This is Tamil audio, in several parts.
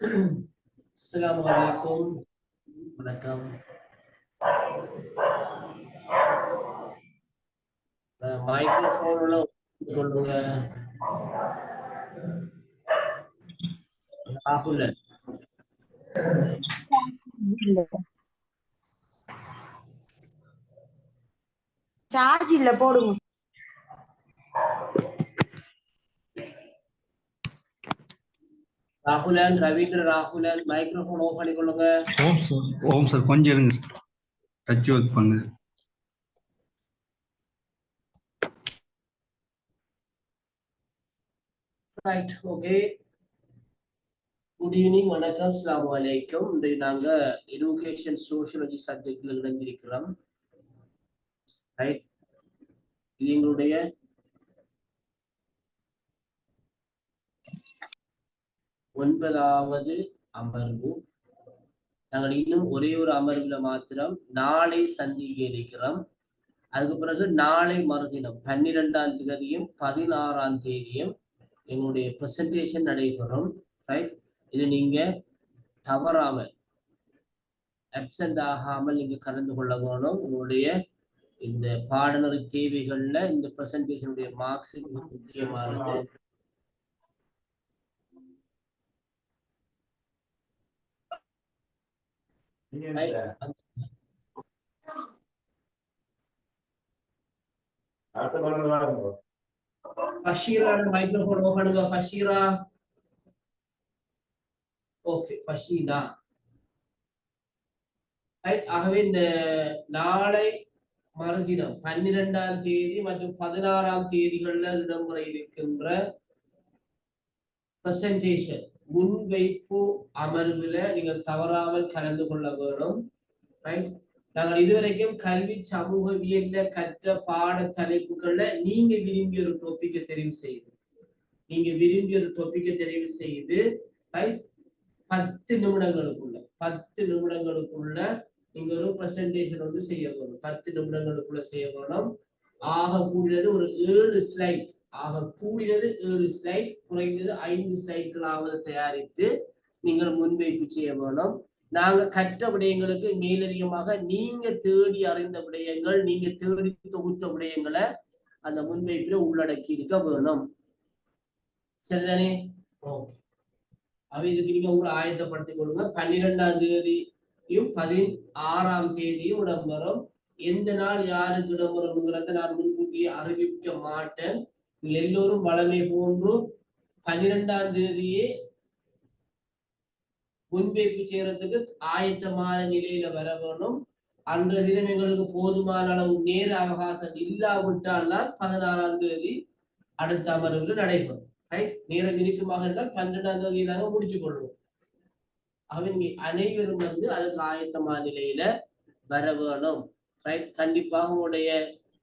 Assalamualaikum. வணக்கம். மைக்ரோஃபோன்ல கொள்ளுங்க. ராகுலன். சார்ஜ் இல்ல போடுங்க. ராகுலன், ரவீந்திர ராகுலன், மைக்ரோஃபோன் ஆஃப் பண்ணிக்கொள்ளுங்க. ஓம் சார் கொஞ்சம் இருங்க. டச் ஒர்க் பண்ணு. Right, okay. குட் ஈவினிங், வணக்கம், அஸ்ஸலாமு அலைக்கும். இன்றைக்கு நாங்க எஜுகேஷன் சோஷியாலஜி சப்ஜெக்ட்ல இணைஞ்சிருக்கிறோம். ரைட், இது எங்களுடைய 9வது அமர்வு. நாங்கள் இன்னும் ஒரே ஒரு அமர்வுல மாத்திரம் நாளை சந்திக்க இருக்கிறோம். அதுக்கு பிறகு நாளை மறுதினம் 12ஆம் தேதியும் 16ஆம் தேதியும் எங்களுடைய பிரசன்டேஷன் நடைபெறும். ரைட், இது நீங்க தவறாமல் அப்சென்ட் ஆகாமல் நீங்க கலந்து கொள்ள வேணும். உங்களுடைய இந்த பாடநெறி தேவைகள்ல இந்த பிரசன்டேஷனுடைய மார்க்ஸ் முக்கியமானது. ஃபஷீரா மைக்ரோஃபோன் ஓபன் பண்ணுங்க. ஃபஷீரா. ஓகே, ஃபஷீலா. ரைட், ஆகவே இந்த நாளை மறுதினம் 12ஆம் தேதி மற்றும் 16ஆம் தேதிகள்ல இடம்பெற இருக்கின்ற பிரசன்டேஷன் முன்வைப்பு அமர்வுல நீங்கள் தவறாமல் கலந்து கொள்ள வேணும். ரைட், நாங்கள் இதுவரைக்கும் கல்வி சமூகவியல்ல கற்ற பாட தலைப்புகள்ல நீங்க விரும்பிய ஒரு டாபிக்கை தெரிவு செய்து ரைட் 10 நிமிடங்களுக்குள்ள நீங்க ஒரு பிரசன்டேஷன் வந்து செய்ய வேணும். 10 நிமிடங்களுக்குள்ள செய்ய வேணும். ஆக கூடினது ஒரு 7 ஸ்லைட், குறைந்தது 5 ஸ்லைட்களாவது தயாரித்து நீங்கள் முன்வைப்பு செய்ய வேணும். நாங்க கற்ற விடயங்களுக்கு மேலதிகமாக நீங்க தேடி அறிந்த விடயங்கள், நீங்க தேடி தொகுத்த விடயங்களை அந்த முன்வைப்பில உள்ளடக்கி இருக்க வேணும். சரிதானே? ஓகே, அவை இதுக்கு நீங்க உங்களை ஆயத்தப்படுத்திக் கொள்ளுங்க. 12ஆம் தேதியும் 16ஆம் தேதியும் இடம்பெறும். எந்த நாள் யாருக்கு இடம்பெறும்ங்கிறத நான் முன்கூட்டியே அறிவிக்க மாட்டேன். எல்லோரும் வளமை போன்று 12ஆம் தேதியே முன்வைப்பு செய்யறதுக்கு ஆயத்தமான நிலையில வர வேணும். அன்றைய தினம் எங்களுக்கு போதுமான அளவு நேர அவகாசம் இல்லாவிட்டால் தான் 16ஆம் தேதி அடுத்த அமர்வுகள் நடைபெறும். ரைட், நேரம் இறுக்கமாக இருந்தால் 12ஆம் தேதி நாங்கள் முடிச்சு கொள்வோம். அவங்க அனைவரும் வந்து அதுக்கு ஆயத்தமான நிலையில வர வேணும். ரைட், கண்டிப்பாக உங்களுடைய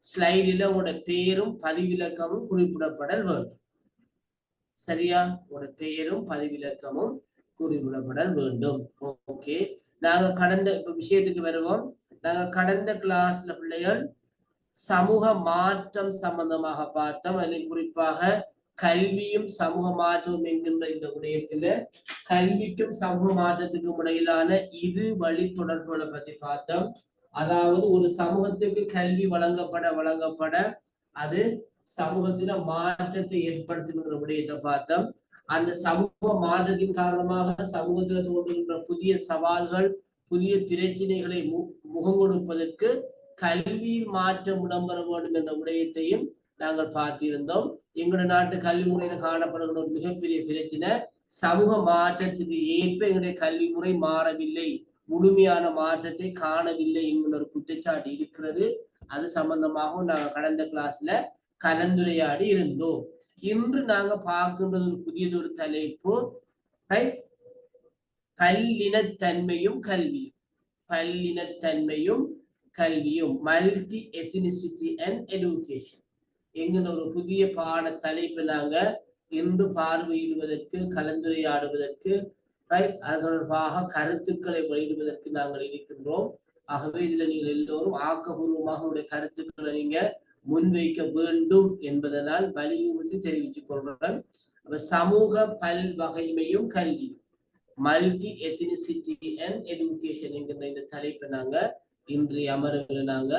ஸ்லைடில உங்களுடைய பெயரும் பதிவிலக்கமும் குறிப்பிடப்படல் வேண்டும். சரியா? உங்களுடைய பெயரும் பதிவிலக்கமும் குறிப்பிடப்படல் வேண்டும். ஓகே, நாங்க கடந்த விஷயத்துக்கு வருவோம். நாங்க கடந்த கிளாஸ்ல பிள்ளைகள் சமூக மாற்றம் சம்பந்தமாக பார்த்தோம். அதில் குறிப்பாக கல்வியும் சமூக மாற்றமும் என்கின்ற இந்த விடயத்துல கல்விக்கும் சமூக மாற்றத்துக்கும் இடையிலான இரு வழி தொடர்புகளை பத்தி பார்த்தோம். அதாவது ஒரு சமூகத்துக்கு கல்வி வழங்கப்பட அது சமூகத்தில மாற்றத்தை ஏற்படுத்துகின்ற விடயத்தை பார்த்தோம். அந்த சமூக மாற்றத்தின் காரணமாக சமூகத்தில் தோன்றுகின்ற புதிய சவால்கள், புதிய பிரச்சனைகளை முகம் கொடுப்பதற்கு கல்வியில் மாற்றம் இடம்பெற வேண்டும் என்ற விடயத்தையும் நாங்கள் பார்த்திருந்தோம். எங்களுடைய நாட்டு கல்வி முறையில காணப்படுகிற ஒரு மிகப்பெரிய பிரச்சனை, சமூக மாற்றத்துக்கு ஏற்ப எங்களுடைய கல்வி முறை மாறவில்லை, முழுமையான மாற்றத்தை காணவில்லை என்கிற ஒரு குற்றச்சாட்டு இருக்கிறது. அது சம்பந்தமாக நாங்கள் கடந்த கிளாஸ்ல கலந்துரையாடி இருந்தோம். இன்று நாங்க பார்க்கின்றது ஒரு புதியதொரு தலைப்பு, பல்லினத்தன்மையும் கல்வியும் மல்டி எத்னிசிட்டி அண்ட் எஜுகேஷன் என்கிற ஒரு புதிய பாட தலைப்பு நாங்க இன்று பார்வையிடுவதற்கு, கலந்துரையாடுவதற்கு, அது தொடர்பாக கருத்துக்களை வெளியிடுவதற்கு நாங்கள் இருக்கின்றோம். ஆகவே இதுல நீங்கள் எல்லோரும் ஆக்கப்பூர்வமாக உடைய கருத்துக்களை நீங்க முன்வைக்க வேண்டும் என்பதனால் வலியுறுத்தி தெரிவித்துக் கொள்கிறேன். சமூக பல்வகைமையும் கல்வியும், மல்டி எத்தினிசிட்டி அண்ட் எடுகேஷன் என்கிற இந்த தலைப்பை நாங்க இன்றைய அமர்வில் நாங்க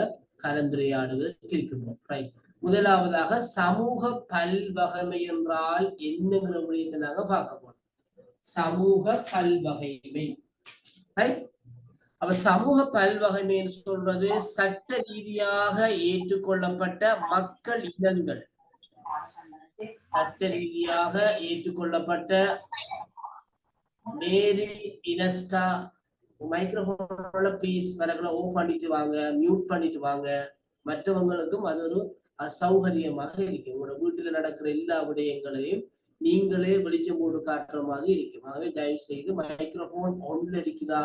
கலந்துரையாடுவதற்கு இருக்கின்றோம். ரைட். முதலாவதாக சமூக பல்வகைமை என்றால் என்னங்கிற விடயத்தை நாங்க பார்க்க போறோம். சமூக பல்வகைமை. ரைட். அப்ப சமூக பல்வகைமைன்னு சொல்றது சட்ட ரீதியாக ஏற்றுக்கொள்ளப்பட்ட மக்கள் இனங்கள், சட்ட ரீதியாக ஏற்றுக்கொள்ளப்பட்ட மேரி இனஸ்டா மைக்ரோஃபோன்ல ப்ளீஸ் வரக்குள்ள ஆஃப் பண்ணிட்டு வாங்க, மியூட் பண்ணிட்டு வாங்க. மற்றவங்களுக்கும் அது ஒரு அசௌகரியமாக இருக்கும். உங்களோட வீட்டுல நடக்கிற எல்லா விடயங்களையும் நீங்களே வெளிச்சம் போட்டு காட்டுற மாதிரி இருக்கும். ஆகவே தயவு செய்து மைக்ரோஃபோன் ஆன்ல இருக்குதா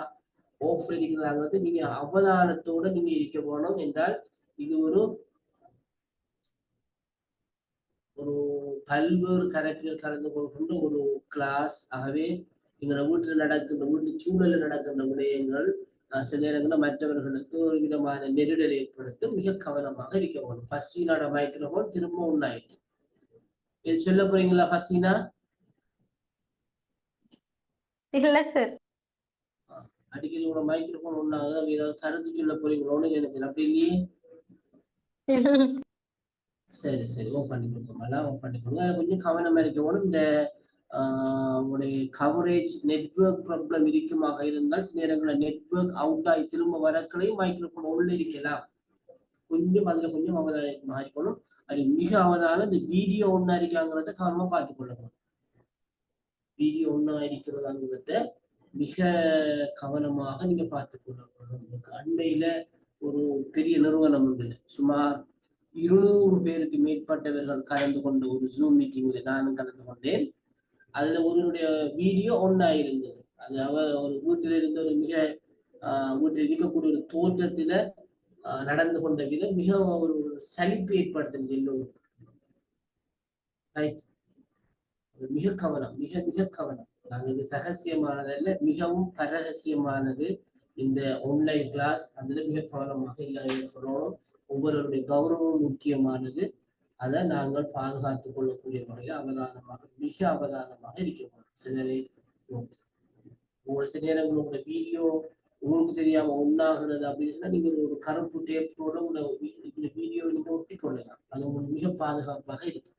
ஆஃப்ல இருக்குதாங்கிறது நீங்க அவதானத்தோட நீங்க இருக்க போனோம். என்றால் இது ஒரு பல்வேறு தரப்பில் கலந்து கொள்கின்ற ஒரு கிளாஸ். ஆகவே எங்களோட வீட்டுல நடக்கின்ற வீட்டு சூழலில் நடக்கின்ற விடயங்கள் சில நேரங்களில் மற்றவர்களுக்கு ஒரு விதமான நெருடல் ஏற்படுத்தும். மிக கவனமாக இருக்க வேண்டும். ஃபஸ்டீனோட மைக்ரோஃபோன் திரும்ப ஒன்னாயிட்டு. இது சொல்ல போறீங்களா ஃபஸ்டீனா? இல்ல சார். அடிக்கடி உங்களோட மைக்ரோஃபோன் ஒன்னாகுது. ஏதாவது கருத்து சொல்ல போறீங்களோன்னு நினைக்கிறேன். அப்படி இல்லையே? சரி சரி, ஓஃப் பண்ணி கொடுங்க. ஓஃப் பண்ணி கொடுங்க. கொஞ்சம் கவனமா இருக்கணும். இந்த உங்களுடைய கவரேஜ் நெட்வொர்க் ப்ராப்ளம் இருக்குமாக இருந்தால் சில நேரங்களில் நெட்வொர்க் அவுட் ஆகி திரும்ப வரக்களையும் மைக்ரோஃபோன் உள்ள இருக்கலாம். கொஞ்சம் அதுல கொஞ்சம் அவதானமாக இருக்கணும். அது மிக அவதானம். இந்த வீடியோ ஒன்னா இருக்காங்கிறத கவனமா பார்த்துக் கொள்ளணும். வீடியோ ஒன்னா இருக்கிறதாங்கிறத மிக கவனமாக நீங்க பார்த்துக் கொள்ளணும். அண்மையில ஒரு பெரிய நிறுவனம் உண்டு, சுமார் 200 பேருக்கு மேற்பட்டவர்கள் கலந்து கொண்ட ஒரு ஜூம் மீட்டிங்ல நானும் கலந்து கொண்டேன். அதுல ஒருவருடைய வீடியோ ஒன்னா இருந்தது. அது ஒரு வீட்டில இருந்த ஒரு மிக வீட்டில் இருக்கக்கூடிய ஒரு தோற்றத்துல நடந்து கொண்ட விதம் மிக ஒரு சலிப்பு ஏற்படுத்துறது எல்லோருக்கும். ரைட். மிக கவனம், மிக மிக கவனம். நாங்கள் இது ரகசியமானதல்ல, மிகவும் பரகசியமானது இந்த ஆன்லைன் கிளாஸ். அதுல மிக கவனமாக இல்லாமல் ஒவ்வொருவருடைய கௌரவம் முக்கியமானது. அதை நாங்கள் பாதுகாத்துக் கொள்ளக்கூடிய வகையில் அவதானமாக, மிக அவதானமாக இருக்கணும். சிலரை உங்களுக்கு சில நேரங்கள் உங்களோட வீடியோ உங்களுக்கு தெரியாம ஒன்னாகிறது அப்படின்னு சொன்னா நீங்க ஒரு கருப்பு டேப்போட இந்த வீடியோ நீங்க ஒட்டி கொள்ளலாம். அது உங்களுக்கு மிக பாதுகாப்பாக இருக்கும்.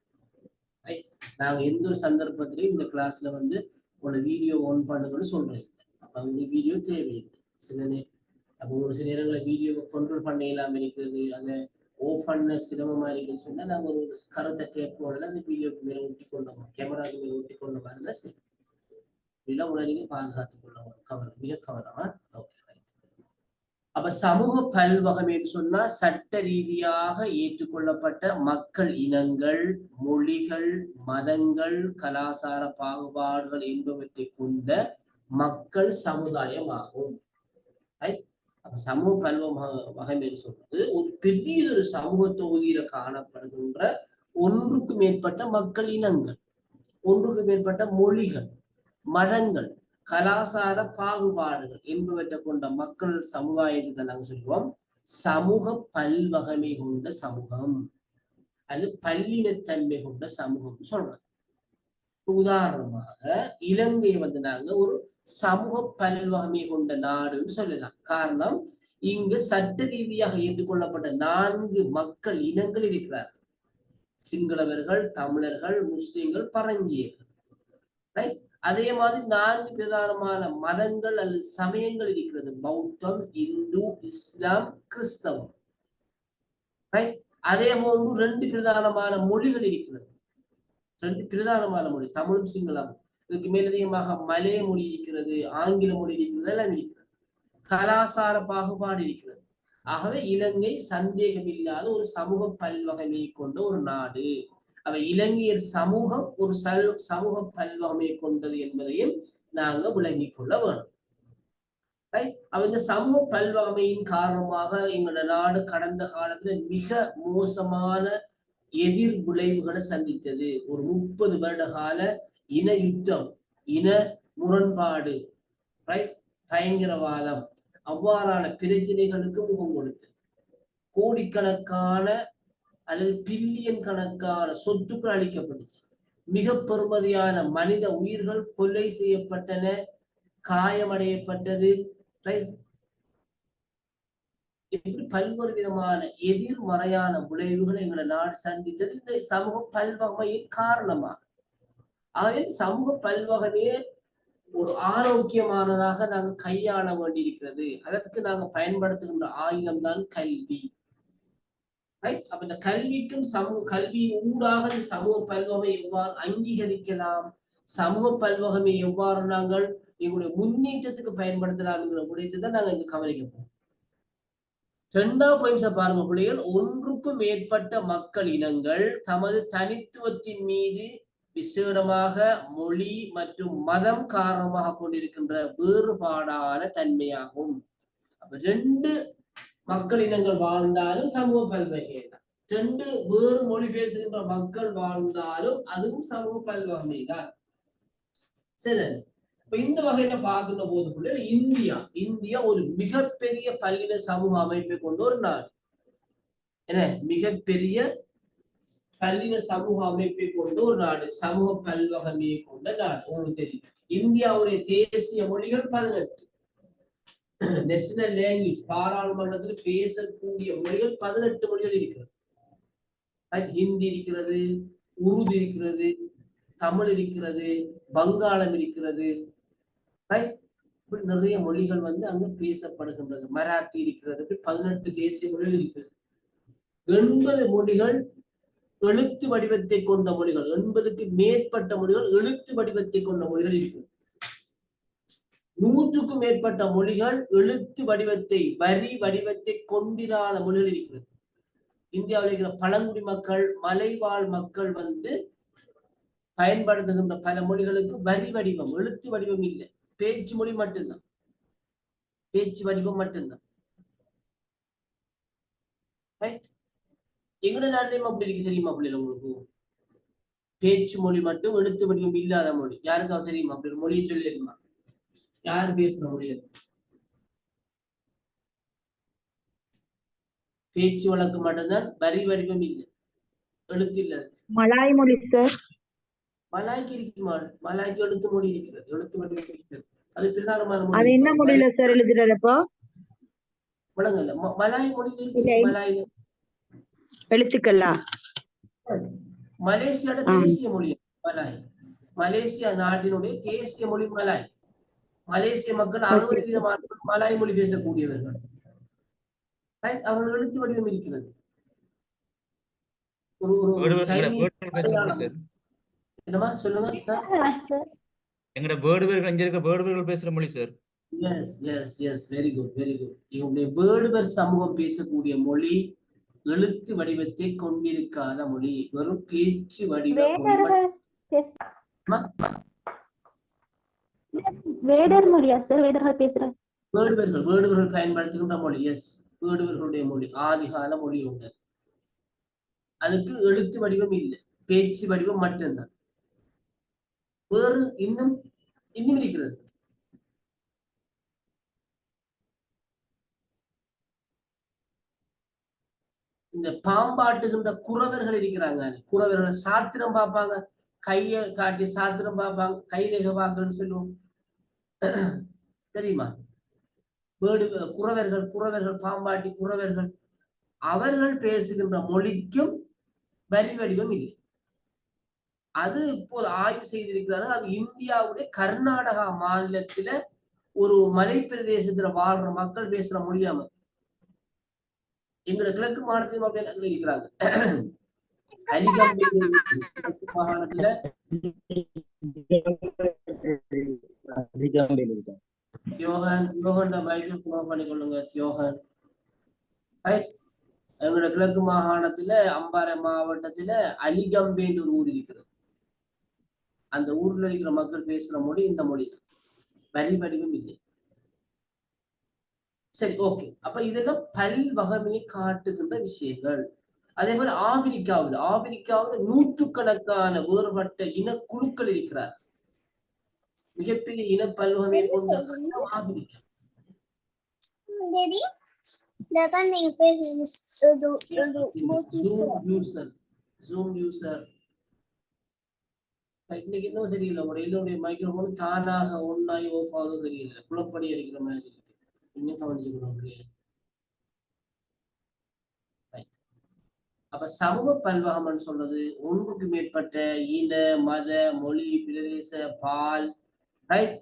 நாங்க எந்த ஒரு சந்தர்ப்பத்திலையும் இந்த கிளாஸ்ல உங்களோட வீடியோ ஆன் பண்ணுங்கன்னு சொல்றேன். அப்ப உங்களுக்கு வீடியோ தேவையில்லை. அப்போ ஒரு சில நேரங்களில் வீடியோவை கண்ட்ரோல் பண்ண இல்லாமல் இருக்கிறது, அதை ஓஃப் பண்ண சிரமமா இருக்குன்னு சொன்னா நாங்க ஒரு கருத்தை டேப்போட அந்த வீடியோக்கு மேல ஒட்டி கொள்ளோமா, கேமராக்கு மேல ஒட்டி கொள்ளோமா இருந்தா சரி. இப்படிலாம் உங்களை நீங்க பாதுகாத்துக் கொள்ளவும் கவனம், மிக கவனமா. ஓகே. அப்ப சமூக பல்வகைமைன்னு சொன்னா சட்ட ரீதியாக ஏற்றுக்கொள்ளப்பட்ட மக்கள் இனங்கள், மொழிகள், மதங்கள், கலாச்சார பாகுபாடுகள் என்பவற்றை கொண்ட மக்கள் சமுதாயம் ஆகும். அப்ப சமூக பல்வ வகைமைன்னு சொல்றது ஒரு பெரிய ஒரு சமூக தொகுதியில காணப்படுகின்ற ஒன்றுக்கு மேற்பட்ட மக்கள் இனங்கள், ஒன்றுக்கு மேற்பட்ட மொழிகள், மதங்கள், கலாச்சார பாகுபாடுகள் என்பவற்றை கொண்ட மக்கள் சமுதாயத்தை நாங்க சொல்லுவோம் சமூக பல்வகைமை கொண்ட சமூகம் அல்லது பல்லினத்தன்மை கொண்ட சமூகம் சொல்றது. உதாரணமாக இலங்கை நாங்க ஒரு சமூக பல்வகைமை கொண்ட நாடுன்னு சொல்லலாம். காரணம், இங்கு சட்ட ரீதியாக ஏற்றுக்கொள்ளப்பட்ட 4 மக்கள் இனங்கள் இருக்கிறார்கள். சிங்களவர்கள், தமிழர்கள், முஸ்லிம்கள், பரங்கியர்கள். அதே மாதிரி 4 பிரதானமான மதங்கள் அல்லது சமயங்கள் இருக்கிறது. பௌத்தம், இந்து, இஸ்லாம், கிறிஸ்தவம். அதே போன்று 2 பிரதானமான மொழிகள் இருக்கிறது. 2 பிரதானமான மொழி, தமிழும் சிங்களம். இதுக்கு மேலதிகமாக மலே மொழி இருக்கிறது, ஆங்கில மொழி இருக்கிறது, எல்லாம் இருக்கிறது. கலாச்சார பாகுபாடு இருக்கிறது. ஆகவே இலங்கை சந்தேகம் இல்லாத ஒரு சமூக பல்வகைமை கொண்ட ஒரு நாடு. அவை இலங்கையர் சமூகம் ஒரு சமூக பல்வகைமை கொண்டது என்பதையும் நாங்க விளங்கிக் கொள்ள வேண்டும். இந்த சமூக பல்வகைமையின் காரணமாக எங்களோட நாடு கடந்த காலத்துல மிக மோசமான எதிர் விளைவுகளை சந்தித்தது. ஒரு 30 வருட கால இன யுத்தம், இன முரண்பாடு, பயங்கரவாதம், அவ்வாறான பிரச்சனைகளுக்கு முகம் கொடுத்தது. கோடிக்கணக்கான அல்லது பில்லியன் கணக்கான சொத்துக்கள் அளிக்கப்பட்டுச்சு. மிக பெருமதியான மனித உயிர்கள் கொலை செய்யப்பட்டன, காயமடையப்பட்டது. இப்படி பல்வேறு விதமான எதிர்மறையான விளைவுகளை எங்களை நாடு சந்தித்தது இந்த சமூக பல்வகையின் காரணமாக. ஆகவே சமூக பல்வகையே ஒரு ஆரோக்கியமானதாக நாங்கள் கையாள வேண்டியிருக்கிறது. அதற்கு நாங்கள் பயன்படுத்துகின்ற ஆயுதம் தான் கல்வி. அப்ப இந்த கல்விக்கும் கல்வியின் ஊடாக சமூக பல்வகை எவ்வாறு அங்கீகரிக்கலாம், சமூக பல்வகமை எவ்வாறு நாங்கள் எங்களுடைய முன்னேற்றத்துக்கு பயன்படுத்தலாம் என்கிற விடயத்தை தான் நாங்கள் இங்க கவனிக்க போறோம். 2வது பாயிண்ட்ஸை பாருங்க பிள்ளைகள். ஒன்றுக்கும் மேற்பட்ட மக்கள் இனங்கள் தமது தனித்துவத்தின் மீது விசேடமாக மொழி மற்றும் மதம் காரணமாக கொண்டிருக்கின்ற வேறுபாடான தன்மையாகும். அப்ப 2 மக்கள் இனங்கள் வாழ்ந்தாலும் சமூக பல்வகை தான். 2 வேறு மொழி பேசுகின்ற மக்கள் வாழ்ந்தாலும் அதுவும் சமூக பல்வகை தான். சரி, இப்ப இந்த வகையில பார்க்கின்ற போது இந்தியா ஒரு மிகப்பெரிய பல்லின சமூக அமைப்பை கொண்ட ஒரு நாடு. என்ன, மிகப்பெரிய பல்லின சமூக அமைப்பை கொண்ட ஒரு நாடு, சமூக பல்வகமையை கொண்ட நாடு. உங்களுக்கு தெரியும், இந்தியாவுடைய தேசிய மொழிகள் 18. நேஷனல் லாங்குவேஜ், பாராளுமன்றத்தில் பேசக்கூடிய மொழிகள் 18 மொழிகள் இருக்கிறது. ஹிந்தி இருக்கிறது, உருது இருக்கிறது, தமிழ் இருக்கிறது, வங்காளம் இருக்கிறது. நிறைய மொழிகள் அங்க பேசப்படுகின்றது. மராத்தி இருக்கிறது. 18 தேசிய மொழிகள் இருக்கிறது. 80 மொழிகள் எழுத்து வடிவத்தை கொண்ட மொழிகள், 80க்கு மேற்பட்ட மொழிகள் எழுத்து வடிவத்தை கொண்ட மொழிகள் இருக்கிறது. 100க்கும் மேற்பட்ட மொழிகள் எழுத்து வடிவத்தை, வரி வடிவத்தை கொண்டிராத மொழிகள் இருக்கிறது. இந்தியாவில் இருக்கிற பழங்குடி மக்கள், மலைவாழ் மக்கள் பயன்படுத்துகின்ற பல மொழிகளுக்கு வரி வடிவம், எழுத்து வடிவம் இல்லை, பேச்சு மொழி மட்டும்தான், பேச்சு வடிவம் மட்டும்தான். எங்கட நாட்டிலையும் அப்படி இருக்கு தெரியுமா பிள்ளைல உங்களுக்கு? பேச்சு மொழி மட்டும், எழுத்து வடிவம் இல்லாத மொழி. யாருக்காவது தெரியுமா? அப்படி ஒரு மொழியை சொல்லி தெரியுமா? யார் பேசுற மொழி? பேச்சு வழக்கு மட்டும்தான், வரி வடிவம் இல்லை, எழுத்து இல்ல. மலாய் மொழி சார். மலாய்க்கு இருக்குமா? மலாய்க்கு எழுத்து மொழி இருக்கிறது, எழுத்து வடிவம் இருக்கிறது. அது பிரதானமான மொழி. அது என்ன மொழியில சார் எழுதுறப்போ? வழங்கல்ல, மலாய் மொழி மலாயில எழுத்துக்களா? மலேசியாவோட தேசிய மொழி மலாய். மலேசியா நாட்டினுடைய தேசிய மொழி மலாய். மலேசிய மக்கள் 60% மலாய் மொழி பேசக்கூடியவர்கள். அவர்கள் எழுத்து வடிவம் இருக்கிறது. என்னமா சொல்லுங்க சார்? எங்கட வேர்டுபேர்கள் இங்க இருக்க வேர்டுபேர்கள் பேசுற மொழி sir. Yes yes yes, very good very good. இவங்களுடைய வேர்டுபர் சமூகம் பேசக்கூடிய மொழி எழுத்து வடிவத்தை கொண்டிருக்காத மொழி, வெறும் பேச்சு வடிவ மொழி. வேடர் மொழியா சார்? வேடர்கள் பேசுற வேடுவர்கள் பயன்படுத்துகின்ற மொழி. எஸ், வேடுவர்களுடைய மொழி ஆதிகால மொழி உண்டு. அதுக்கு எழுத்து வடிவம் இல்லை, பேச்சு வடிவம் மட்டும்தான். வேறு இன்னும் இருக்கிறது. இந்த பாம்பாட்டுகின்ற குறவர்கள் இருக்கிறாங்க. குறவர்களை சாத்திரம் பார்ப்பாங்க, கைய காட்டி சாத்திரம் பார்ப்பாங்க, கைரேகை பார்க்கணும்னு சொல்லுவோம் தெரியுமா? குறவர்கள் பாம்பாட்டி குறவர்கள், அவர்கள் பேசுகின்ற மொழிக்கும் வரி வடிவம் இல்லை. அது இப்போது ஆய்வு செய்திருக்கிறார்கள். அது இந்தியாவுடைய கர்நாடகா மாநிலத்தில ஒரு மலை பிரதேசத்துல வாழ்ற மக்கள் பேசுற மொழியாம. எங்களோட கிழக்கு மாநிலத்திலும் அப்படி இருக்கிறாங்க. மாகாணத்துல பண்ணிக்கொள்ளுங்க. எங்களோட கிழக்கு மாகாணத்துல அம்பாறை மாவட்டத்துல அலிகம்பேன்னு ஒரு ஊர் இருக்கிறது. அந்த ஊர்ல இருக்கிற மக்கள் பேசுற மொழி இந்த மொழி தான், வரி வடிவம் இல்லை. சரி, ஓகே. அப்ப இதெல்லாம் பல்வகைமையை காட்டுகின்ற விஷயங்கள். அதே மாதிரி ஆப்பிரிக்காவில் நூற்றுக்கணக்கான வேறுபட்ட இனக்குழுக்கள் இருக்கிறார். மிகப்பெரிய இன பல்வகைமையை கொண்ட ஆப்பிரிக்கா. Zoom user. இன்னைக்கு இன்னும் சரியில்லை, ஒரு என்னுடைய மைக்ரோஃபோன் தானாக ஒன்னாகி ஓஃப் ஆகுது சரியில்லை, குழப்படி அடிக்கிற மாதிரி இருக்கு. இன்னும் கவனிச்சுக்கணும் அப்படியே. அப்ப சமூக பல்வகம்னு சொல்றது ஒன்றுக்கு மேற்பட்ட இன, மத, மொழி, பிரதேச, பால், ரைட்,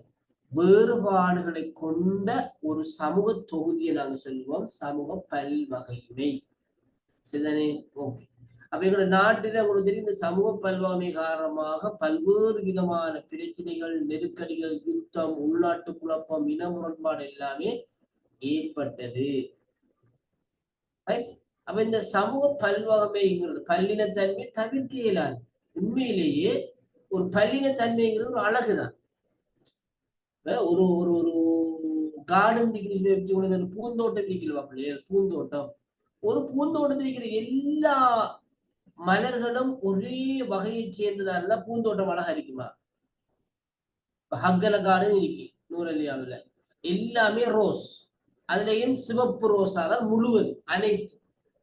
வேறுபாடுகளை கொண்ட ஒரு சமூக தொகுதியை நாங்க சொல்லுவோம் சமூக பல்வகைமை. சரிதானே? ஓகே. அப்ப எங்களுடைய நாட்டில உங்களுக்கு தெரியும், இந்த சமூக பல்வகமை காரணமாக பல்வேறு விதமான பிரச்சனைகள், நெருக்கடிகள், யுத்தம், உள்நாட்டு குழப்பம், இன முரண்பாடு எல்லாமே ஏற்பட்டது. அப்ப இந்த சமூக பல்வகைமைங்கிறது பல்லினத்தன்மை தவிர்க்க இயலாது. உண்மையிலேயே ஒரு பல்லினத்தன்மைங்கிறது ஒரு அழகுதான். ஒரு ஒரு ஒரு கார்டன் ஒரு பூந்தோட்டம் இருக்கிறவா பிள்ளைய, பூந்தோட்டம், ஒரு பூந்தோட்டத்தில் இருக்கிற எல்லா மலர்களும் ஒரே வகையை சேர்ந்ததா இருந்தா பூந்தோட்டம் அழகா இருக்குமா? இப்ப ஹக்கல கார்டன் இருக்கு நூரலியாவில், எல்லாமே ரோஸ், அதுலயும் சிவப்பு ரோஸா தான் முழுவது, அனைத்து,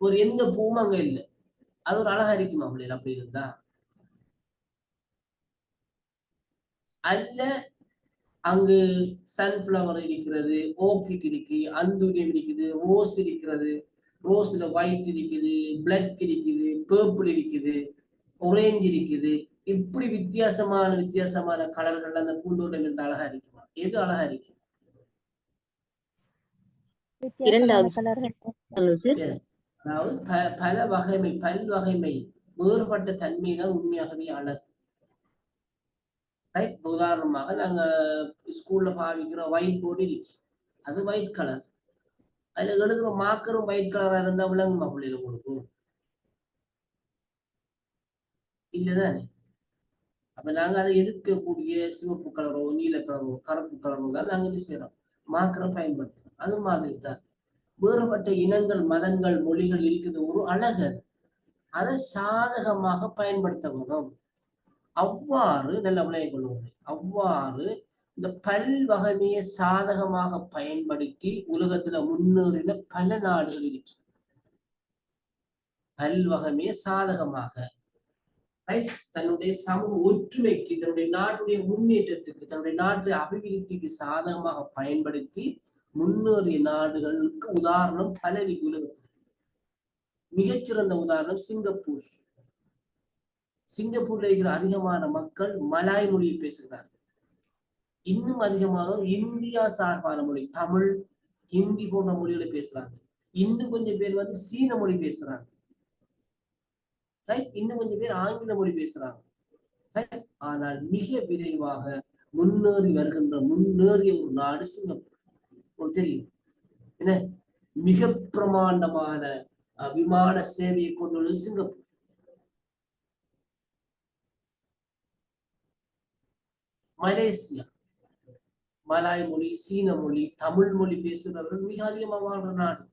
ஒரு எந்த பூவும் அங்க இல்லை. அது ஒரு அழகா இருக்குமா பிள்ளைகள்? அப்படி இருந்தா அல்ல. அங்கு சன்ஃபிளவர் இருக்கிறது, ஓர்கிட் இருக்கு, அந்தூரியம் இருக்குது, ரோஸ் இருக்கிறது, ரோஸ்ல ஒயிட் இருக்குது, பிளாக் இருக்குது, பர்பிள் இருக்குது, ஒரேஞ்ச் இருக்குது. இப்படி வித்தியாசமான கலர்கள் அந்த பூந்தோட்டம் இருந்து அழகா இருக்குமா? எது அழகா இருக்கு? அதாவது பல வகைமை, பல்வகைமை, வேறுபட்ட தன்மை தான் உண்மையாகவே அழகு. ரைட். உதாரணமாக நாங்க ஸ்கூல்ல பாவிக்கிற ஒயிட் போர்டு இருக்கு, அது ஒயிட் கலர். அதுல எழுதுற மார்க்கரும் ஒயிட் கலரா இருந்தா விளங்குமா பிள்ளைல உங்களுக்கு? இல்லதானே? அப்ப நாங்க அதை எதிர்க்கக்கூடிய சிவப்பு கலரோ, நீல கலரோ, கருப்பு கலரோ தான் நாங்க என்ன செய்யறோம், மார்க்கரை பயன்படுத்துறோம். அது மாதிரி தான் வேறுபட்ட இனங்கள், மதங்கள், மொழிகள் இருக்குது, ஒரு அழகு. அதை சாதகமாக பயன்படுத்த வேணும். அவ்வாறு நல்ல விளைய கொள்வது, அவ்வாறு இந்த பல்வகைமையை சாதகமாக பயன்படுத்தி உலகத்துல முன்னேறின பல நாடுகள் இருக்கு. பல்வகைமையை சாதகமாக தன்னுடைய சமூக ஒற்றுமைக்கு, தன்னுடைய நாட்டுடைய முன்னேற்றத்துக்கு, தன்னுடைய நாட்டுடைய அபிவிருத்திக்கு சாதகமாக பயன்படுத்தி முன்னேறிய நாடுகளுக்கு உதாரணம் பல உலகத்தில். மிகச்சிறந்த உதாரணம் சிங்கப்பூர். சிங்கப்பூர்ல இருக்கிற அதிகமான மக்கள் மலாய் மொழியை பேசுகிறார்கள். இன்னும் அதிகமாக இந்தியா சார்பான மொழி, தமிழ், ஹிந்தி போன்ற மொழிகளை பேசுறாங்க. இன்னும் கொஞ்சம் பேர் சீன மொழி பேசுறாங்க. இன்னும் கொஞ்சம் பேர் ஆங்கில மொழி பேசுறாங்க. ஆனால் மிக விரைவாக முன்னேறிய ஒரு நாடு சிங்கப்பூர். தெரியும் என்ன? மிக பிரமாண்டமான விமான சேவையை கொண்டுள்ளது சிங்கப்பூர். மலேசியா, மலாய் மொழி, சீன மொழி, தமிழ் மொழி பேசுகிறவர்கள் மிக அதிகமாக வாழ்ற நாடு.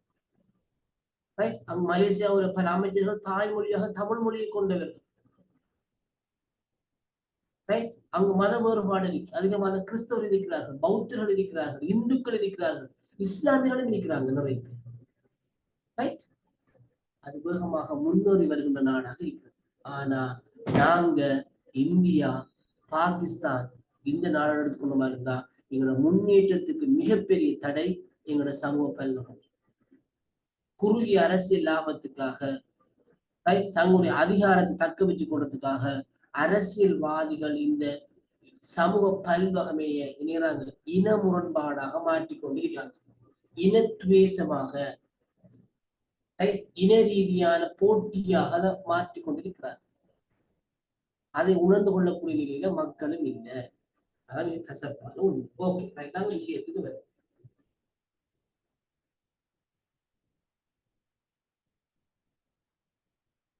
அங்கு மலேசியாவில் பல அமைச்சர்கள் தாய்மொழியாக தமிழ் மொழியை கொண்டவர்கள். அங்கு மத வேறுபாடு இருக்கு, அதிகமான கிறிஸ்தவர்கள் இருக்கிறார்கள், பௌத்தர்கள் இருக்கிறார்கள், இந்துக்கள் இருக்கிறார்கள், இஸ்லாமியர்களும் இருக்கிறாங்க நிறைய பேர். அது வேகமாக முன்னேறி வருகின்ற நாடாக இருக்கிறது. ஆனா நாங்க இந்தியா, பாகிஸ்தான் இந்த நாடு எடுத்துக்கொண்ட மாதிரி இருந்தா எங்களோட முன்னேற்றத்துக்கு மிகப்பெரிய தடை எங்களோட சமூக பல்வகை. குறுகிய அரசியல் லாபத்துக்காக, தங்களுடைய அதிகாரத்தை தக்க வச்சு கொள்றதுக்காக அரசியல்வாதிகள் இந்த சமூக பல்வகைமையை இணைறாங்க, இன முரண்பாடாக மாற்றிக்கொண்டிருக்காங்க. இனத்துவேசமாக, இன ரீதியான போட்டியாக அதை மாற்றிக்கொண்டிருக்கிறார். அதை உணர்ந்து கொள்ளக்கூடிய நிலையில மக்களும் இல்லை. அதான் கசப்பான உண்மை. ஓகே, நாங்க விஷயத்துக்கு வரும்.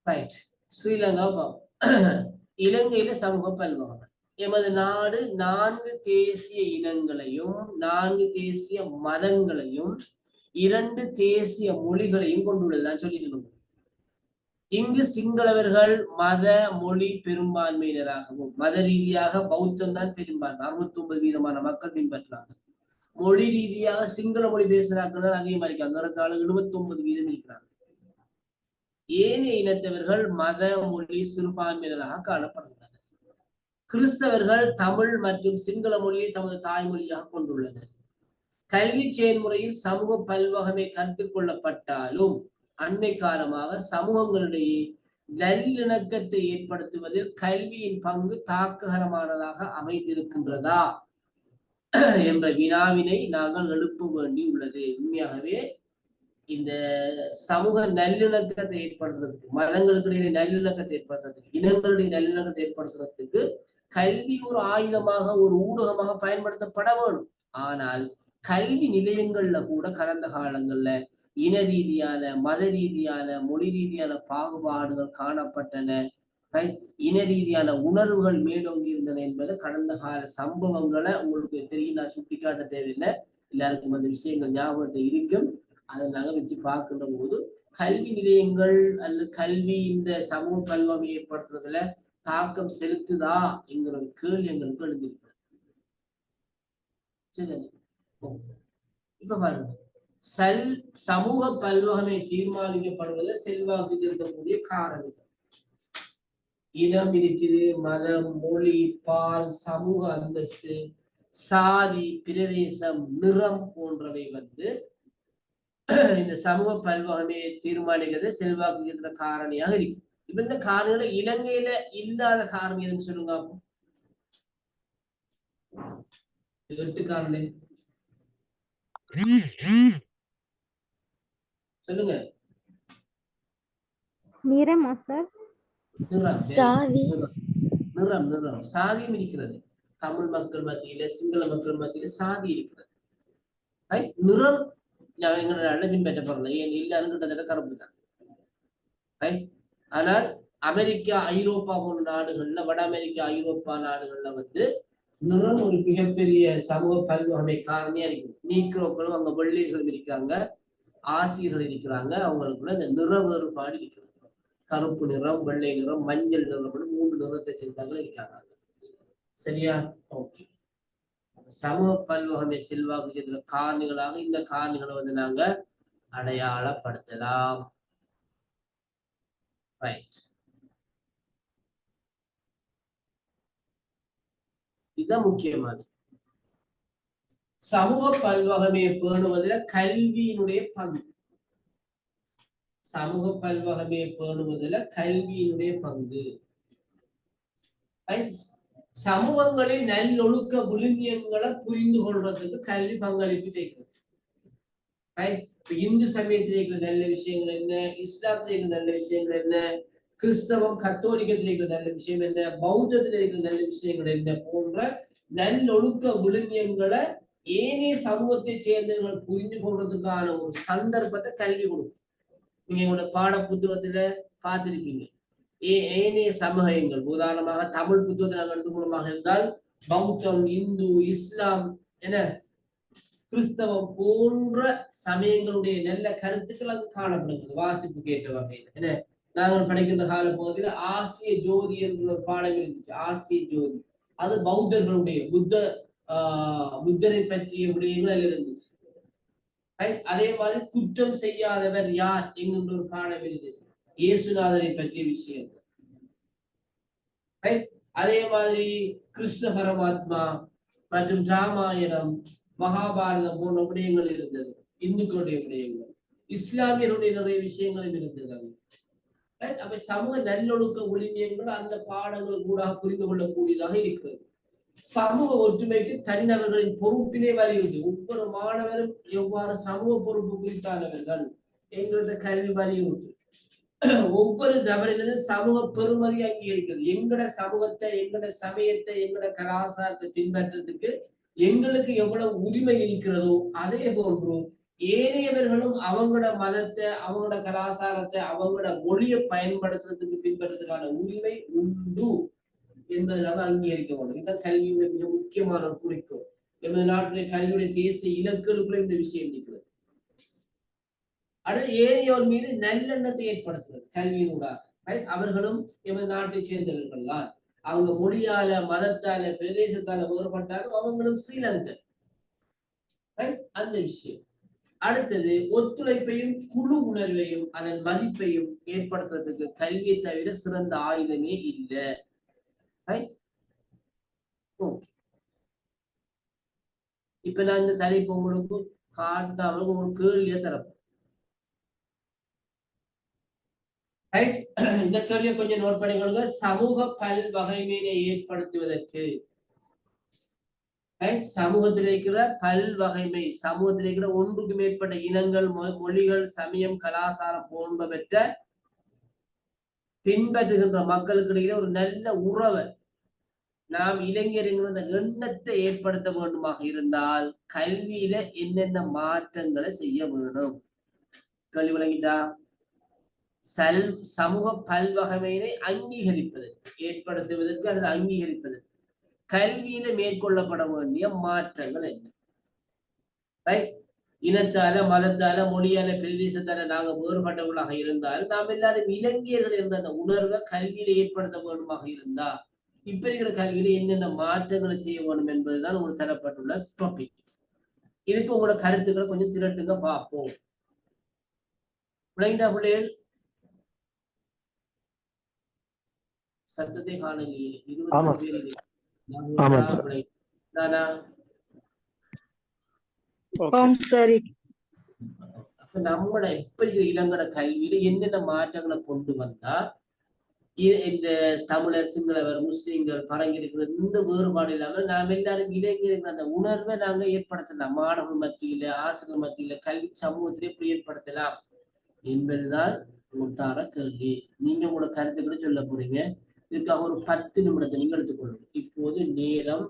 ரைட். ஸ்ரீலங்கா, இலங்கையில சமூக பல்வகமை. எமது நாடு 4 தேசிய இனங்களையும் 4 தேசிய மதங்களையும் 2 தேசிய மொழிகளையும் கொண்டுள்ளது. நான் சொல்லிட்டு இங்கு சிங்களவர்கள் மத மொழி பெரும்பான்மையினராகவும், மத ரீதியாக பௌத்தம் தான் பெரும்பான்மை, 69% மக்கள் பின்பற்றாங்க. மொழி ரீதியாக சிங்கள மொழி பேசுறாங்க தான் அதிகமா இருக்காங்க, 79% இருக்கிறாங்க. ஏனைய இனத்தவர்கள் மத மொழி சிறுபான்மையினராக காணப்படுகிறார்கள். கிறிஸ்தவர்கள் தமிழ் மற்றும் சிங்கள மொழியை தமது தாய்மொழியாக கொண்டுள்ளனர். கல்வி செயல்முறையில் சமூக பல்வகமை கருத்தில் கொள்ளப்பட்டாலும் அண்மை காலமாக சமூகங்களிடையே நல்லிணக்கத்தை ஏற்படுத்துவதில் கல்வியின் பங்கு தாக்ககரமானதாக அமைந்திருக்கின்றதா என்ற வினாவினை நாங்கள் எழுப்ப வேண்டி உள்ளது. உண்மையாகவே இந்த சமூக நல்லிணக்கத்தை ஏற்படுத்துறதுக்கு, மதங்களுக்கு இடையே நல்லிணக்கத்தை ஏற்படுத்துறதுக்கு, இனங்களுடைய நல்லிணக்கத்தை ஏற்படுத்துறதுக்கு கல்வி ஒரு ஆயுதமாக, ஒரு ஊடகமாக பயன்படுத்தப்பட வேணும். ஆனால் கல்வி நிலையங்கள்ல கூட கடந்த காலங்கள்ல இன ரீதியான, மத ரீதியான, மொழி ரீதியான பாகுபாடுகள் காணப்பட்டன. இன ரீதியான உணர்வுகள் மேலோங்கி இருந்தன என்பது கடந்த கால சம்பவங்களை உங்களுக்கு தெரியும், நான் சுட்டிக்காட்ட தேவையில்லை, எல்லாருக்கும் அந்த விஷயங்கள் ஞாபகத்தை இருக்கும். அதை நாங்கள் வச்சு பார்க்கின்ற போது கல்வி நிலையங்கள் அல்லது கல்வி இந்த சமூக பல்வகமை ஏற்படுத்துறதுல தாக்கம் செலுத்துதா என்கிற ஒரு கேள்வி எங்களுக்கு எழுந்திருக்கிறது. சரி, இப்ப பாருங்க, சமூக பல்வகமை தீர்மானிக்கப்படுவதில் செல்வாக்கு செலுத்தக்கூடிய காரணிகள் இனம் இருக்குது, மதம், மொழி, பால், சமூக அந்தஸ்து, சாதி, பிரதேசம், நிறம் போன்றவை இந்த சமூக பல்வகமையை தீர்மானிக்கிறது செல்வாக்கு செலுத்துற காரணியாக இருக்கு. இப்ப இந்த காரணிகளை இலங்கையில இல்லாத காரணி எதுன்னு சொல்லுங்க. 8 காரணி சொல்லுங்க. நிறமா சார்? நிறம் சாதியும் இருக்கிறது. தமிழ் மக்கள் மத்தியில, சிங்கள மக்கள் மத்தியில சாதி இருக்கிறது. நிறம் எங்களோட பின்பற்றப்படல, ஏன் எல்லாரும் கிட்டத்தட்ட கருப்பு தான். ஆனால் அமெரிக்கா, ஐரோப்பா போன்ற நாடுகள்ல, வட அமெரிக்கா, ஐரோப்பா நாடுகள்ல நிறம் ஒரு மிகப்பெரிய சமூக பல்வகமை காரணியா இருக்குது. நீக்ரோக்களும் அங்க வெள்ளையர்களும் இருக்கிறாங்க, ஆசிரியர்கள் இருக்கிறாங்க. அவங்களுக்குள்ள இந்த நிற வேறுபாடு இருக்கிறது. கருப்பு நிறம், வெள்ளை நிறம், மஞ்சள் நிறம், 3 நிறத்தை சேர்ந்தவர்கள் இருக்காங்க. சரியா? ஓகே. சமூக பல்வகமை செல்வாக்கு செலுத்துற காரணிகளாக இந்த காரணிகளை நாங்க அடையாளப்படுத்தலாம். ரைட், இதுதான் முக்கியமானது. சமூக பல்வகமையை பேணுவதில் கல்வியினுடைய பங்கு, சமூக பல்வகமையை பேணுவதில் கல்வியினுடைய பங்கு. சமூகங்களின் நல்லொழுக்க விழுமியங்களை புரிந்து கொள்றதுக்கு கல்வி பங்களிப்பு செய்கிறது. இந்து சமயத்தில் இருக்கிற நல்ல விஷயங்கள் என்ன, இஸ்லாத்தில் இருக்கிற நல்ல விஷயங்கள் என்ன, கிறிஸ்தவம் கத்தோலிக்கத்தில் இருக்கிற நல்ல விஷயம் என்ன, பௌத்தத்தில் இருக்கிற நல்ல விஷயங்கள் என்ன போன்ற நல்லொழுக்க விழுமியங்களை ஏனைய சமூகத்தை சேர்ந்தவர்கள் புரிந்து கொள்றதுக்கான ஒரு சந்தர்ப்பத்தை கல்வி கொடுக்கும். நீங்க உங்களோட பாட புத்தகத்துல பார்த்திருப்பீங்க. ஏனைய சமூகங்கள், உதாரணமாக தமிழ் புத்தகத்தை நாங்கள் எடுத்துக்கொள்ளுமாக இருந்தால் பௌத்தம், இந்து, இஸ்லாம் என கிறிஸ்தவம் போன்ற சமயங்களுடைய நல்ல கருத்துக்கள் அங்கு காணப்படுகிறது வாசிப்புக்கு ஏற்ற வகையில். என நாங்கள் படிக்கின்ற கால பகுதியில் ஆசிய ஜோதி என்ற ஒரு பாடம் இருந்துச்சு. ஆசிய ஜோதி அது பௌத்தர்களுடைய புத்தரை பற்றிய விடயங்கள் இருந்துச்சு. அதே மாதிரி குற்றம் செய்யாதவர் யார் என்கின்ற ஒரு பாடம் இருந்துச்சு, இயேசுநாதரை பற்றிய விஷயங்கள். அதே மாதிரி கிருஷ்ண பரமாத்மா மற்றும் ராமாயணம், மகாபாரதம் போன்ற விடயங்கள் இருந்தது. இந்துக்களுடைய விடயங்கள், இஸ்லாமியருடைய நிறைய விஷயங்கள் இருந்தது. அப்ப சமூக நல்லொழுக்க விழுமியங்கள் அந்த பாடங்கள் கூட புரிந்து கொள்ளக்கூடியதாக இருக்கிறது. சமூக ஒற்றுமைக்கு தனிநபர்களின் பொறுப்பிலே வலியுறுத்தி ஒவ்வொரு மாணவரும் எவ்வாறு சமூக பொறுப்பு குறித்தானவர்கள் என்கிறத கல்வி வலியுறுத்தி ஒவ்வொரு நபரினதும் சமூக பெருமதி அங்கீகரிக்கிறது. எங்கட சமூகத்தை, எங்கட சமயத்தை, எங்கட கலாச்சாரத்தை பின்பற்றதுக்கு எங்களுக்கு எவ்வளவு உரிமை இருக்கிறதோ அதே போன்று ஏனையவர்களும் அவங்களோட மதத்தை, அவங்களோட கலாச்சாரத்தை, அவங்களோட மொழியை பயன்படுத்துறதுக்கு பின்பற்றதுக்கான உரிமை உண்டு என்பதை நாம அங்கீகரிக்க வேண்டும். இதுதான் கல்வியுடைய மிக முக்கியமான குறிக்கோள். எமது நாட்டிலே கல்வியுடைய தேசிய இலக்குகளுக்குள்ள இந்த விஷயம் இருக்கிறது. அடுத்து ஏனையோர் மீது நல்லெண்ணத்தை ஏற்படுத்துறது கல்வியினூடாக. அவர்களும் எமது நாட்டை சேர்ந்தவர்கள் தான். அவங்க மொழியால, மதத்தால, பிரதேசத்தால வேறுபட்டாலும் அவங்களும் ஸ்ரீலங்கன். அந்த விஷயம். அடுத்தது ஒத்துழைப்பையும் குழு உணர்வையும் அதன் மதிப்பையும் ஏற்படுத்துறதுக்கு கல்வியை தவிர சிறந்த ஆயுதமே இல்லை. ஓகே. இப்ப நான் இந்த தலைப்பு உங்களுக்கு காட்டாமல் உங்களுக்கு கேள்வியை தரப்போம். ரைட், இந்த கேள்வியை கொஞ்சம் நோட் பண்ணிக்கொள்ளுங்க. சமூக பல்வகைமையை ஏற்படுத்துவதற்கு சமூகத்தில் இருக்கிற பல்வகைமை, சமூகத்தில் இருக்கிற ஒன்றுக்கு மேற்பட்ட இனங்கள், மொழிகள், சமயம், கலாச்சாரம் போன்றவற்றை பின்பற்றுகின்ற மக்களுக்கு இடையில ஒரு நல்ல உறவை நாம் இளைஞர்கள் அந்த எண்ணத்தை ஏற்படுத்த வேண்டுமாக இருந்தால் கல்வியில என்னென்ன மாற்றங்களை செய்ய வேணும்? கல்வி விளங்கிட்டா? சமூக பல்வகைமையினை அங்கீகரிப்பதற்கு, ஏற்படுத்துவதற்கு அல்லது அங்கீகரிப்பதற்கு கல்வியில மேற்கொள்ளப்பட வேண்டிய மாற்றங்கள் என்ன? ரைட், இனத்தால, மதத்தால, மொழியால, பிரதேசத்தால நாங்க வேறுபட்டவர்களாக இருந்தால் நாம் எல்லாரும் இளைஞர்கள் என்ற அந்த உணர்வை கல்வியில ஏற்படுத்த வேண்டுமாக இருந்தா இப்ப இருக்கிற கல்வியில என்னென்ன மாற்றங்களை செய்ய வேண்டும் என்பதுதான் உங்களுக்கு தரப்பட்டுள்ள டாபிக். இதுக்கு உங்களோட கருத்துக்களை கொஞ்சம் திரட்டுங்க பார்ப்போம். விளங்கிட்டா பிள்ளைகள்? சத்தத்தை காணலையே. 20 பேர் தானா? ஓம் சரி. அப்ப நம்மளோட எப்ப இருக்கிற இளங்கட கல்வியில என்னென்ன மாற்றங்களை கொண்டு வந்தா இந்த தமிழர், சிங்களவர், முஸ்லிம்கள், பழங்கிருக்கிற இந்த வேறுபாடு இல்லாம நாம் எல்லாரும் இளைஞர்கள் அந்த உணர்வை நாங்க ஏற்படுத்தலாம். மாணவர்கள் மத்தியில, ஆசிரியர் மத்தியில, கல்வி சமூகத்திலே எப்படி ஏற்படுத்தலாம் என்பதுதான் உங்களுக்கான கேள்வி. நீங்க உங்களோட கருத்துக்களை சொல்ல போறீங்க. இதுக்காக ஒரு 10 நிமிடத்தை நீங்க எடுத்துக்கொள்ளுங்க. இப்போது நேரம்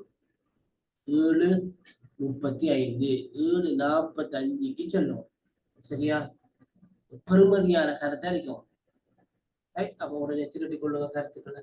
7:35, 7:45க்கு சொல்லுவோம். சரியா? பெருமதியான கருத்தை இருக்கும். அப்ப உடனே திருட்டிக் கொள்ளுங்க கருத்துக்களை.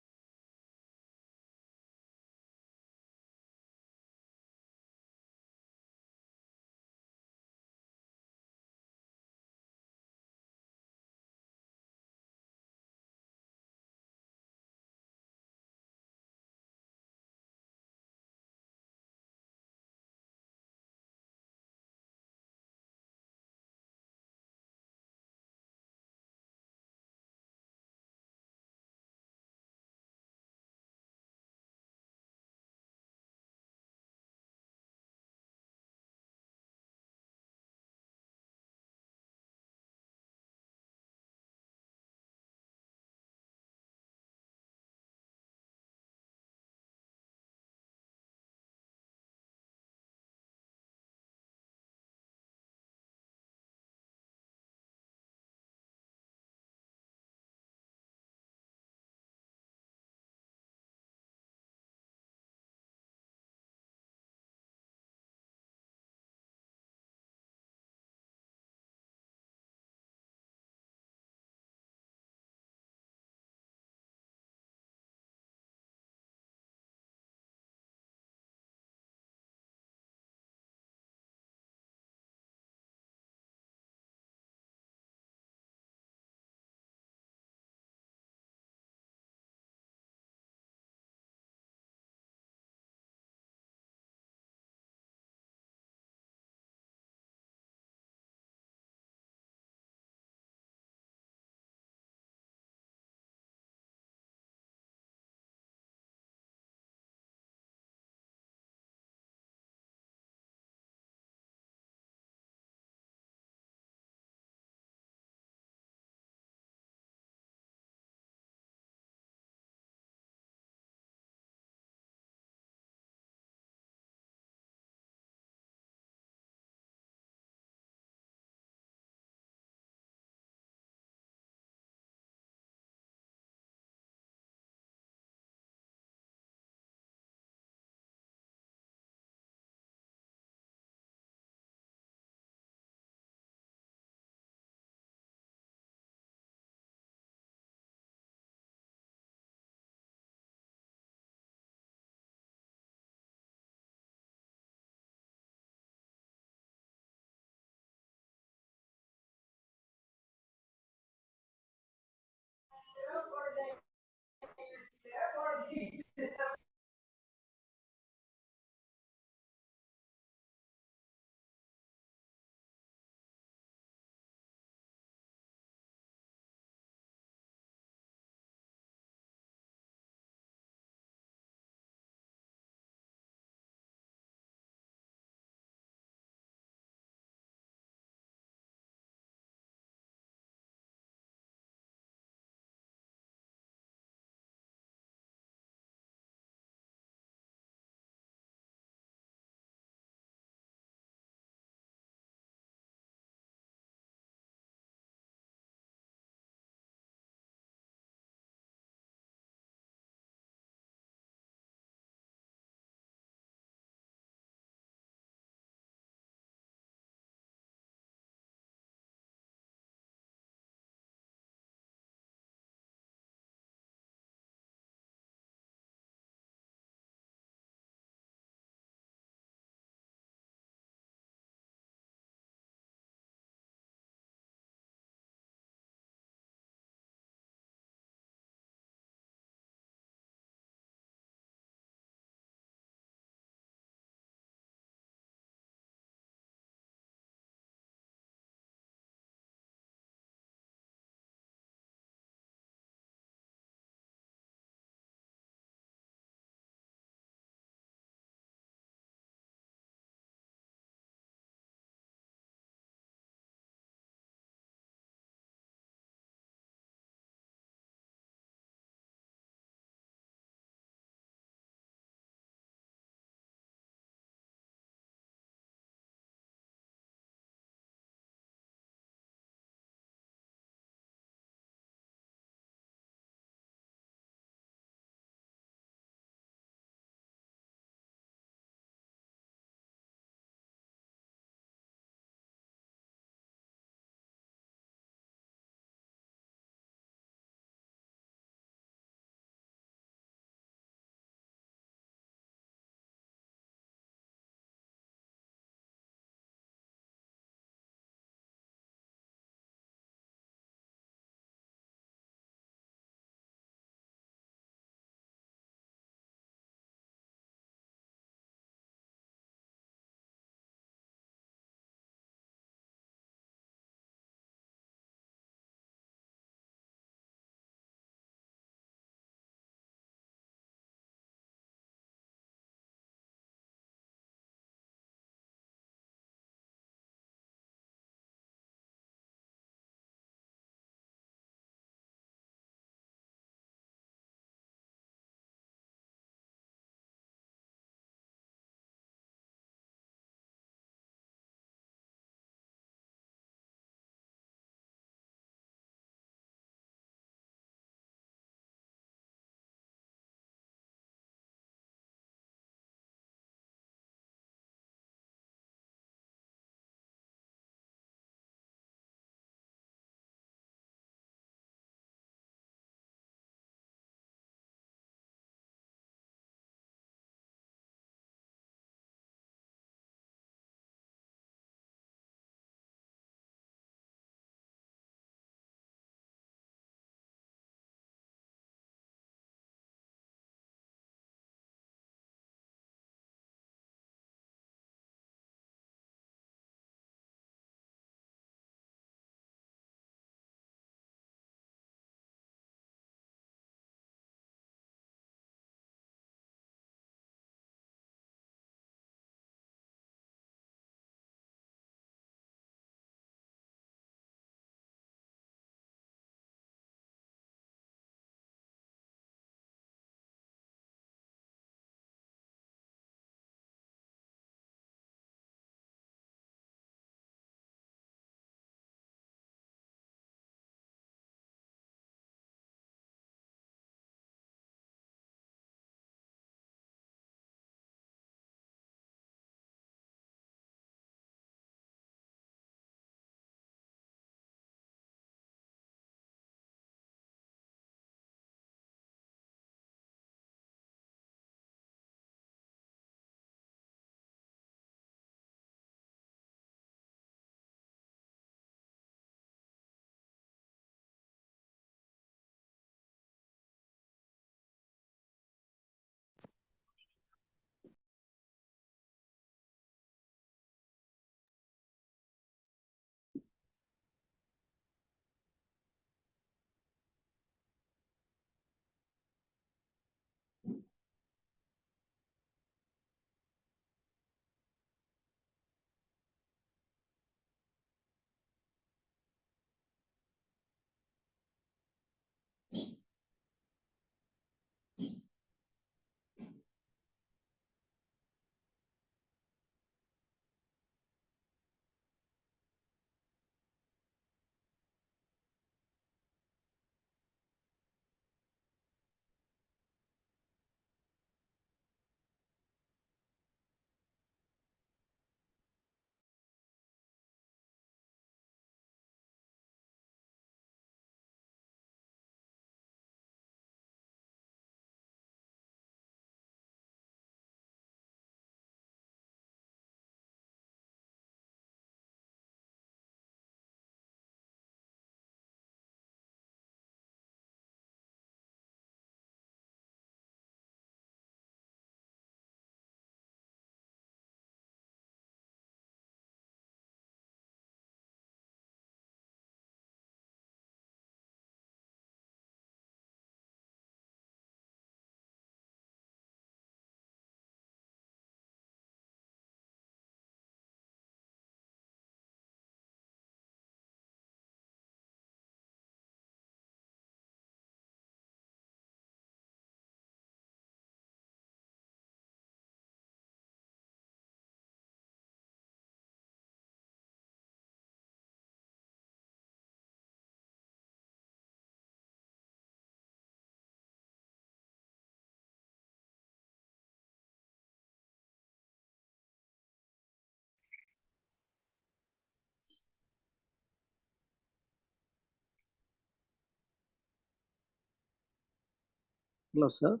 Hello, sir.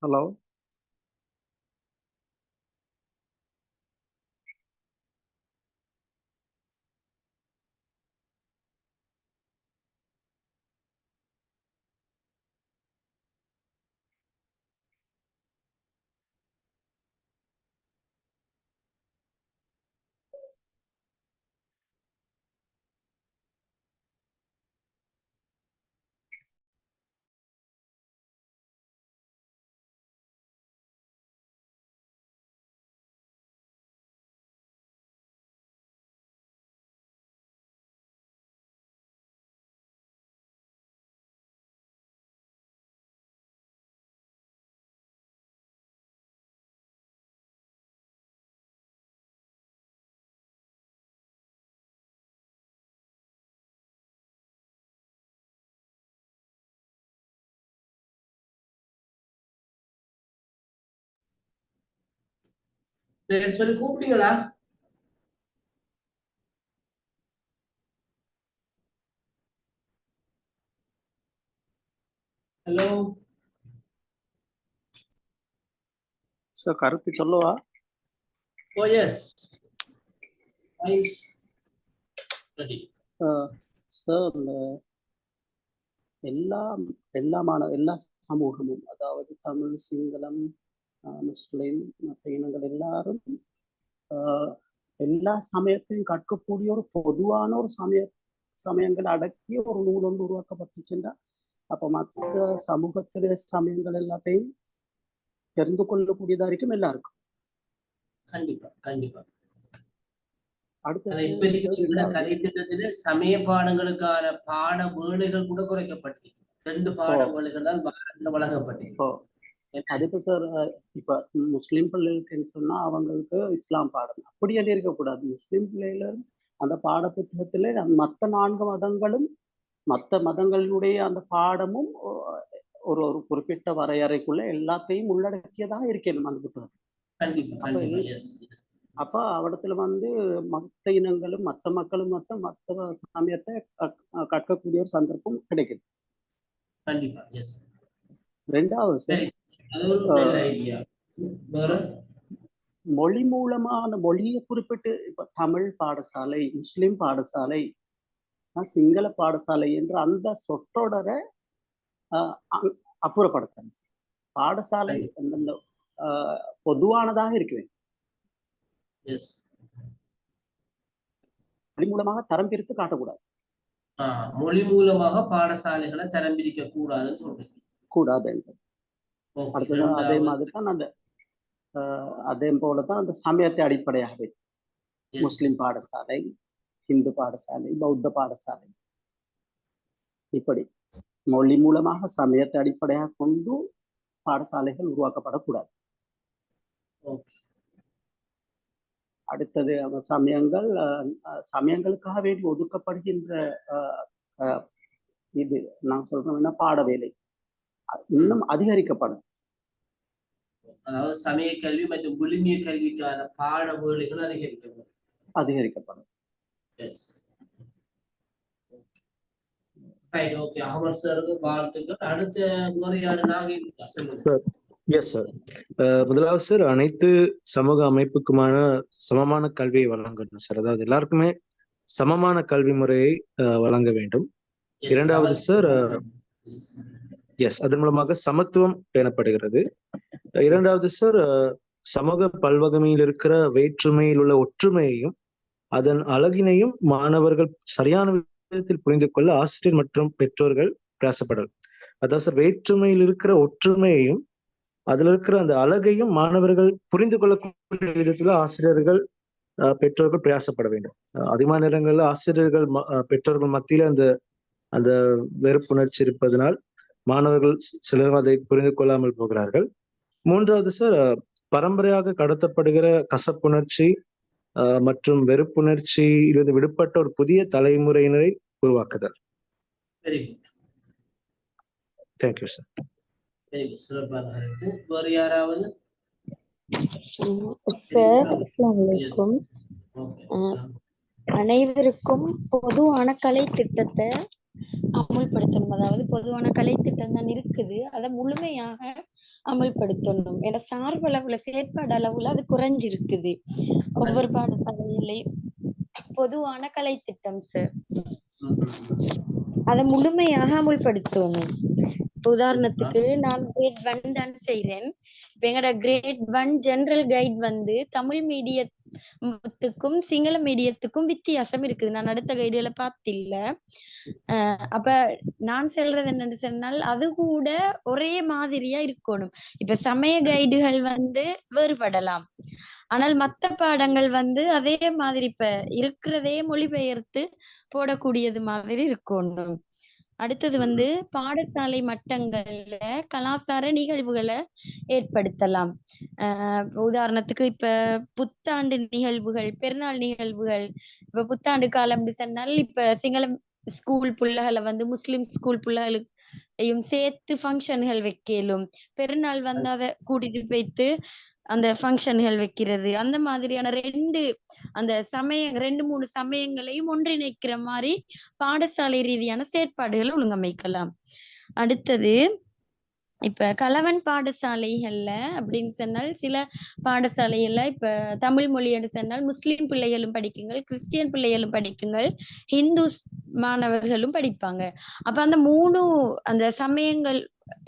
Hello. பேர் சொல்லி கூப்பிட்டீங்களா? ஹலோ Sir, கருத்து சொல்லவா? ஓ எஸ் ரெடி. சார், எல்லா சமூகமும், அதாவது தமிழ், சிங்களம், முஸ்லிம், மற்ற இனங்கள் எல்லாரும் எல்லா சமயத்தையும் கற்கக்கூடிய ஒரு பொதுவான ஒரு சமயங்களை அடக்கிய ஒரு நூல் ஒன்று உருவாக்கப்பட்டுச்சுன்னா, அப்ப மற்ற சமூகத்திலே சமயங்கள் எல்லாத்தையும் தெரிந்து கொள்ளக்கூடியதா இருக்கும் எல்லாருக்கும். கண்டிப்பா கண்டிப்பா. அடுத்தது கலை திட்டத்திலே சமய பாடங்களுக்கான பாட வேலைகள் கூட குறைக்கப்பட்டிருக்கு. 2 பாட வேலைகள் தான் பாரதில் வழங்கப்பட்டிருக்கு. அதுக்கு சார், இப்ப முஸ்லிம் பிள்ளைகளுக்குன்னு சொன்னா அவங்களுக்கு இஸ்லாம் பாடம் அப்படியே இருக்கக்கூடாது. முஸ்லிம் பிள்ளைகள் அந்த பாட புத்தகத்திலே மற்ற 4 மதங்களும் மற்ற மதங்களுடைய அந்த பாடமும் ஒரு ஒரு குறிப்பிட்ட வரையறைக்குள்ள எல்லாத்தையும் உள்ளடக்கியதாக இருக்கணும் அந்த புத்தகம். அப்ப அவடத்துல மற்ற இனங்களும் மற்ற மக்களும் மற்ற சமயத்தை கற்கக்கூடிய ஒரு சந்தர்ப்பம் கிடைக்குது. கண்டிப்பா. ரெண்டாவது சார், மொழி மூலமா அந்த மொழியை குறிப்பிட்டு இப்ப தமிழ் பாடசாலை, முஸ்லிம் பாடசாலை, சிங்கள பாடசாலை என்று அந்த சொற்றொடரை அப்புறப்படுத்தாங்க. பாடசாலை அந்த பொதுவானதாக இருக்கு. மொழி மூலமாக தரம் பிரித்து காட்டக்கூடாது. மொழி மூலமாக பாடசாலைகளை தரம் பிரிக்க கூடாதுன்னு சொல்றீங்க. கூடாது என்பது. அடுத்தது அதே மாதிரி தான் அதே போலதான் அந்த சமயத்தை அடிப்படையாக வைத்து முஸ்லிம் பாடசாலை, இந்து பாடசாலை, பௌத்த பாடசாலை, இப்படி மொழி மூலமாக சமயத்தை அடிப்படையாக கொண்டு பாடசாலைகள் உருவாக்கப்படக்கூடாது. ஓகே. அடுத்தது சமயங்களுக்காக வேண்டி ஒதுக்கப்படுகின்ற இது நான் சொல்றேன்னா பாட வேலை இன்னும் அதிகரிக்கப்படும். அதாவது சமய கல்வி மற்றும் விழுமிய கல்விக்கான பாட வேலைகள் அதிகரிக்கப்படும். எஸ். ரைட். ஓகே. அமர் சாருக்கு வாழ்த்துக்கள். அடுத்த முறையான நாங்கள் சொல்லுங்க. Yes sir. முதலாவது சார், அனைத்து சமூக அமைப்புக்குமான சமமான கல்வியை வழங்கணும் சார். அதாவது எல்லாருக்குமே சமமான கல்வி முறையை வழங்க வேண்டும். இரண்டாவது சார், எஸ், அதன் மூலமாக சமத்துவம் பேணப்படுகிறது. இரண்டாவது சார், சமூக பல்வகமையில் இருக்கிற வேற்றுமையில் உள்ள ஒற்றுமையையும் அதன் அழகினையும் மாணவர்கள் சரியான விதத்தில் புரிந்து கொள்ள ஆசிரியர் மற்றும் பெற்றோர்கள் பிரயாசப்படல். அதாவது சார், வேற்றுமையில் இருக்கிற ஒற்றுமையையும் அதுல இருக்கிற அந்த அழகையும் மாணவர்கள் புரிந்து கொள்ளக்கூடிய விதத்துல ஆசிரியர்கள் பெற்றோர்கள் பிரயாசப்பட வேண்டும். அதிகமான நேரங்கள்ல ஆசிரியர்கள் பெற்றோர்கள் மத்தியில அந்த வெறுப்புணர்ச்சி இருப்பதனால் மாணவர்கள் சிலர் அதை புரிந்து கொள்ளாமல் போகிறார்கள். மூன்றாவது சார், பரம்பரையாக கடத்தப்படுகிற கசப்புணர்ச்சி மற்றும் வெறுப்புணர்ச்சியிலிருந்து விடுபட்ட ஒரு புதிய தலைமுறையினரை உருவாக்குதல். Very good. Thank you sir. சிறப்பாக இருக்கு. வேறு யாராவது? சார், அஸ்ஸலாமு அலைக்கும். அனைவருக்கும் பொதுவான கலை திட்டத்தை அமுல்படுத்தணும். அதாவது பொதுவான கலை திட்டம் தான் இருக்குது, அதை முழுமையாக அமுல்படுத்தணும். ஏன்னா சார்பு அளவுல செயற்பாடு அளவுல அது குறைஞ்சிருக்குது ஒவ்வொரு பாடசாலையிலையும். பொதுவான கலை திட்டம் சார், அதை முழுமையாக அமுல்படுத்தணும். உதாரணத்துக்கு நான் கிரேட் 1 தான் செய்யறேன். இப்ப எங்கட கிரேட் 1 ஜெனரல் கைட் வந்து தமிழ் மீடியத்துக்கும் சிங்கள மீடியத்துக்கும் வித்தியாசம் இருக்குது. நான் அடுத்த கைடுகளை பார்த்தில்ல. அப்ப நான் சொல்றது என்னன்னு சொன்னால், அது கூட ஒரே மாதிரியா இருக்கணும். இப்ப சமய கைடுகள் வந்து வேறுபடலாம், ஆனால் மத்த பாடங்கள் வந்து அதே மாதிரி இப்ப இருக்கிறதே மொழிபெயர்த்து போடக்கூடியது மாதிரி இருக்கணும். அடுத்தது வந்து பாடசாலை மட்டங்கள்ல கலாச்சார நிகழ்வுகளை ஏற்படுத்தலாம். உதாரணத்துக்கு இப்ப புத்தாண்டு நிகழ்வுகள், பெருநாள் நிகழ்வுகள். இப்ப புத்தாண்டு காலம் சொன்னால் இப்ப சிங்கள ஸ்கூல் பிள்ளைகளை வந்து முஸ்லிம் ஸ்கூல் பிள்ளைகளையும் சேர்த்து ஃபங்க்ஷன்கள் வைக்கலும். பெருநாள் வந்து அதை கூட்டிட்டு போய்த்து அந்த ஃபங்க்ஷன்கள் வைக்கிறது. அந்த மாதிரியான அந்த 2-3 சமயங்களையும் ஒன்றிணைக்கிற மாதிரி பாடசாலை ரீதியான செயற்பாடுகளை ஒழுங்கமைக்கலாம். அடுத்தது இப்ப கலவன் பாடசாலைகள்ல அப்படின்னு சொன்னால், சில பாடசாலைகள்ல இப்ப தமிழ் மொழி என்று சொன்னால் முஸ்லிம் பிள்ளைகளும் படிக்குங்கள், கிறிஸ்டியன் பிள்ளைகளும் படிக்குங்கள், ஹிந்து மாணவர்களும் படிப்பாங்க. அப்ப அந்த 3 அந்த சமயங்கள்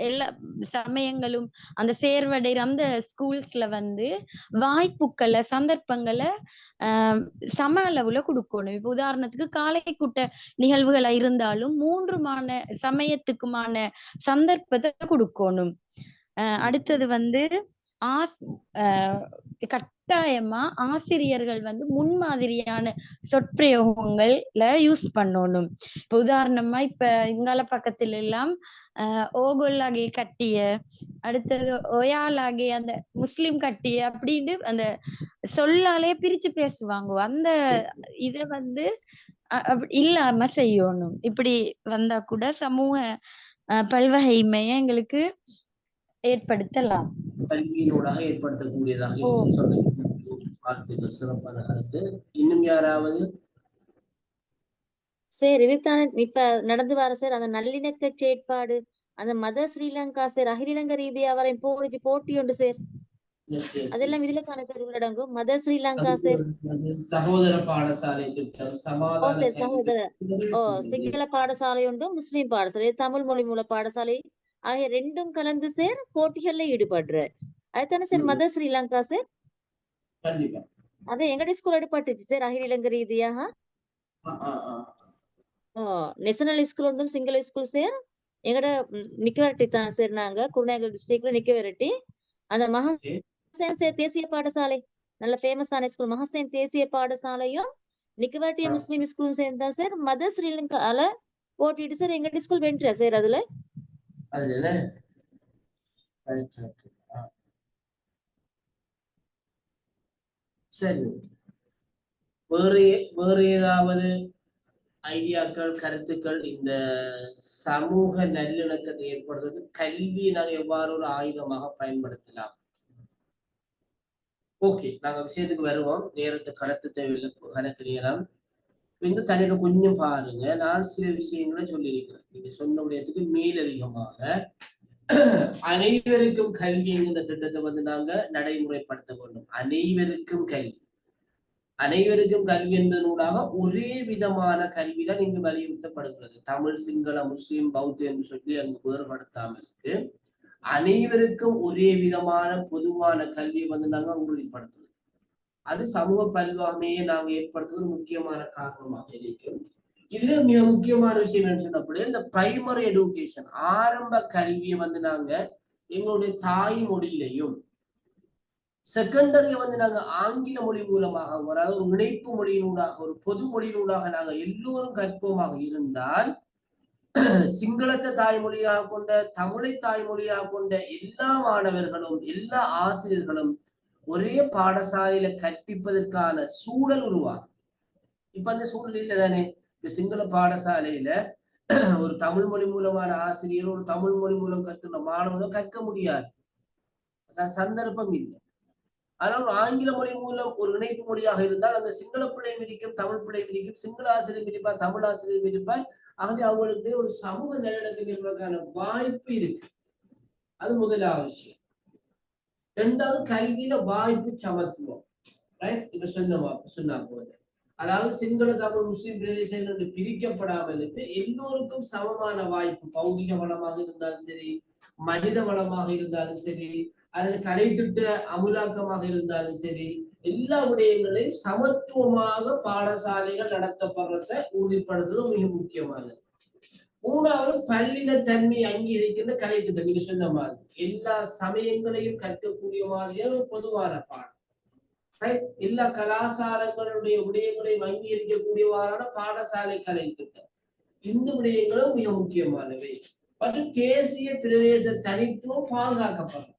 எல்லா சமயங்களும் அந்த சேர்வடைகிற அந்த ஸ்கூல்ஸ்ல வந்து வாய்ப்புக்களை சந்தர்ப்பங்களை சம அளவுல கொடுக்கணும். இப்ப உதாரணத்துக்கு காலை கூட்ட நிகழ்வுகளா இருந்தாலும் 3 சமயத்துக்குமான சந்தர்ப்பத்தை கொடுக்கணும். அடுத்தது வந்து கட்டாயமா ஆசிரியர்கள் வந்து முன்மாதிரியான சொற்பிரயோகங்கள்ல யூஸ் பண்ணணும். இப்ப உதாரணமா இப்ப இங்கால பக்கத்துல எல்லாம் ஓகோல்லாகே கட்டிய, அடுத்தது ஒயாலாகே அந்த முஸ்லிம் கட்டிய அப்படின்னு அந்த சொல்லாலே பிரிச்சு பேசுவாங்க. அந்த இத வந்து இல்லாம செய்யணும். இப்படி வந்தா கூட சமூக பல்வகைமையை எங்களுக்கு ஏற்படுத்தலாம், கல்வியினூடாக ஏற்படுத்தக்கூடியதாக சிறப்பான அரசு. இன்னும் யாராவது? சார், இதுதான் இப்ப நடந்து வர சார் அந்த நல்லிணக்க செயற்பாடு, அந்த மத ஸ்ரீலங்கா சார் அகிலங்க ரீதியா வரை போட்டி உண்டு சார். அதெல்லாம் இதுல காண சார் உள்ளடங்கும். மத ஸ்ரீலங்கா சார் சகோதர பாடசாலை திட்டம், சகோதர சிங்கள பாடசாலை உண்டு, முஸ்லிம் பாடசாலை, தமிழ் மொழி மூல பாடசாலை ஆகிய 2ம் கலந்து சார் போட்டிகள்ல ஈடுபடுற. அதுதானே சார் மத ஸ்ரீலங்கா சார். கண்டிப்பா அது எங்கட ஸ்கூல் ஈடுபட்டுச்சு சார் அகிலங்க ரீதியாக. நேஷனல் ஸ்கூல் உண்டும் சிங்கள ஸ்கூல் சார். எங்கட நிக்கவரட்டி தான் சார், நாங்க குருநாகல் டிஸ்ட்ரிக்ட்ல நிக்கவரட்டி. அந்த மகசேன் சார் தேசிய பாடசாலை நல்ல ஃபேமஸான ஸ்கூல். மகசேன் தேசிய பாடசாலையும் நிக்கவரட்டி முஸ்லிம் ஸ்கூலும் சேர்ந்தா சார் மத ஸ்ரீலங்கால போட்டிட்டு சார் எங்க ஸ்கூல் வென்றா சார் அதுல. அதுல என்ன Right, right. சரி, வேறு ஏதாவது ஐடியாக்கள், கருத்துக்கள் இந்த சமூக நல்லிணக்கத்தை ஏற்படுத்துறது கல்வியை நாங்கள் எவ்வாறு ஒரு ஆயுதமாக பயன்படுத்தலாம்? ஓகே, நாங்க விஷயத்துக்கு வருவோம். நேரத்தை கடத்த தேவையில்லை, கணக்கு நேரம். இந்த தலைப்பை கொஞ்சம் பாருங்க. நான் சில விஷயங்களை சொல்லியிருக்கிறேன். நீங்க சொன்ன விடயத்துக்கு மேலதிகமாக அனைவருக்கும் கல்வி என்கிற திட்டத்தை வந்து நாங்க நடைமுறைப்படுத்த வேண்டும். அனைவருக்கும் கல்வி, அனைவருக்கும் கல்வி என்பதனூடாக ஒரே விதமான கல்விதான் இங்கு வலியுறுத்தப்படுகிறது. தமிழ், சிங்கள, முஸ்லிம், பௌத்தம் என்று சொல்லி அங்கு வேறுபடுத்தாமலுக்கு அனைவருக்கும் ஒரே விதமான பொதுவான கல்வியை வந்து நாங்க உறுதிப்படுத்துறது. அது சமூக பல்வாமையை நாங்க ஏற்படுத்துவது முக்கியமான காரணமாக இருக்கும். இதுல மிக முக்கியமான விஷயம் என்ன சொன்னப்படி இந்த பிரைமரி எடுகேஷன், ஆரம்ப கல்வியை வந்து நாங்க எங்களுடைய தாய் மொழியிலையும், செகண்டரிய வந்து நாங்க ஆங்கில மொழி மூலமாக, அதாவது ஒரு இணைப்பு மொழியினூடாக, ஒரு பொது மொழியினூடாக நாங்க எல்லோரும் கற்போமாக இருந்தால், சிங்களத்தை தாய்மொழியாக கொண்ட, தமிழை தாய்மொழியாக கொண்ட எல்லா மாணவர்களும் எல்லா ஆசிரியர்களும் ஒரே பாடசாலையில கற்பிப்பதற்கான சூழல் உருவாகும். இப்ப அந்த சூழல் இல்லை தானே. இப்ப சிங்கள பாடசாலையில ஒரு தமிழ் மொழி மூலமான ஆசிரியர் ஒரு தமிழ் மொழி மூலம் கற்கின்ற மாணவர்கள் கற்க முடியாது, சந்தர்ப்பம் இல்லை. ஆனால் ஒரு ஆங்கில மொழி மூலம் ஒரு இணைப்பு மொழியாக இருந்தால் அங்க சிங்கள பிள்ளையும் இருக்கும், தமிழ் பிள்ளையும் இருக்கும், சிங்கள ஆசிரியர் இருப்பார், தமிழ் ஆசிரியர் இருப்பார். ஆகவே அவங்களுக்கு ஒரு சமூக நல்லிணக்கம் என்பதற்கான வாய்ப்பு இருக்கு. அது முதலாவது விஷயம். இரண்டாவது, கல்வியில வாய்ப்பு சமத்துவம். ரைட், இப்ப சொன்னா போது, அதாவது சிங்கள, தமிழ், முஸ்லிம் பிரதேசங்கள் பிரிக்கப்படாமலுக்கு எல்லோருக்கும் சமமான வாய்ப்பு, பௌதிக வளமாக இருந்தாலும் சரி, மனித வளமாக இருந்தாலும் சரி, அல்லது கலைத்திட்ட அமுலாக்கமாக இருந்தாலும் சரி, எல்லா விடயங்களையும் சமத்துவமாக பாடசாலைகள் நடத்தப்படுறத உறுதிப்படுத்துறது மிக முக்கியமானது. மூணாவது, பள்ளியில தன்மை அங்கீகரிக்கின்ற கலைத்திட்டம். நீங்க சொன்ன மாதிரி எல்லா சமயங்களையும் கற்கக்கூடிய மாதிரியான ஒரு பொதுவான பாடம். எல்லா கலாச்சாரங்களுடைய விடயங்களையும் அங்கீகரிக்கக்கூடியவாறான பாடசாலை கலை திட்டம். இந்த விடயங்களும் மிக முக்கியமானவை. மற்றும் தேசிய பிரதேச தனித்துவம் பாதுகாக்கப்படும்.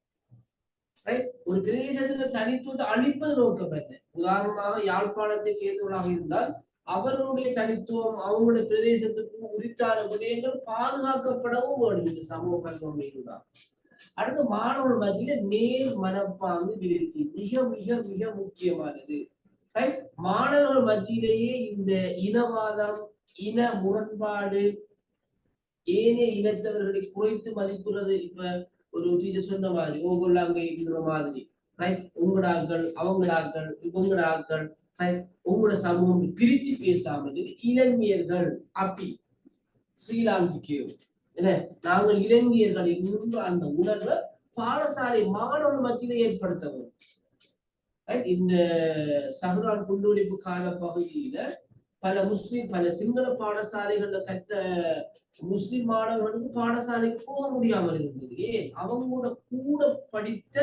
ஒரு பிரதேசத்துல தனித்துவத்தை அழிப்பது நோக்கம் என்ன? உதாரணமாக யாழ்ப்பாணத்தை சேர்ந்தவர்களாக இருந்தால் அவர்களுடைய தனித்துவம், அவங்களுடைய பிரதேசத்துக்கு உரித்தான விடயங்கள் பாதுகாக்கப்படவும் வேண்டும் இந்த சமூக பல்வன்மையினூடாக. அடுத்த, மாணவர்கள் மத்தியில நேர் மனப்பாங்கு விருத்தி மிக மிக மிக முக்கியமானது. மாணவர்கள் மத்தியிலேயே இந்த இனவாதம், இன முரண்பாடு, ஏனைய இனத்தவர்களை குறைத்து மதிப்புறது, இப்ப ஒரு டீச்சர் சொன்ன மாதிரி ஒவ்வொரு இருக்கிற மாதிரி, உங்கடாக்கள், அவங்கடாக்கள், இவங்கடாக்கள், உங்களோட சமூகம் பிரிச்சு பேசாமல் இளைஞர்கள் அப்படி ஸ்ரீலாங்கிக்கோ என்ன, நாங்கள் இளைஞர்கள் என்ற அந்த உணர்வை பாடசாலை மாணவர்கள் மத்தியில ஏற்படுத்தவும். இந்த சஹ்ரான் குண்டுவெடிப்பு கால பகுதியில பல சிங்கள பாடசாலைகள்ல கற்ற முஸ்லிம் மாணவர்களுக்கு பாடசாலைக்கு போக முடியாமல் இருந்தது. ஏன்? அவங்களோட கூட படித்த,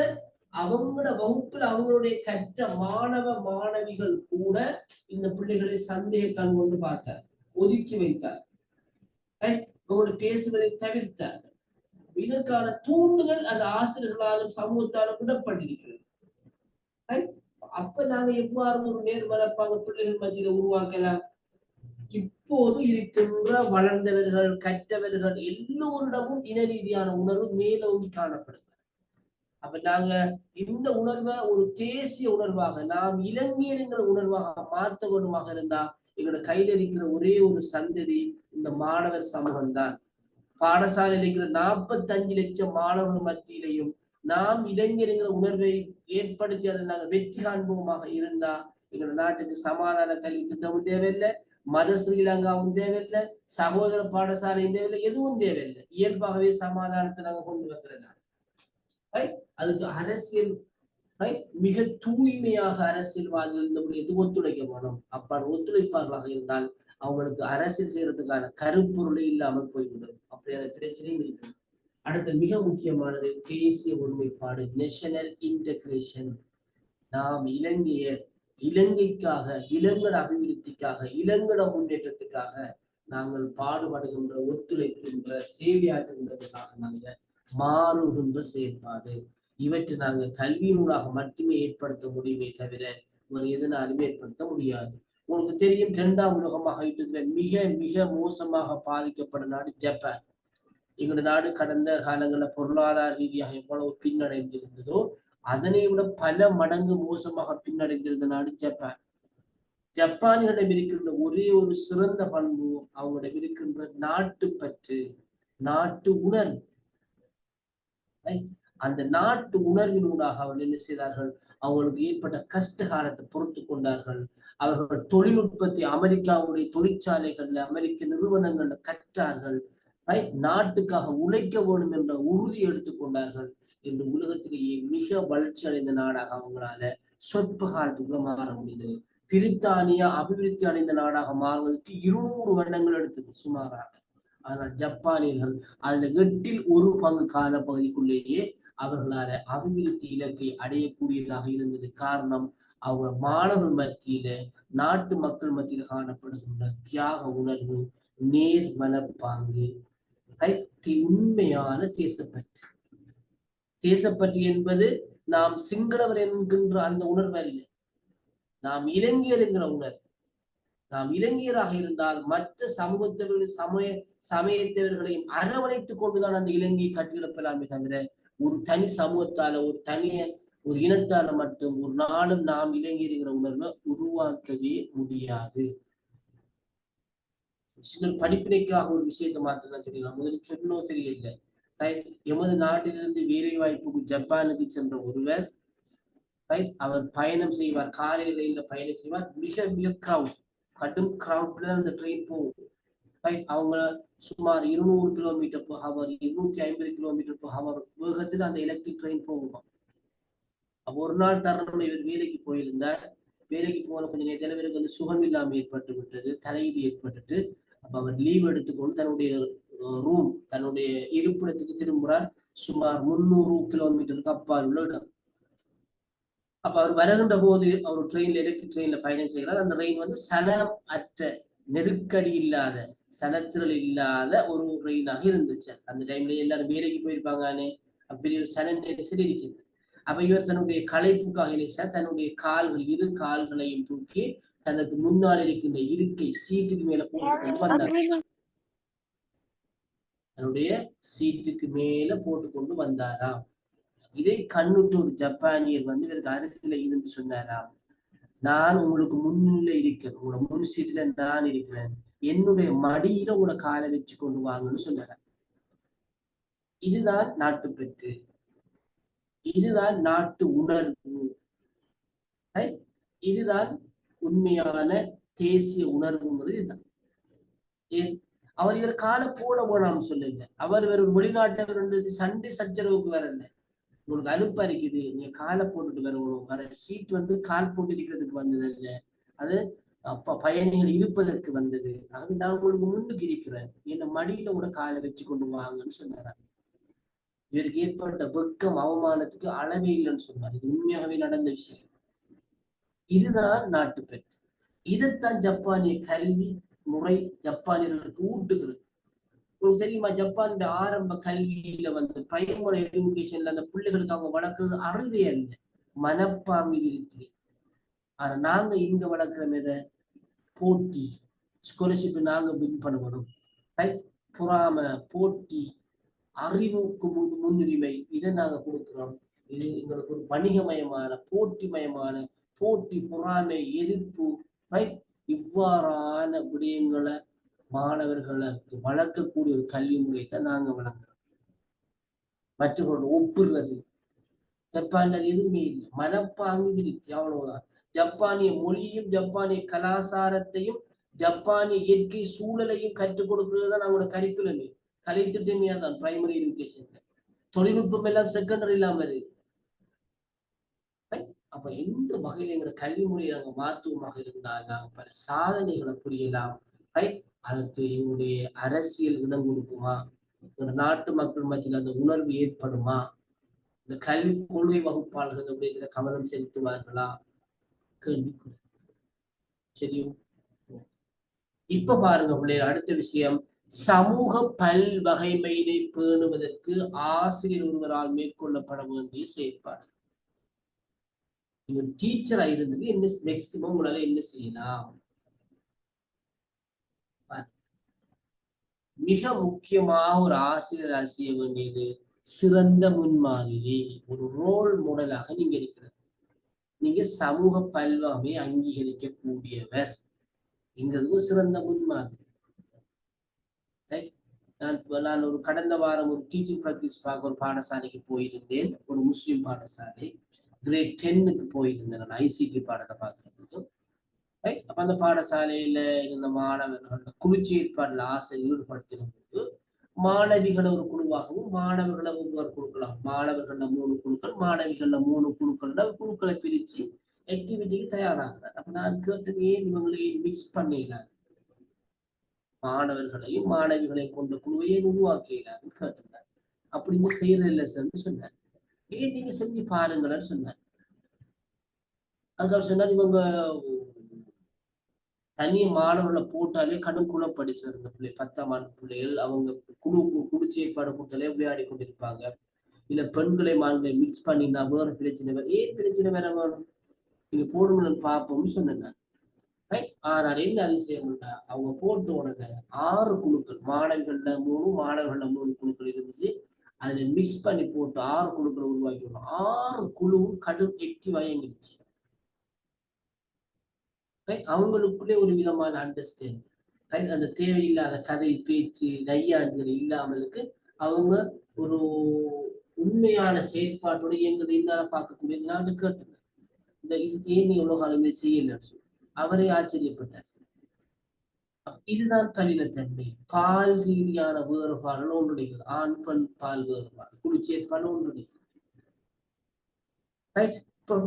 அவங்களோட வகுப்புல அவங்களுடைய கற்ற மாணவ மாணவிகள் கூட இந்த பிள்ளைகளை சந்தேக கண் கொண்டு பார்த்தார், ஒதுக்கி வைத்தார், அவங்களோட பேசுவதை தவிர்த்தார். இதற்கான தூண்டுதல் அந்த ஆசிரியர்களாலும் சமூகத்தாலும் விடப்பட்டிருக்கிறது. அப்ப நாங்க எவ்வாறு ஒரு நேர்மறைப்பாங்க பிள்ளைகள் மத்தியில உருவாக்கலாம்? இப்போது இருக்கின்ற வளர்ந்தவர்கள், கற்றவர்கள் எல்லோரிடமும் இன ரீதியான உணர்வு மேலோங்கி காணப்படுகிறது. அப்ப நாங்க இந்த உணர்வை ஒரு தேசிய உணர்வாக, நாம் இளைஞர்ங்கிற உணர்வாக மாற்ற வேண்டுமாக இருந்தா எங்களோட கையில இருக்கிற ஒரே ஒரு சந்ததி இந்த மாணவர் சமூகம் தான். பாடசாலையில் இருக்கிற 45 லட்சம் மாணவர்கள் மத்தியிலையும் நாம் இளைஞர்ங்கிற உணர்வை ஏற்படுத்தி அதை நாங்கள் வெற்றி காண்போமாக இருந்தா எங்களோட நாட்டுக்கு சமாதான கல்வி திட்டமும் தேவையில்லை, மத ஸ்ரீலங்காவும் தேவையில்லை, சகோதர பாடசாலையும் தேவையில்லை, எதுவும் தேவையில்லை. இயல்பாகவே சமாதானத்தை நாங்கள் கொண்டு வந்துடலாம். அதுக்கு அரசியல் மிக தூய்மையாக அரசியல்வாதிகள் இந்த ஒத்துழைக்க வேணும். அப்பாடு ஒத்துழைப்பார்களாக இருந்தால் அவங்களுக்கு அரசியல் செய்யறதுக்கான கருப்பொருளே இல்லாமல் போய்விடும். அப்படியான பிரச்சனையும் இருக்கு. அடுத்த மிக முக்கியமானது தேசிய ஒருமைப்பாடு, நேஷனல் இன்டகிரேஷன். நாம் இலங்கையர் இலங்கைக்காக, இலங்கட அபிவிருத்திக்காக, இலங்கட முன்னேற்றத்துக்காக நாங்கள் பாடுபடுகின்ற ஒத்துழைக்கின்ற சேவையாற்றுகின்றதுக்காக நாங்க மாறுகின்ற செயற்பாடு. இவற்றை நாங்கள் கல்வியினூடாக மட்டுமே ஏற்படுத்த முடியுமே தவிர ஒரு எதனாலுமே ஏற்படுத்த முடியாது. உங்களுக்கு தெரியும், 2ஆம் உலக யுத்தத்தில் மிக மிக மோசமாக பாதிக்கப்பட்ட நாடு ஜப்பான். எங்களோட நாடு கடந்த காலங்களில் பொருளாதார ரீதியாக எவ்வளவு பின்னடைந்திருந்ததோ அதனை விட பல மடங்கு மோசமாக பின்னடைந்திருந்த நாடு ஜப்பான். ஜப்பானிகளிடம் இருக்கின்ற ஒரே ஒரு சிறந்த பண்பு அவங்களிடம் இருக்கின்ற நாட்டு பற்று, நாட்டு உணர்வு. அந்த நாட்டு உணர்வினூடாக அவர்கள் என்ன செய்தார்கள்? அவங்களுக்கு ஏற்பட்ட கஷ்ட காலத்தை பொறுத்து கொண்டார்கள். அவர்கள் தொழில்நுட்பத்தை அமெரிக்காவுடைய தொழிற்சாலைகள்ல, அமெரிக்க நிறுவனங்கள்ல கற்றார்கள். நாட்டுக்காக உழைக்க வேண்டும் என்ற உறுதி எடுத்துக்கொண்டார்கள். என்று உலகத்திலேயே மிக வளர்ச்சி அடைந்த நாடாக அவங்களால சொற்ப காலத்துக்குள்ள மாற முடியுது. பிரித்தானியா அபிவிருத்தி அடைந்த நாடாக மாறுவதற்கு 200 வருடங்கள் எடுத்தது சுமாராக. ஆனால் ஜப்பானியர்கள் அதுல 8ல் 1 பங்கு கால பகுதிக்குள்ளேயே அவர்களால அபிவிருத்தி இலக்கை அடையக்கூடியதாக இருந்தது. காரணம், அவங்க மாணவர்கள் மத்தியில, நாட்டு மக்கள் மத்தியில காணப்படுகின்ற தியாக உணர்வு, நேர் மனப்பாங்கு, உண்மையான தேசப்பற்று. தேசப்பற்று என்பது நாம் சிங்களவர் என்கின்ற அந்த உணர்வு அல்ல, நாம் இளைஞர் என்கிற உணர்வு. நாம் இளைஞராக இருந்தால் மற்ற சமூகத்தவர்கள் சமயத்தவர்களையும் அரவணைத்துக் கொண்டுதான் அந்த இலங்கையை கட்டியெழுப்பலாமே தவிர ஒரு தனி சமூகத்தால, ஒரு இனத்தால மட்டும் ஒரு நாளும் நாம் இளைஞர்கிற உணர்வை உருவாக்கவே முடியாது. சில படிப்பினைக்காக ஒரு விஷயத்தை மாத்திரம் சொல்லலாம். முதலில் சொன்னோ தெரியல, எமது நாட்டிலிருந்து வேலை வாய்ப்புக்கு ஜப்பானுக்கு சென்ற ஒருவர் அவர் பயணம் செய்வார், காலை ரயில்ல பயணம் செய்வார். மிக மிக கிரவுட், கடும் கிரவுட்ல அந்த ட்ரெயின் போகும். அவங்க சுமார் 200 kilometre per hour, 250 kilometre per hour வேகத்தில் அந்த எலக்ட்ரிக் ட்ரெயின் போகுமா. அப்போ ஒரு நாள் தருணம் இவர் வேலைக்கு போயிருந்தார். வேலைக்கு போன கொஞ்ச நேரத்தில் இவருக்கு வந்து சுகம் இல்லாமல் ஏற்பட்டு விட்டது, தலையீடு ஏற்பட்டுட்டு. அப்ப அவர் லீவ் எடுத்துக்கொண்டு தன்னுடைய ரூம், தன்னுடைய இருப்பிடத்துக்கு திரும்புறார். சுமார் 300 கிலோமீட்டருக்கு அப்பால் உள்ள இடம். அப்ப அவர் வருகின்ற போது அவர் ட்ரெயின்ல, எலக்ட்ரிக் ட்ரெயின்ல பயணம் செய்கிறார். அந்த ட்ரெயின் வந்து சனம் அற்ற, நெருக்கடி இல்லாத, சனத்திரல் இல்லாத ஒரு ட்ரெயினாக இருந்துச்சு. அந்த டைம்ல எல்லாரும் வேலைக்கு போயிருப்பாங்கன்னு பெரிய ஒரு சன நெரிசல் இருக்குது. அப்ப இவர் தன்னுடைய களைப்புக்காக தன்னுடைய கால்கள், 2 கால்களையும் தூக்கி தனக்கு முன்னால் இருக்கின்ற இருக்கை சீட்டுக்கு மேல போட்டுக்கொண்டு வந்தார். தன்னுடைய சீட்டுக்கு மேல போட்டுக்கொண்டு வந்தாராம். இதை கண்ணுட்டு ஒரு ஜப்பானியர் வந்து இவருக்கு அருகில இருந்து சொன்னாராம், நான் உங்களுக்கு முன்னில இருக்கிறேன், உங்களோட முன் சீட்டுல நான் இருக்கிறேன், என்னுடைய மடியில உங்களோட காலை வச்சு கொண்டு வாங்கன்னு சொன்னார். இதுதான் நாட்டுப்பற்று, இதுதான் நாட்டு உணர்வு, இதுதான் உண்மையான தேசிய உணர்வுங்கிறது. இதுதான். ஏன் அவர் இவர் காலை போட போனான்னு சொல்லல, அவர் வேற வெளிநாட்டவர் சண்டை சச்சரவுக்கு வரல. உங்களுக்கு அலுப்பா இருக்குது, நீங்க காலை போட்டுட்டு வரணும், வர சீட் வந்து கால் போட்டு இருக்கிறதுக்கு வந்தது இல்லை, அது அப்ப பயணிகள் இருப்பதற்கு வந்தது. ஆகவே நான் உங்களுக்கு முன்னுக்கு இருக்கிறேன், என்ன மடியில கூட காலை வச்சு கொண்டு வாங்கன்னு சொன்னாரா. இவருக்கு ஏற்பட்ட வெக்கம், அவமானத்துக்கு அளவே இல்லைன்னு சொன்னார். இது உண்மையாகவே நடந்த விஷயம். இதுதான் நாட்டுப்பற்று. இதைத்தான் ஜப்பானிய கல்வி முறை ஜப்பானியர்களுக்கு ஊட்டுகிறது. உங்களுக்கு தெரியுமா, ஜப்பானுடைய ஆரம்ப கல்வியில வந்து பிரைமரி எஜுகேஷன்ல அந்த பிள்ளைகளுக்கு அவங்க வளர்க்கறது அறிவே அல்ல, மனப்பாங்கு விருத்தி. ஆனா நாங்க இங்க வளர்க்கிற மீத போட்டி, ஸ்காலர்ஷிப் நாங்க வின் பண்ணணும், பொறாம, போட்டி, அறிவுக்கு முன்னுரிமை, இதை நாங்க கொடுக்கிறோம். இது எங்களுக்கு ஒரு வணிகமயமான, போட்டிமயமான, போட்டி, பொறாமை, எதிர்ப்பு, இவ்வாறான விடயங்களை மாணவர்களுக்கு வளர்க்கக்கூடிய ஒரு கல்வி முறையை தான் நாங்க வளர்க்கிறோம். மற்றவர்களோட ஒப்புறது ஜப்பான்ல எதுவுமே இல்லை, மனப்பாங்கு விருத்தி, அவ்வளவுதான். ஜப்பானிய மொழியும் ஜப்பானிய கலாச்சாரத்தையும் ஜப்பானிய இயற்கை சூழலையும் கற்றுக் கொடுக்கிறது தான் நம்மளோட கரிக்குலமே, கலைத்திட்டமே தான் பிரைமரி எஜுகேஷன்ல. தொழில்நுட்பம் எல்லாம் செகண்டரி இல்லாம வருது. அப்ப எந்த வகையில எங்களோட கல்வி முறையை நாங்க மாற்றுவமாக இருந்தால் நாங்க பல சாதனைகளை புரியலாம். அதற்கு எங்களுடைய அரசியல் இடம் கொடுக்குமா, எங்களோட நாட்டு மக்கள் மத்தியில் அந்த உணர்வு ஏற்படுமா, இந்த கல்வி கொள்கை வகுப்பாளர்கள் அப்படிங்கிற கவனம் செலுத்துவார்களா, கேள்விக்குறி. சரியோ? இப்ப பாருங்க பிள்ளைகள், அடுத்த விஷயம் சமூக பல்வகைமையினை பேணுவதற்கு ஆசிரியர் ஒருவரால் மேற்கொள்ளப்பட வேண்டிய செயற்பாடு. நீங்க டீச்சரா இருந்தது என்ன மேக்சிமம் உங்களால என்ன செய்யலாம்? மிக முக்கியமாக ஒரு ஆசிரியரால் செய்ய வேண்டியது சிறந்த முன்மாதிரி, ஒரு ரோல் மாடலாக நீங்க இருக்கிறது. நீங்க சமூக பல்வகை அங்கீகரிக்கக்கூடியவர் என்கிறது சிறந்த முன்மாதிரி. நான் ஒரு கடந்த வாரம் ஒரு டீச்சிங் பிராக்டிஸ் பார்க்க ஒரு பாடசாலைக்கு போயிருந்தேன். ஒரு முஸ்லிம் பாடசாலை, கிரேட் 10க்கு போயிருந்தேன் நான் ஐசிடி பாடத்தை பார்க்கறதுக்கு. அப்ப அந்த பாடசாலையில இருந்த மாணவர்கள் குழு ஏற்பாடுல ஆசிரியர் ஈடுபடுத்தின போது மாணவிகளை ஒரு குழுவாகவும் மாணவர்களை ஒவ்வொரு குழுக்களாகும், மாணவர்கள்ல 3 குழுக்கள் மாணவிகள்ல 3 குழுக்களை பிரிச்சு ஆக்டிவிட்டிக்கு தயாராகிறார். அப்ப நான் கேட்டது, ஏன் இவங்களையும் மிக்ஸ் பண்ணிடலாது, மாணவர்களையும் மாணவிகளையும் கொண்ட குழுவையே உருவாக்கிடலான்னு கேட்டிருந்தார். அப்படிங்க செய்யற இல்லை சார்னு சொன்னார். ஏன் நீங்க செஞ்சு பாருங்கன்னு சொன்னார். அதுக்காக சொன்னார், இவங்க தனிய மாணவர்களை போட்டாலே கடும் குணப்படி சேர்ந்த பிள்ளை 10ஆம் ஆண்டு பிள்ளைகள் அவங்க குழு செயற்பாடு கூட்டலே விளையாடி கொண்டிருப்பாங்க. இல்ல பெண்களை மாணவர்களை மிக்ஸ் பண்ணினா வேற பிரச்சனை ஏன் பிரச்சனை வேற வேணும், நீங்க போடுங்கன்னு பார்ப்போம்னு சொன்னேன். ஆனால் என்ன அதிசயம் இல்ல, அவங்க போட்ட உடனே 6 குழுக்கள், மாணவிகள்ல 3 மாணவர்கள்ல 3 குழுக்கள் இருந்துச்சு. அதுல மிக்ஸ் பண்ணி போட்டு 6 குழுக்களை உருவாக்கி 6 குழுவும் கடும் ஆக்டிவா இயங்கிடுச்சு. அவங்களுக்குள்ளே ஒரு விதமான அண்டர்ஸ்டாண்டிங், அந்த தேவையில்லாத கதை பேச்சு கையாண்டுகள் இல்லாமலுக்கு அவங்க ஒரு உண்மையான செயற்பாட்டோட எங்களை என்னால பார்க்கக்கூடியது. நான் கேட்டுருந்தேன், இந்த இது ஏன் நீ எவ்வளவு காலமே செய்யலன்னு சொல்லி அவரே ஆச்சரியப்பட்டார். இதுதான் பலினத்தன்மை. பால் ரீதியான வேறுபாடுகள் ஒன்று கிடைக்குது, ஆண் பெண் பால் வேறுபாடு குழு செயற்பாடு ஒன்று கிடைக்குது.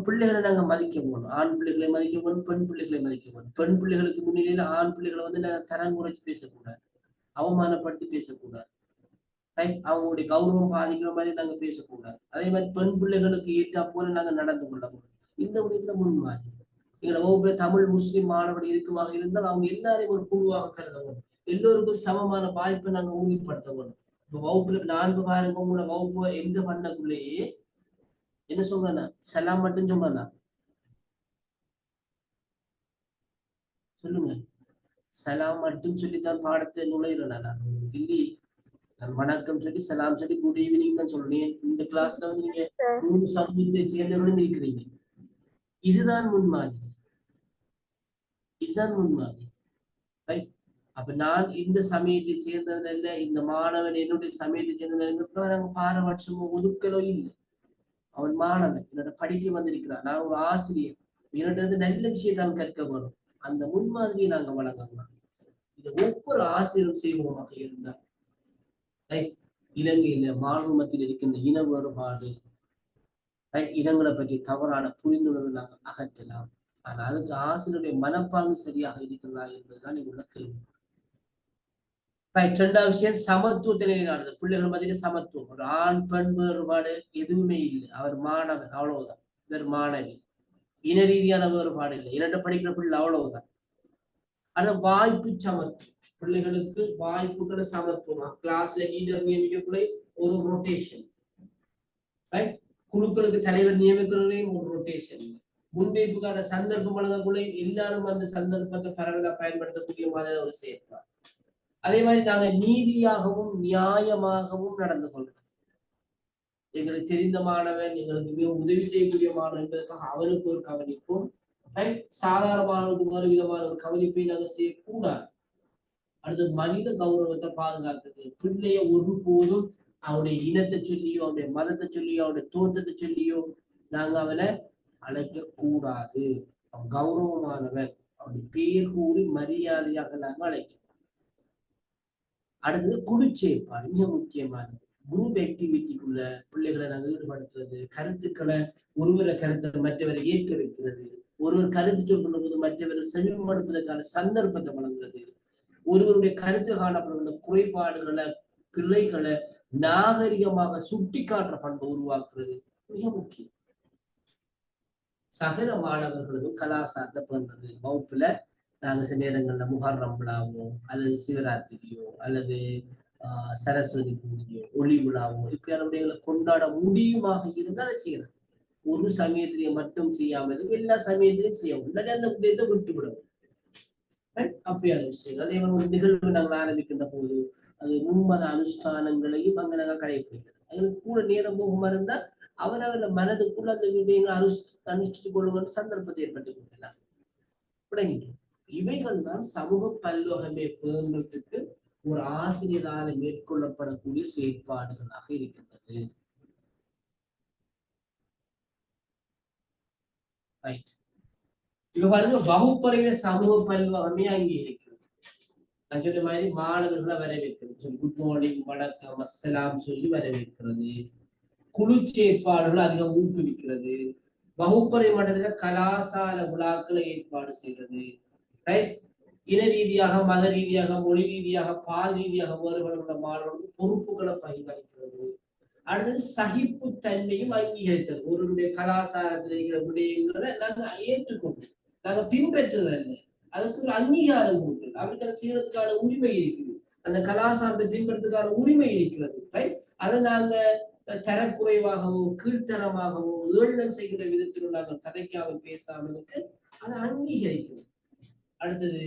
பிள்ளைகளை நாங்க மதிக்க போகணும், ஆண் பிள்ளைகளை மதிக்க போகணும், பெண் பிள்ளைகளை மதிக்க போகணும். பெண் பிள்ளைகளுக்கு முன்னிலையில ஆண் பிள்ளைகளை வந்து நாங்க தரம் குறைச்சு பேசக்கூடாது, அவமானப்படுத்தி பேசக்கூடாது, அவங்களுடைய கௌரவம் பாதிக்கிற மாதிரி நாங்க பேசக்கூடாது. அதே மாதிரி பெண் பிள்ளைகளுக்கு ஏற்றா போல நாங்க நடந்து கொள்ளக்கூடாது. இந்த விடயத்துல முன்மாதிரி எங்களோட வகுப்புல தமிழ் முஸ்லிம் மாணவர்கள் இருக்குமாக இருந்தால் அவங்க எல்லாரையும் ஒரு குழுவாக கருத வேண்டும், எல்லோருக்கும் சமமான வாய்ப்பை நாங்க உறுதிப்படுத்த வேண்டும். இப்ப வகுப்புல 4 பாருங்க, உங்களோட வகுப்பு எந்த பண்ணக்குள்ளேயே என்ன சொல்றேன்னா சலாம் மட்டும் சொல்றேன்னா சொல்லுங்க, சலாம் மட்டும் சொல்லித்தான் பாடத்தை நுழையிறேன் நான் இல்லையே. நான் வணக்கம் சொல்லி சலாம் சொல்லி குட் ஈவினிங் தான் சொல்றேன். இந்த கிளாஸ்ல வந்து நீங்க 3 சமூகத்தை சேர்ந்தவர்களும் இருக்கிறீங்க. இதுதான் முன்மாதிரி, இதுதான் முன்மாதிரி. ரைட்? அப்ப நான் இந்த சமயத்தை சேர்ந்தவன் அல்ல, இந்த மாணவன் என்னுடைய சமயத்தை சேர்ந்தவன் நாங்க பாரபட்சமோ ஒதுக்கலோ இல்லை. அவன் மாணவன், என்னோட படிக்க வந்திருக்கிறான், நான் ஒரு ஆசிரியர், என்னோட நல்ல விஷயத்தை அவன் கற்க வரும். அந்த முன்மாதிரியை நாங்க வழங்கலாம். இது ஒவ்வொரு ஆசிரியரும் செய்வோமாக இருந்தார். இலங்கையில மாணவ மத்தியில் இருக்கின்ற இன வேறுபாடு, இடங்களை பற்றி தவறான புரிந்துணர்வு நாங்கள் அகற்றலாம். ஆனா அதுக்கு ஆசிரியருடைய மனப்பாங்கு சரியாக இருக்கிறதா என்பதுதான் இங்குள்ள கேள்வி. 2வது விஷயம் சமத்துவத்தை நிலைநாடுதல். பிள்ளைகள் மத்தியில சமத்துவம், ஒரு ஆண் பெண் வேறுபாடு எதுவுமே இல்லை. அவர் மாணவன் அவ்வளவுதான், இவர் மாணவி, இன ரீதியான வேறுபாடு இல்லை, 2 படிக்கிற பிள்ளை அவ்வளவுதான். ஆனா வாய்ப்பு சமத்துவம், பிள்ளைகளுக்கு வாய்ப்புகளை சமத்துவம். கிளாஸ்ல லீடர் நியமிக்கக்குள்ளே ஒரு ரொட்டேஷன், குழுக்களுக்கு தலைவர் நியமிக்கிறதுலையும் ஒரு ரொட்டேஷன், முன்வைப்புக்கான சந்தர்ப்பம் வழங்கக்குள்ளே எல்லாரும் அந்த சந்தர்ப்பத்தை பரவலாக பயன்படுத்தக்கூடிய மாதிரி ஒரு செயற்பாடு. அதே மாதிரி நாங்க நீதியாகவும் நியாயமாகவும் நடந்து கொள்றது. எங்களுக்கு தெரிந்த மாணவன், எங்களுக்கு மிக உதவி செய்யக்கூடிய மாணவன் என்பதற்காக அவனுக்கு ஒரு கவனிப்பும், சாதாரண மாணவனுக்கு ஒரு விதமான ஒரு கவனிப்பை நாங்கள் செய்யக்கூடாது. அடுத்து மனித கௌரவத்தை பாதுகாக்கிறது. பிள்ளைய ஒருபோதும் அவனுடைய இனத்தை சொல்லியோ அவனுடைய மதத்தை சொல்லியோ அவனுடைய தோற்றத்தை சொல்லியோ நாங்க அவனை அழைக்க கூடாது. அவன் கௌரவமானவன், அவனுடைய பேர் கூறி மரியாதையாக நாங்க அழைக்கணும். அடுத்தது குழு செயற்பாடு, மிக முக்கியமானது. குரூப் ஆக்டிவிட்டிக்குள்ள பிள்ளைகளை நாங்கள் ஈடுபடுத்துறது, கருத்துக்களை ஒருவரை கருத்தை மற்றவரை ஏற்க வைக்கிறது, ஒருவர் கருத்து சொல்கின்ற போது மற்றவரை செவிமடுப்பதற்கான சந்தர்ப்பத்தை வழங்குறது, ஒருவருடைய கருத்து காணப்படுகின்ற குறைபாடுகளை பிள்ளைகளை நாகரிகமாக சுட்டி காட்டுற பண்பை உருவாக்குறது மிக முக்கியம். சகல மாணவர்களதும் கலாசாரத்தை பண்றது, வகுப்புல நாங்க சில நேரங்கள்ல முஹர்ரம் விழாவோ அல்லது சிவராத்திரியோ அல்லது சரஸ்வதி பூஜையோ ஒளி விழாவோ இப்படியான விடயங்களை கொண்டாட முடியுமாக இருந்தால் அதை செய்யறது. ஒரு சமயத்திலேயே மட்டும் செய்யாமல் எல்லா சமயத்திலையும் செய்யவும் இல்லாட்டி அந்த விடயத்தை விட்டுவிடவும். அப்படியான விஷயங்கள். அதே மாதிரி ஒரு நிகழ்வு நாங்கள் ஆரம்பிக்கின்ற போது அது மும்மத அனுஷ்டானங்களையும் அங்க நாங்கள் கடைபிடிக்கிறது. எங்களுக்கு கூட நேரம் போகுமா இருந்தால் அவரவர் மனதுக்குள்ள அந்த விடயங்களை அனுஷ்டித்துக் கொள்ளும் சந்தர்ப்பத்தை ஏற்படுத்திக் கொள்ளலாம். விளங்கிட்டு இவைகள் தான் சமூக பல்வகமை பேணுறதுக்கு ஒரு ஆசிரியரால் மேற்கொள்ளப்படக்கூடிய செயற்பாடுகளாக இருக்கின்றது. இப்ப பாருங்க, வகுப்பறையில சமூக பல்வகமே அங்கீகரிக்கிறது. நான் சொன்ன மாதிரி மாணவர்களை வரவேற்கிறது, குட் மார்னிங், வணக்கம், அஸ்ஸலாம் சொல்லி வரவேற்கிறது. குழு செயற்பாடுகளை அதிகம் ஊக்குவிக்கிறது. வகுப்பறை மட்டத்துல கலாசார விழாக்களை ஏற்பாடு செய்கிறது. ரைட்? இன ரீதியாக, மத ரீதியாக, மொழி ரீதியாக, பால் ரீதியாக வேறுபடுகின்ற மாணவர்களுக்கு பொறுப்புகளை பகிர்ந்தளிக்கிறது. அடுத்தது சகிப்பு தன்மையும் அங்கீகரித்தது. ஒருவருடைய கலாச்சாரத்தில் இருக்கிற விடயங்களை நாங்க ஏற்றுக்கொண்டோம், நாங்க பின்பற்றுறது அல்ல, அதுக்கு ஒரு அங்கீகாரம் கொடுக்குறது. அப்படி அதை செய்யறதுக்கான உரிமை இருக்குது, அந்த கலாச்சாரத்தை பின்பற்றதுக்கான உரிமை இருக்கிறது. ரைட்? அதை நாங்க தரக்குறைவாகவோ கீழ்த்தரமாகவோ ஏளனம் செய்கிற விதத்திலும் நாங்கள் கதைக்காமல் பேசாமலுக்கு அதை அங்கீகரிக்கிறோம். அடுத்தது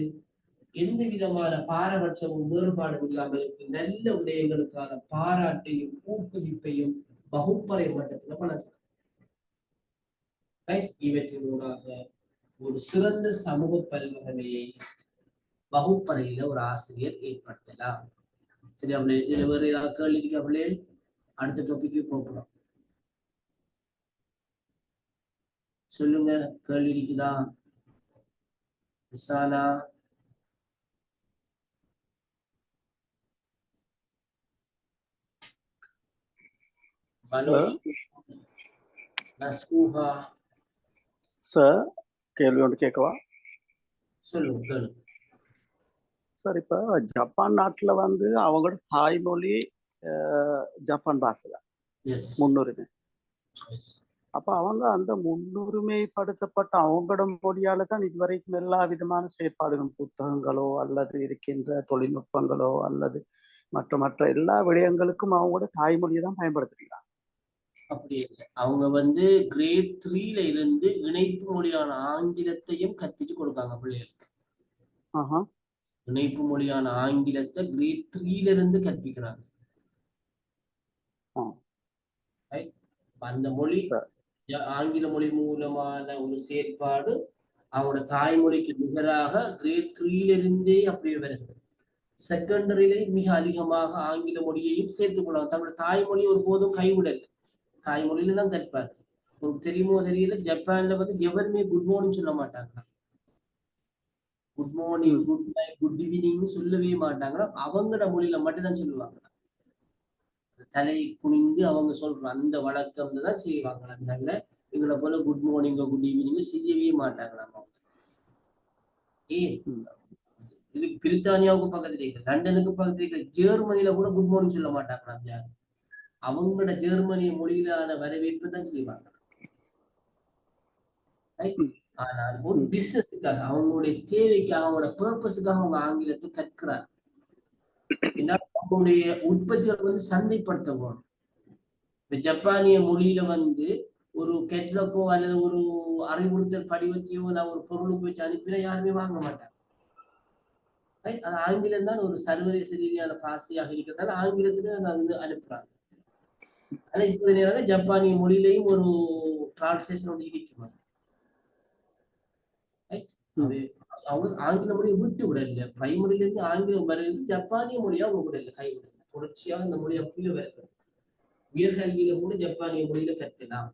எந்த விதமான பாரபட்சமும் வேறுபாடும் இல்லாமல் நல்ல விடயங்களுக்கான பாராட்டையும் ஊக்குவிப்பையும் வகுப்பறை மட்டத்தில் வளர்க்கலாம். இவற்றினூடாக ஒரு சிறந்த சமூக பல்வகமையை வகுப்பறையில ஒரு ஆசிரியர் ஏற்படுத்தலாம். சரி, அப்படி இதுல வேற ஏதாவது கேள்வி இருக்கு? அப்படியே அடுத்த டாபிக்கு போகலாம். சொல்லுங்க, கேள்வி இருக்குதா? விசாலா, சார் கேள்வி ஒன்று கேட்கவா? சொல்லுங்க. சார், இப்ப ஜப்பான் நாட்டுல வந்து அவங்களோட தாய்மொழி ஜப்பான் பாஷை தான் முன்னுரிமை. அப்ப அவங்க அந்த முன்னுரிமைப்படுத்தப்பட்ட அவங்களோட மொழியால தான் இதுவரைக்கும் எல்லா விதமான செயற்பாடுகளும், புத்தகங்களோ அல்லது இருக்கின்ற தொழில்நுட்பங்களோ அல்லது மற்ற எல்லா விடயங்களுக்கும் அவங்களோட தாய்மொழியை தான் பயன்படுத்துகிறாங்க. அப்படி இல்லை, அவங்க வந்து கிரேட் 3ல இருந்து இணைப்பு மொழியான ஆங்கிலத்தையும் கற்பிச்சு கொடுக்காங்க பிள்ளைகளுக்கு. இணைப்பு மொழியான ஆங்கிலத்தை கிரேட் 3ல இருந்து கற்பிக்கிறாங்க. அந்த மொழி, ஆங்கில மொழி மூலமான ஒரு செயற்பாடு அவங்களோட தாய்மொழிக்கு நிகராக கிரேட் 3ல இருந்தே அப்படியே வருகிறது. செகண்டரியிலே மிக அதிகமாக ஆங்கில மொழியையும் சேர்த்துக் கொள்ளாங்க. தங்களோட தாய்மொழி ஒருபோதும் கைவிடல, தாய்மொழியில தான் கற்பாரு. உங்களுக்கு தெரியுமோ தெரியல, ஜப்பான்ல வந்து எவருமே குட் மார்னிங் சொல்ல மாட்டாங்களா, good morning, good night, good ஈவினிங்னு சொல்லவே மாட்டாங்களா, அவங்களோட மொழியில மட்டும்தான் சொல்லுவாங்களா. தலை குனிந்து அவங்க சொல்ற அந்த வழக்கம் தான் செய்வாங்களா, தவிர எங்களை போல குட் மார்னிங்கோ குட் ஈவினிங்கோ செய்யவே மாட்டாங்களாம். ஏன்? இதுக்கு பிரித்தானியாவுக்கு பக்கத்துல இருக்கு, லண்டனுக்கு பக்கத்துல இருக்கு, ஜெர்மனியில கூட குட் மார்னிங் சொல்ல மாட்டாங்களாம். யாரு? அவங்களோட ஜெர்மனிய மொழியிலான வரவேற்பு தான் செய்வாங்க. ஆனால் ஒரு பிசினஸுக்காக, அவங்களுடைய தேவைக்காக, அவங்களோட பர்பஸுக்காக அவங்க ஆங்கிலத்தை கற்கிறார். அவங்களுடைய உற்பத்திகளை வந்து சந்தைப்படுத்த போகணும். இப்ப ஜப்பானிய மொழியில வந்து ஒரு கெட்லக்கோ அல்லது ஒரு அறிவுறுத்தல் படிவத்தையோ நான் ஒரு பொருளுக்கு வச்சு அனுப்பினா யாருமே வாங்க மாட்டாங்க. அது ஆங்கிலம் தான் ஒரு சர்வதேச ரீதியான பாசையாக இருக்கிறதால ஆங்கிலத்துக்கு நான் வந்து அனுப்புறாங்க. ஆனா இப்ப நேரம் ஜப்பானிய மொழியிலையும் ஒரு டிரான்ஸ்லேஷன் ஒன்று இருக்குமாங்க. அவங்க ஆங்கில மொழியை விட்டு விடல, பிரைமரியில இருந்து ஆங்கிலம் வருகிறது, ஜப்பானிய மொழியா அவங்க விடல, கைவிடல, தொடர்ச்சியாக அந்த மொழி அப்படியே வருகிறது. உயர்கல்வியில கூட ஜப்பானிய மொழியில கற்கலாம்,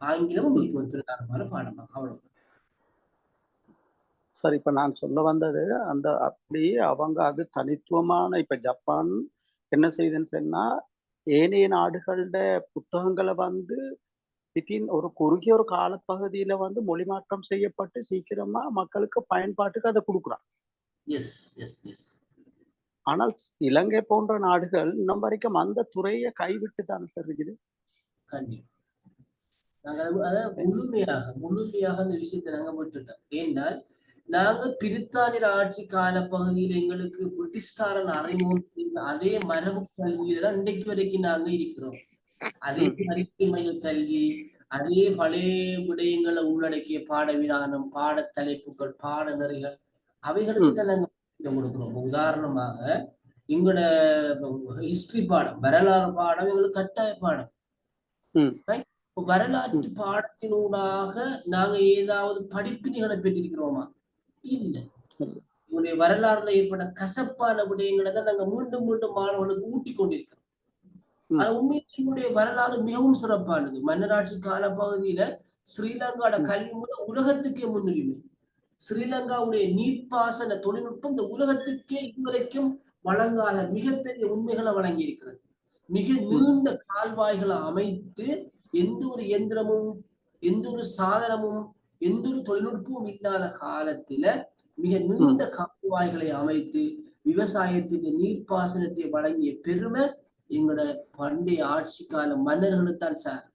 ஆங்கிலம் ஒரு பிரதானமான பாடமாக. அவ்வளவு. சார், இப்ப நான் சொல்ல வந்தது அந்த அப்படி அவங்க அது தனித்துவமான, இப்ப ஜப்பான் என்ன செய்யுதுன்னு சொன்னா, ஏனைய நாடுகளோட புத்தகங்களை வந்து ஒரு குறுகிய ஒரு காலப்பகுதியில வந்து மொழி மாற்றம் செய்யப்பட்டு சீக்கிரமா மக்களுக்கு பயன்பாட்டுக்கு அதை கொடுக்குறாங்க. ஆனால் இலங்கை போன்ற நாடுகள் இன்னும் வரைக்கும் அந்த துறையை கைவிட்டு தான் சார் இருக்குது. கண்டிப்பா நாங்க முழுமையாக அந்த விஷயத்தை நாங்க விட்டுட்டோம். ஏன்னால் நாங்க பிரித்தானியர் ஆட்சி கால பகுதியில் எங்களுக்கு பிரிட்டிஷ்காரன் அறிமுகம் செய்த அதே மரபு கல்வியில இன்றைக்கு வரைக்கும் நாங்க இருக்கிறோம். அதே மதிப்புமைய கல்வி, அதே பழைய விடயங்களை உள்ளடக்கிய பாட விதானம், பாட தலைப்புகள், பாடநெறிகள் அவைகளுக்கு தான் நாங்க கொடுக்கிறோம். உதாரணமாக எங்களோட ஹிஸ்டரி பாடம், வரலாறு பாடம் எங்களுக்கு கட்டாய பாடம். வரலாற்று பாடத்தினூடாக நாங்க ஏதாவது படிப்பினைகளை பெற்றிருக்கிறோமா? இல்ல. இவருடைய வரலாறுல ஏற்பட்ட கசப்பான விடயங்களை தான் நாங்க மீண்டும் மீண்டும் மாணவர்களுக்கு ஊட்டி கொண்டிருக்கிறோம். ஆனா உண்மையினுடைய வரலாறு மிகவும் சிறப்பானது. மன்னராட்சி கால பகுதியில ஸ்ரீலங்காவோட கல்வி முறை உலகத்துக்கே முன்னுரிமை. ஸ்ரீலங்காவுடைய நீர்ப்பாசன தொழில்நுட்பம் இந்த உலகத்துக்கே இதுவரைக்கும் வழங்காத மிகப்பெரிய உண்மைகளை வழங்கி இருக்கிறது. மிக நீண்ட கால்வாய்களை அமைத்து எந்த ஒரு இயந்திரமும், எந்த ஒரு சாதனமும், எந்த ஒரு தொழில்நுட்பமும் இல்லாத காலத்துல மிக நீண்ட கால்வாய்களை அமைத்து விவசாயத்துக்கு நீர்ப்பாசனத்தை வழங்கிய பெருமை எங்களோட பண்டைய ஆட்சி கால மன்னர்களுக்கு தான் சார்.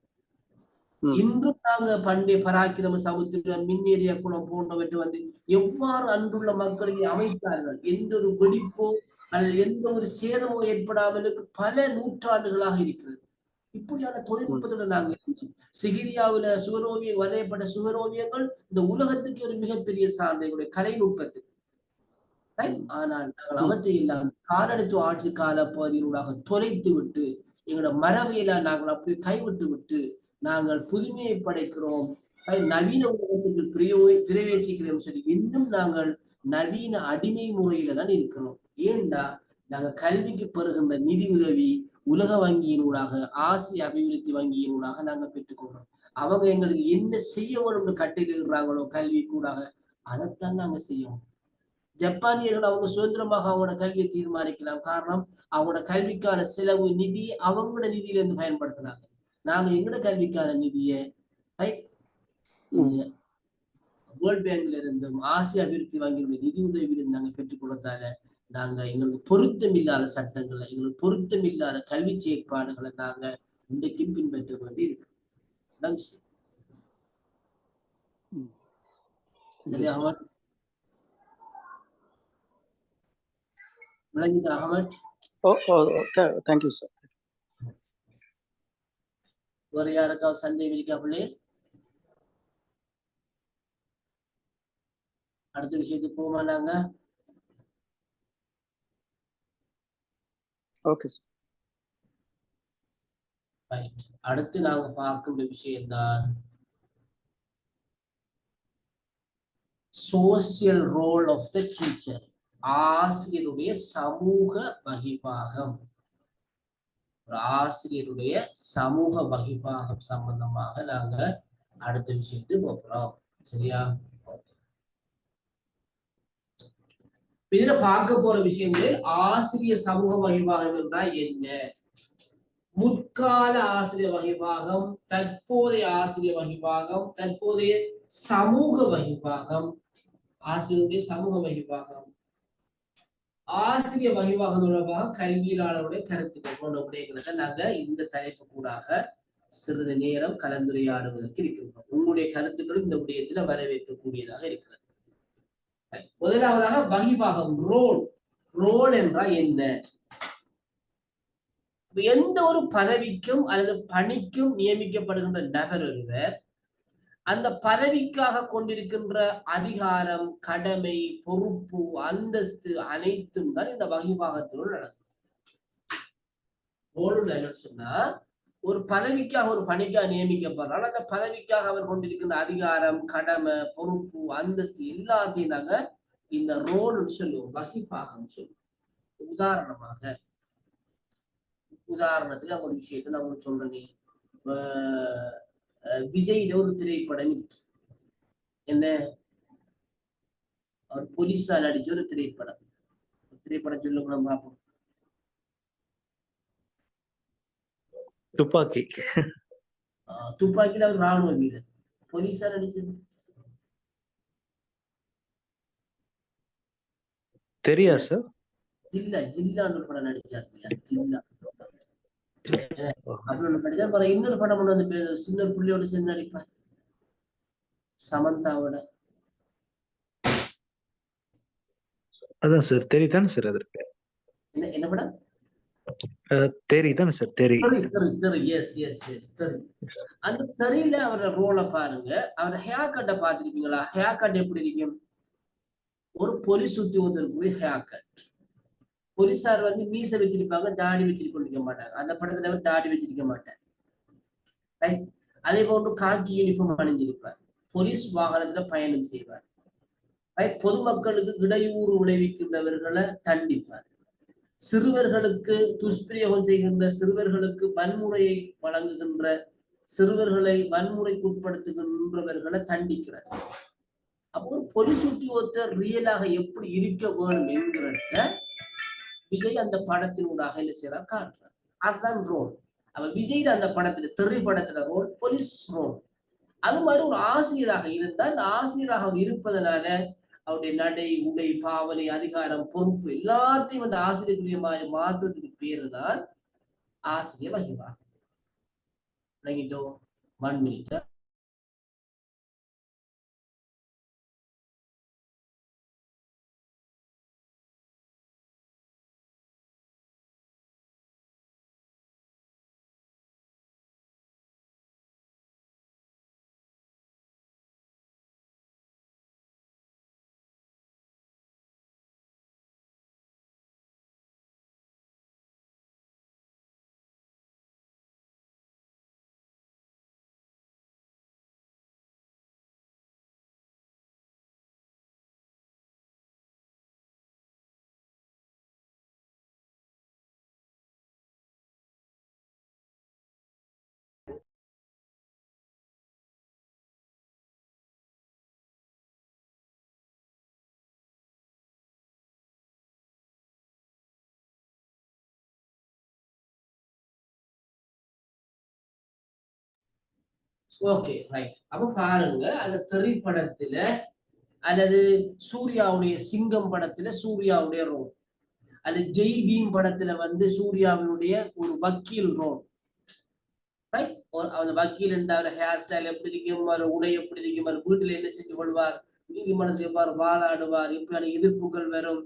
இன்றும் நாங்க பண்டைய பராக்கிரம சமுத்திரம், மின்னேறிய குளம் போன்றவற்றை எவ்வாறு அன்றுள்ள மக்களுக்கு அமைத்தார்கள், எந்த ஒரு வெடிப்போ அல்லது எந்த ஒரு சேதமோ ஏற்படாமலுக்கு பல நூற்றாண்டுகளாக இருக்கிறது. இப்படியான தொழில்நுட்பத்துல நாங்க இருக்கோம். சிகிரியாவில சுவரோவியம் வரையப்பட்ட சுவரோவியங்கள் இந்த உலகத்துக்கு ஒரு மிகப்பெரிய சார்ந்த எங்களுடைய கலைநுட்பத்துக்கு. ஆனால் நாங்கள் அவற்றை இல்லாமல் காலனித்துவ ஆட்சி கால பகுதியினூடாக தொலைத்து விட்டு எங்களோட மரபியல நாங்கள் அப்படி கைவிட்டு விட்டு நாங்கள் புதுமையை படைக்கிறோம், நவீன உலகத்துக்கு பிரவேசிக்கிறோம் சொல்லி இன்னும் நாங்கள் நவீன அடிமை முறையில தான் இருக்கிறோம். ஏண்டா நாங்க கல்விக்கு பெறுகின்ற நிதி உதவி உலக வங்கியினூடாக, ஆசிய அபிவிருத்தி வங்கியினூடாக நாங்க பெற்றுக்கொள்றோம். அவங்க எங்களுக்கு என்ன செய்ய வேணும்னு கட்டிடுறாங்களோ கல்வி கூடாக அதைத்தான் நாங்க செய்யணும். ஜப்பானியர்கள் அவங்க சுதந்திரமாக அவங்களோட கல்வியை தீர்மானிக்கலாம். காரணம் அவங்களோட கல்விக்கான செலவு நிதி அவங்களோட நிதியில இருந்து பயன்படுத்தினாங்க. நாங்க எங்களோட கல்விக்கான நிதியை வேர்ல்ட் பேங்க்ல இருந்தும் ஆசிய அபிவிருத்தி வங்கியுடைய நிதி உதவியிலிருந்து நாங்க பெற்றுக்கொள்றதால நாங்க எங்களுக்கு பொருத்தமில்லாத சட்டங்களை, எங்களுக்கு பொருத்தமில்லாத கல்வி செயற்பாடுகளை நாங்க இன்றைக்கும் பின்பற்ற வேண்டி இருக்கு. சரி அகமத், விளங்கிட்டு அகமத்? Thank you sir. வேற யாருக்காவது சந்தேகம் இருக்காங்களே? அடுத்த விஷயத்துக்கு போமா நாங்க? Okay sir. ரைட். அடுத்து நாங்க பார்க்கின்ற விஷயம் தான் social role of the teacher, ஆசிரியருடைய சமூக வகிபாகம். ஆசிரியருடைய சமூக வகிபாகம் சம்பந்தமாக நாங்க அடுத்த விஷயத்துக்கு போகிறோம். சரியா? இதுல பார்க்க போற விஷயங்கள் ஆசிரியர் சமூக வகிபாகம் என்றால் என்ன, முற்கால ஆசிரியர் வகிபாகம், தற்போதைய ஆசிரியர் வகிபாகம், தற்போதைய சமூக வகிபாகம், ஆசிரியருடைய சமூக வகிபாகம், ஆசிரியர் வகிபாகம் தொடர்பாக கல்வியாளருடைய கருத்துக்கள் போன்ற விடயங்களை நாங்க இந்த தலைப்பு கூடாக சிறிது நேரம் கலந்துரையாடுவதற்கு இருக்கின்றோம். உங்களுடைய கருத்துக்களும் இந்த விடயத்துல வரவேற்கக்கூடியதாக இருக்கிறது. முதலாவதாக வகிபாகம், ரோல். ரோல் என்றால் என்ன? எந்த ஒரு பதவிக்கும் அல்லது பணிக்கும் நியமிக்கப்படுகின்ற நபர் ஒருவர் அந்த பதவிக்காக கொண்டிருக்கின்ற அதிகாரம், கடமை, பொறுப்பு, அந்தஸ்து அனைத்தும் தான் இந்த வகிபாகத்தினுள் நடக்கும். ரோல் என்ன சொன்னா, ஒரு பதவிக்காக ஒரு பணிக்காக நியமிக்கப்படுறால் அந்த பதவிக்காக அவர் கொண்டிருக்கின்ற அதிகாரம், கடமை, பொறுப்பு, அந்தஸ்து எல்லாத்தையும் நாங்க இந்த ரோல் சொல்லுவோம், வகிபாகம் சொல்லுவோம். உதாரணத்துக்கு ஒரு விஷயத்த நான் உங்களுக்கு சொல்றேன். விஜய்ல ஒரு திரைப்படம் இருக்கு. என்ன? அவர் போலீஸா நடிச்ச ஒரு திரைப்படம். சொல்லுங்க பார்ப்போம். துப்பாக்கி. துப்பாக்கில அவர் ராணுவ வீரர். போலீஸா நடிச்சது தெரியா சார்? ஜில்லான்னு படம் நடிச்சார். ஜில்லா அப்புறம் இன்னொரு படம் ஒண்ணு வந்து சின்ன புள்ளியோட சேர்ந்து நடிப்பார், சமந்தாவோட. அதான் சார் தெரி தானே சார் அது என்ன படம்? தெரி தானே சார் தெரி. எஸ் எஸ் எஸ் தெரி. அந்த தெரியல அவரோட ரோலை பாருங்க. அவரோட ஹேர் கட்டை பார்த்துருப்பீங்களா? ஹேர் கட் எப்படி இருக்கும்? ஒரு போலீஸ் உத்தியோகத்தருக்குரிய ஹேர் கட். போலீஸார் வந்து மீசை வச்சிருப்பாங்க, தாடி வச்சிருக்க மாட்டாங்க. அந்த படத்துல அவர் தாடி வச்சிருக்க மாட்டார். ரைட். அதே போன்று காக்கி யூனிஃபார்ம் அணிஞ்சிருப்பார். போலீஸ் வாகனத்துல பயணம் செய்வார். பொதுமக்களுக்கு இடையூறு விளைவிக்கின்றவர்களை தண்டிப்பார். சிறுவர்களுக்கு துஷ்பிரயோகம் செய்கின்ற, சிறுவர்களுக்கு வன்முறையை வழங்குகின்ற, சிறுவர்களை வன்முறைக்கு உட்படுத்துகின்றவர்களை தண்டிக்கிறார். அப்போ ஒரு போலீஸ் உத்தியோகத்தர் ரியலாக எப்படி இருக்க வேணும் என்கிறத விஜய் அந்த படத்தினூடாக என்ன செய்யறார் காட்டுறார். அதுதான் ரோல். அவ விஜய் அந்த படத்துல திரைப்படத்துல ரோல் போலீஸ் ரோல். அது மாதிரி ஒரு ஆசிரியராக இருந்தால் அந்த ஆசிரியராக அவர் இருப்பதனால அவருடைய நடை, உடை, பாவனை, அதிகாரம், பொறுப்பு எல்லாத்தையும் அந்த ஆசிரியருக்குரிய மாதிரி மாற்றத்துக்கு பேரு தான் ஆசிரிய மகிவாகம். 1 minute. Okay right. அப்ப பாருங்க அந்த திரைப்படத்துல அல்லது சூர்யாவுடைய சிங்கம் படத்துல சூர்யாவுடைய ரோல், அது ஜெய் பீம் படத்துல வந்து சூர்யாவினுடைய ஒரு வக்கீல் ரோல். ரைட். அந்த வக்கீல் என்ற ஹேர் ஸ்டைல் எப்படி இருக்கும், உடை எப்படி இருக்கும், வீட்டுல என்ன செஞ்சு கொள்வார், நீதிமன்றத்தில் எவ்வாறு வாதாடுவார், எப்படியான எதிர்ப்புகள் வரும்,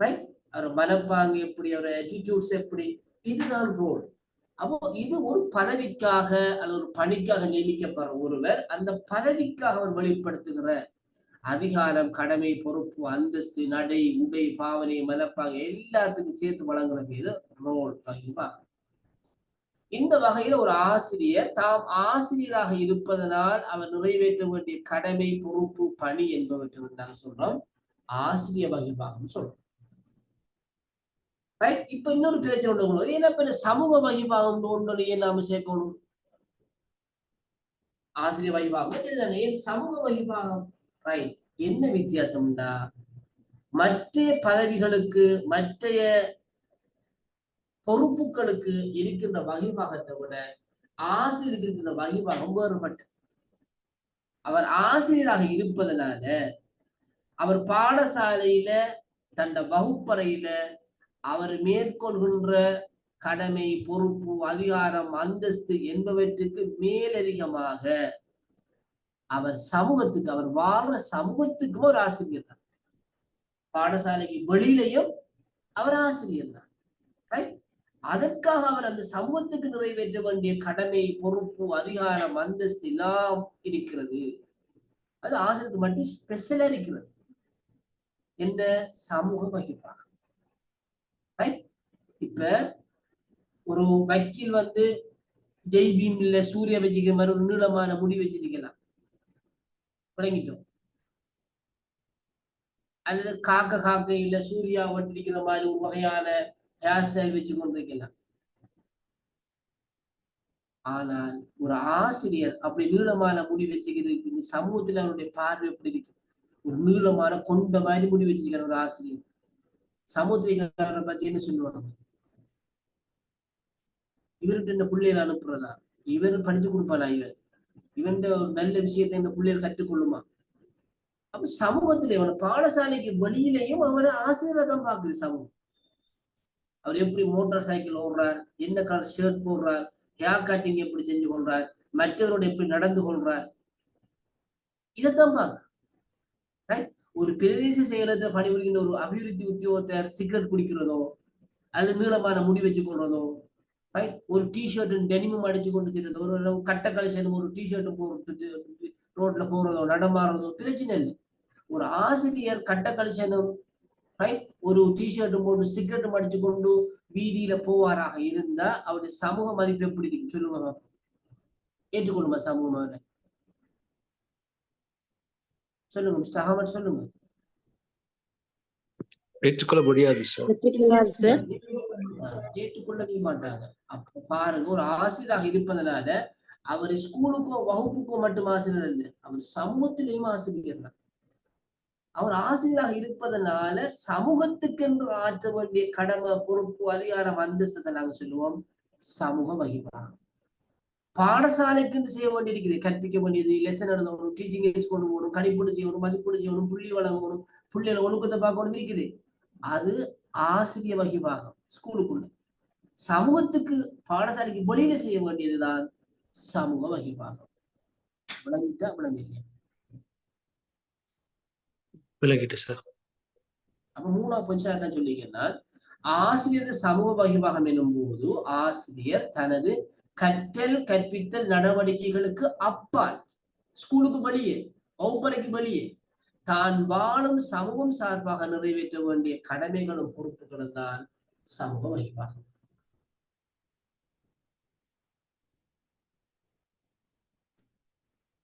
ரைட், அவர் மனப்பாங்கு எப்படி, அவர் ஆட்டிடியூட்ஸ் எப்படி, இதுதான் ரோல். அப்போ இது ஒரு பதவிக்காக அல்லது ஒரு பணிக்காக நியமிக்கப்படுற ஒருவர் அந்த பதவிக்காக அவர் வெளிப்படுத்துகிற அதிகாரம், கடமை, பொறுப்பு, அந்தஸ்து, நடை, உடை, பாவனை, மனப்பாங்க எல்லாத்துக்கும் சேர்த்து வழங்குற பேரு ரோல் வகிப்பாகும். இந்த வகையில ஒரு ஆசிரியர் தாம் ஆசிரியராக இருப்பதனால் அவர் நிறைவேற்ற வேண்டிய கடமை, பொறுப்பு, பணி என்பவற்றை நாங்கள் சொல்றோம் ஆசிரிய வகிப்பாகம் சொல்றோம். ரைட். இப்ப இன்னொரு பிரச்சனை ஒன்று, ஏன்னா இப்ப சமூக வகிபாகம் ஒன்று ஏன் நாம சேர்க்கணும்? ஆசிரியர் வகிபாகம் சரிதானே, ஏன் சமூக வகிபாகம்? ரைட். என்ன வித்தியாசம்டா, மற்ற பதவிகளுக்கு மற்ற பொறுப்புகளுக்கு இருக்கின்ற வகிபாகத்தை விட ஆசிரியருக்கு இருக்கின்ற வகிபாகம் வேறுபட்டது. அவர் ஆசிரியராக இருப்பதனால அவர் பாடசாலையில தன் வகுப்பறையில அவர் மேற்கொள்கின்ற கடமை, பொறுப்பு, அதிகாரம், அந்தஸ்து என்பவற்றுக்கு மேலதிகமாக அவர் சமூகத்துக்கு, அவர் வாழ்ற சமூகத்துக்கும் ஒரு ஆசிரியர் தான். பாடசாலைக்கு வெளியிலையும் அவர் ஆசிரியர் தான். அதற்காக அவர் அந்த சமூகத்துக்கு நிறைவேற்ற வேண்டிய கடமை, பொறுப்பு, அதிகாரம், அந்தஸ்து எல்லாம் இருக்கிறது. அது ஆசிரியருக்கு மட்டும் ஸ்பெஷலா இருக்கிறது. என்ன சமூக வகிப்பாக. இப்ப ஒரு வக்கீல் வந்து ஜெய் பீம்ல சூர்யா வச்சுக்கிற மாதிரி ஒரு நீளமான முடி வச்சிருக்கலாம், விளங்கிட்டோம். அல்லது காக்க இல்ல சூர்யா ஒட்டிருக்கிற மாதிரி ஒரு வகையான ஹேர் ஸ்டைல் வச்சு கொண்டிருக்கலாம். ஆனால் ஒரு ஆசிரியர் அப்படி நீளமான முடி வச்சுக்கிறது சமூகத்துல அவருடைய பார்வை எப்படி இருக்கு? ஒரு நீளமான கொண்ட மாதிரி முடி வச்சிருக்கிற ஒரு ஆசிரியர் சமூகத்தை பத்தி என்ன சொல்லுவாங்க? இவர்கிட்ட இந்த பிள்ளைகள் அனுப்புறதா, இவர் படிச்சு கொடுப்பானா, இவன் ஒரு நல்ல விஷயத்தை இந்த பிள்ளைகள் கற்றுக்கொள்ளுமா? அப்ப சமூகத்திலே அவன் பாடசாலைக்கு வெளியிலையும் அவரை ஆசிரியரை தான் பாக்குது சமூகம். அவர் எப்படி மோட்டார் சைக்கிள் ஓடுறார், என்ன கலர் ஷர்ட் போடுறார், ஹேர் கட்டிங் எப்படி செஞ்சு கொள்றார், மற்றவரோட எப்படி நடந்து கொள்றார், இதைத்தான் பார்க்க. ஒரு பிரதேச செயலகத்தில் பணிபுரிகின்ற ஒரு அபிவிருத்தி உத்தியோகத்தர் சிகரெட் குடிக்கிறதோ அல்லது நீளமான முடி வச்சு கொள்றதோ, ரைட், ஒரு டிஷர்ட்டும் டெனிமும் அடிச்சு கொண்டு திரியறதோ, ஒரு கட்ட கலெக்ஷனும் ஒரு டிஷர்ட்டும் போட்டு ரோட்ல போறதோ நடமாடுறதோ பிரச்சனை இல்லை. ஒரு ஆசிரியர் கட்ட கலெக்ஷனும் ரைட் ஒரு டிஷர்ட்டும் போட்டு சிகரெட்டும் அடிச்சு கொண்டு வீதியில போவாராக இருந்தா அவருடைய சமூக மதிப்பு எப்படி இருக்கு சொல்லுவாங்க? ஏற்றுக்கொள்ளுமா சமூகம் அவரை? சொல்லுங்க மிஸ்டர் அகமது, சொல்லுங்க. ஏற்றுக்கொள்ள முடியாது சார். ஏற்றுக்கொள்ளவே மாட்டாங்க. அப்ப பாருங்க, ஒரு ஆசிரியராக இருப்பதனால அவர் ஸ்கூலுக்கோ வகுப்புக்கோ மட்டும் ஆசிரியர் இல்லை, அவர் சமூகத்திலேயும் ஆசிரியர் தான். அவர் ஆசிரியராக இருப்பதனால சமூகத்துக்கென்று ஆற்ற வேண்டிய கடமை, பொறுப்பு, அதிகாரம், அந்தஸ்தை நாங்க சொல்லுவோம் சமூக மகிமாகும். பாடசாலைக்கு செய்ய வேண்டியிருக்குது, கற்பிக்க வேண்டியது, லெசன் எழுதணும், டீச்சிங் எய்ட்ஸ் கொண்டு போகணும், கணிப்பீடு செய்யணும், மதிப்பீடு செய்யணும், புள்ளி வழங்கணும், புள்ளியில ஒழுக்கத்தை பார்க்கணும் இருக்குது. அது ஆசிரிய வகிபாகம் ஸ்கூலுக்குள்ள. சமூகத்துக்கு பாடசாலைக்கு வெளியில செய்ய வேண்டியதுதான் சமூக வகிபாகம். விளங்கிட்டா விளங்கில்லையா? விளங்கிட்டு சார். அப்ப 3ஆவது பொஞ்சாதான் தான் சொல்லிங்கன்னா, ஆசிரியர் சமூக வகிபாகம் என்னும் போது ஆசிரியர் தனது கற்றல் கற்பித்தல் நடவடிக்கைகளுக்கு அப்பால், ஸ்கூலுக்கு வெளியே, வகுப்பறைக்கு வெளியே தான் வாழும் சமூகம் சார்பாக நிறைவேற்ற வேண்டிய கடமைகளும் பொறுப்புகளும் தான் சமூக வகிபாகம்.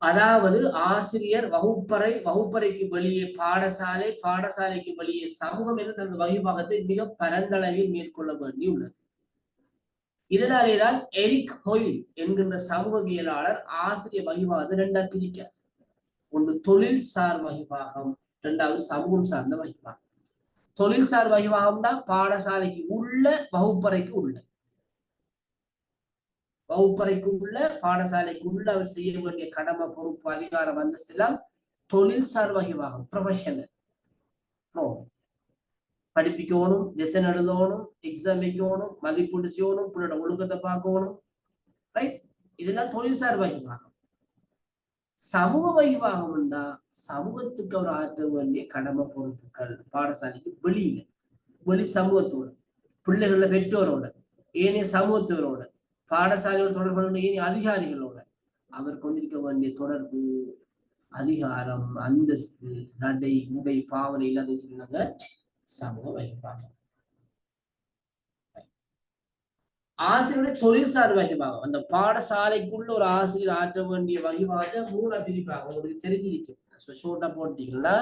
அதாவது ஆசிரியர் வகுப்பறைக்கு வெளியே பாடசாலை, பாடசாலைக்கு வெளியே சமூகம் என்ற தனது வகிபாகத்தை மிக பரந்தளவில் மேற்கொள்ள வேண்டியுள்ளது. இதனாலேதான் எரிக் ஹொயில் என்கின்ற சமூகவியலாளர் ஆசிரியர் வகிபாகத்தை 2ஆ பிரிக்கார். ஒன்று தொழில் சார் வகிபாகம், 2வது சமூகம் சார்ந்த வகிபாகம். தொழில் சார் வகிபாகம்னா பாடசாலைக்கு உள்ள, வகுப்பறைக்கு உள்ள, வகுப்பறைக்கு உள்ள, பாடசாலைக்கு உள்ள அவர் செய்ய வேண்டிய கடமை, பொறுப்பு, அதிகாரம், அந்தஸ்து எல்லாம் தொழில் சார் வகிபாகம். ப்ரொஃபஷனல், படிப்பிக்கணும், லெசன் எழுதணும், எக்ஸாம் வைக்கணும், மதிப்பீடு செய்யணும், பிள்ளோட ஒழுக்கத்தை பார்க்கணும், ரைட், இதெல்லாம் தொழில்சார் வகிபாகம். சமூக வகிபாகம் உண்டா சமூகத்துக்கு அவர் ஆற்ற வேண்டிய கடமை, பொறுப்புகள் பாடசாலைக்கு வெளியில, வெளி சமூகத்தோட, பிள்ளைகள பெற்றோரோட, ஏனைய சமூகத்தோரோட, பாடசாலையோட தொடர்பு ஏனைய அதிகாரிகளோட அவர் கொண்டிருக்க வேண்டிய தொடர்பு, அதிகாரம், அந்தஸ்து, நடை, உடை, பாவனை இல்லாத சொன்னாங்க சமூக வகிபாகம். ஆசிரியருடைய தொழில்சார் வகிபாகம், அந்த பாடசாலைக்குள்ள ஒரு ஆசிரியர் ஆற்ற வேண்டிய வகிபாகத்தை 3ஆ பிரிப்பாங்க. உங்களுக்கு தெரிஞ்சிருக்கும், ஷோர்ட்டா போட்டீங்கன்னா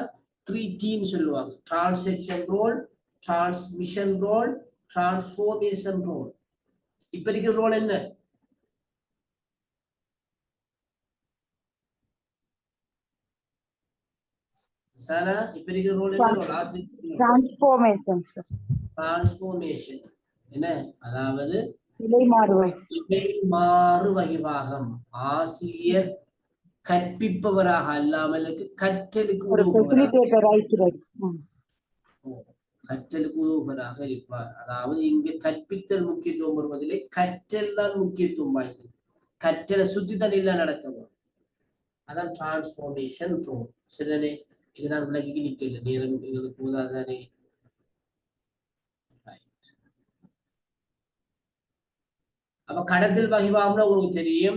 3T சொல்லுவாங்க. Transaction role, transmission role, transformation role. இப்ப இருக்கிற ரோல் என்ன? சாரா, இப்ப இருக்கிற ரோல் என்ன ரோல்? ஆசிரியர் டிரான்ஸ்ஃபர்மேஷன் சார். டிரான்ஸ்ஃபர்மேஷன் என்ன? அதாவது மாறு வகிபாகம். ஆசிரியர் கற்பிப்பவராக அல்லாமலுக்கு கற்றலுக்கு உதவுபவராக இருப்பார். அதாவது இங்கு கற்பித்தல் முக்கியத்துவம் வருவதில்லை, கற்றல் தான் முக்கியத்துவம் வாய்ந்தது. கற்றலை சுத்தி தண்ணில நடக்கவும், அதான் டிரான்ஸ்ஃபர்மேஷன் ரோல். சரிதானே? இது நான் விளக்கி நிக்கல, நேரம் எங்களுக்கு போதாதானே? அப்ப கடத்தல் வகிபாகம்னா உங்களுக்கு தெரியும்,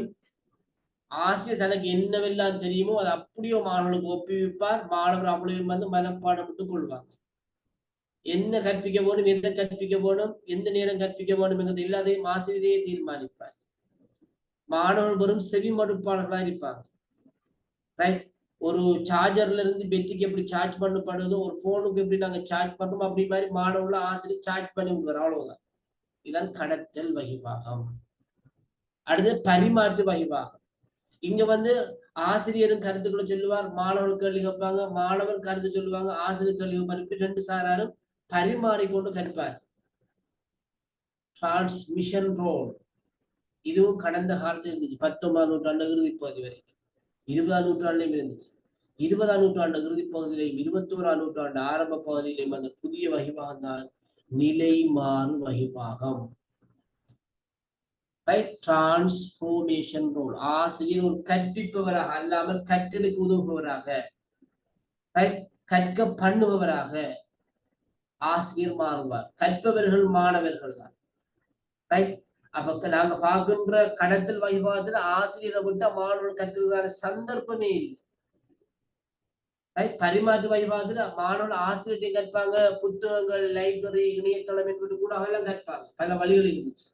ஆசிரியர் தனக்கு என்னவெல்லாம் தெரியுமோ அதை அப்படியே மாணவர்களுக்கு ஒப்புவிப்பார். மாணவர் அவ்வளவு வந்து மனப்பாடம் விட்டுக் கொள்வாங்க. என்ன கற்பிக்க வேணும், எந்த கற்பிக்க வேணும், எந்த நேரம் கற்பிக்க வேணும் என்பது எல்லாத்தையும் ஆசிரியரையே தீர்மானிப்பார். மாணவர்கள் வெறும் செவி மடுப்பாளர்களா இருப்பாங்க. ரைட், ஒரு சார்ஜர்ல இருந்து பெட்டிக்கு எப்படி சார்ஜ் பண்ணப்படுதோ, ஒரு போனுக்கு எப்படி நாங்க சார்ஜ் பண்றோம், அப்படி மாதிரி மாணவர்கள் ஆசிரியர் சார்ஜ் பண்ணி விடுவார். அவ்வளவுதான். இதுதான் கடத்தல் வகிபாகம். அடுத்து பரிமாற்று வகிபாகம். இங்க வந்து ஆசிரியரும் கருத்துக்களை சொல்லுவார், மாணவர்கள் கேள்வி கேட்பாங்க, மாணவர் கருத்து சொல்லுவாங்க, ஆசிரியர் கேள்வி கேட்பார். 2 சாராரும் பரிமாறிக்கொண்டு கற்பார். டிரான்ஸ்மிஷன் ரோல் இதுவும் கடந்த காலத்தில் இருந்துச்சு. 19ஆம் நூற்றாண்டு இறுதி பகுதி வரைக்கும், 20ஆம் நூற்றாண்டிலையும் இருந்துச்சு. 20ஆம் நூற்றாண்டு இறுதி பகுதியிலையும் 21ஆம் நூற்றாண்டு ஆரம்ப பகுதியிலையும் அந்த புதிய வகிபாகம் தான் நிலை மாறு வகிபாகம். Transformation role. ஆசிரியர் ஒரு கற்பிப்பவராக அல்லாமல் கற்றலுக்கு உதவுபவராக, கற்க பண்ணுபவராக ஆசிரியர் மாறுவார். கற்பவர்கள் மாணவர்கள் தான். ரைட். அப்ப நாங்க பார்க்கின்ற கடத்தல் வகிபாகத்துல ஆசிரியரை விட்டு மாணவர்கள் கற்கிறதுக்கான சந்தர்ப்பமே இல்லை. பரிமாற்று வகிபாகத்துல மாணவர்கள் ஆசிரியர்கிட்டையும் கற்பாங்க, புத்தகங்கள், லைப்ரரி, இணையதளம் என்பது கூட எல்லாம் கற்பாங்க. பல வழிகள் இருந்துச்சு.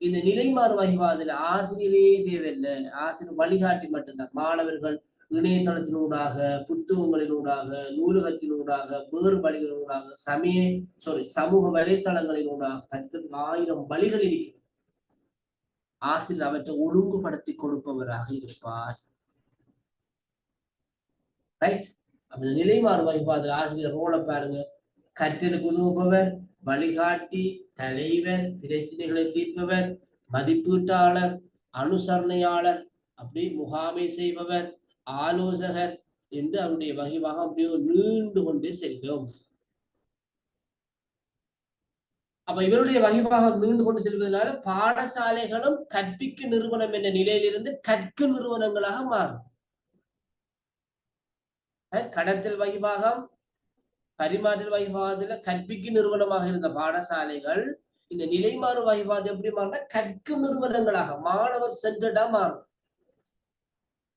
இந்த நிலைமாறு வகிபாகத்துல ஆசிரியரே தேவையில்லை, ஆசிரியர் வழிகாட்டி மட்டும்தான். மாணவர்கள் இணையதளத்தினூடாக, புத்தகங்களினூடாக, நூலகத்தினூடாக, வேறு வழிகளினூடாக, சமூக வலைத்தளங்களினூடாக கற்கிறதுக்கு 1000 வழிகள் இருக்கிறது. ஆசிரியர் அவற்றை ஒழுங்குபடுத்தி கொடுப்பவராக இருப்பார். ரைட். அப்ப இந்த நிலைமாறு வகிபாகத்துல ஆசிரியர் ரோலை பாருங்க. கற்றலுக்கு உதவுபவர், வழிகாட்டி, தலைவர், பிரச்சனைகளை தீர்ப்பவர், மதிப்பீட்டாளர், அனுசரணையாளர், அப்படி முகாமை செய்பவர், ஆலோசகர் என்று அவருடைய வகிபாகம் அப்படியே நீண்டு கொண்டே செல்லும். அப்ப இவருடைய வகிபாகம் நீண்டு கொண்டு செல்வதனால பாடசாலைகளும் கற்பிக்கும் நிறுவனம் என்ற நிலையிலிருந்து கற்கும் நிறுவனங்களாக மாறுது. கடத்தல் வகிபாகம், பரிமாற்றல் வகிபாகத்துல கற்பிக்கும் நிறுவனமாக இருந்த பாடசாலைகள் இந்த நிலைமாறு வகிபாகம் எப்படி மாறினா கற்கும் நிறுவனங்களாக, மாணவர் சென்டர்டா மாறும்.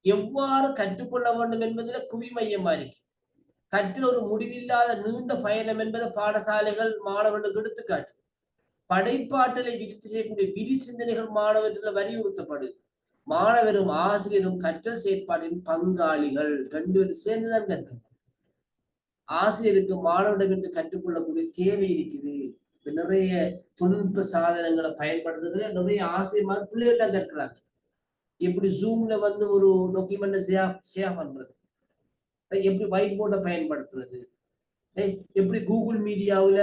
எவ்வாறு கற்றுக்கொள்ள வேண்டும் என்பதில் குவிமையமா இருக்கு. கற்றில் ஒரு முடிவில்லாத நீண்ட பயணம் என்பதை பாடசாலைகள் மாணவர்களுக்கு எடுத்துக்காட்டு. படைப்பாற்றலை விருத்தி செய்யக்கூடிய விரி சிந்தனைகள் மாணவர்கள் வலியுறுத்தப்படுது. மாணவரும் ஆசிரியரும் கற்றல் செயற்பாட்டின் பங்காளிகள். 2 பேரும் சேர்ந்துதான் கற்கணும். ஆசிரியருக்கு மாணவரிடமிருந்து கற்றுக்கொள்ளக்கூடிய தேவை இருக்குது. நிறைய தொழில்நுட்ப சாதனங்களை பயன்படுத்துறதுல நிறைய ஆசிரியர் பிள்ளைகள் கற்கிறாங்க. எப்படி ஜூம்ல ஒரு டாக்குமெண்ட் ஷேர் பண்றது, எப்படி ஒயிட் போர்டை பயன்படுத்துறது, எப்படி கூகுள் மீடியாவில்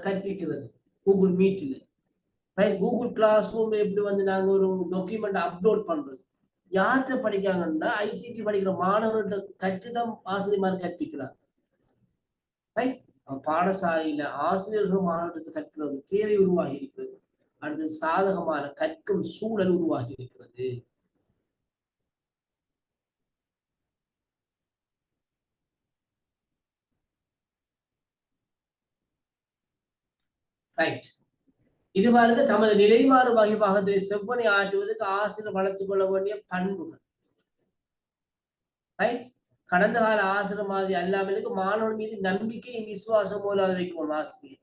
கற்பிக்கிறது, கூகுள் மீட்ல, கூகுள் கிளாஸ் ரூம் எப்படி நாங்க ஒரு டாக்குமெண்ட் அப்லோட் பண்றது. யார்கிட்ட படிக்காங்கன்னா ஐசிடி படிக்கிற மாணவர்கிட்ட கற்றுதான் ஆசிரியர் கற்பிக்கிறாங்க. பாடசாலையில ஆசிரியர்கள் மாணவர்களுக்கு கற்கிறது தேவை உருவாகி இருக்கிறது. அடுத்து சாதகமான கற்கும் சூழல் உருவாகி இருக்கிறது. ரைட். இது பாருங்க, தமது நிலைமாறு வகிபாகத்தை செவ்வனை ஆற்றுவதற்கு ஆசிரியர் வளர்த்துக் கொள்ள வேண்டிய பண்புகள். ரைட். கடந்த கால ஆசிரியர் மாதிரி அல்லாமலுக்கு மாணவன் மீது நம்பிக்கையும் விசுவாசம் போல வைக்கும் ஆசிரியர்.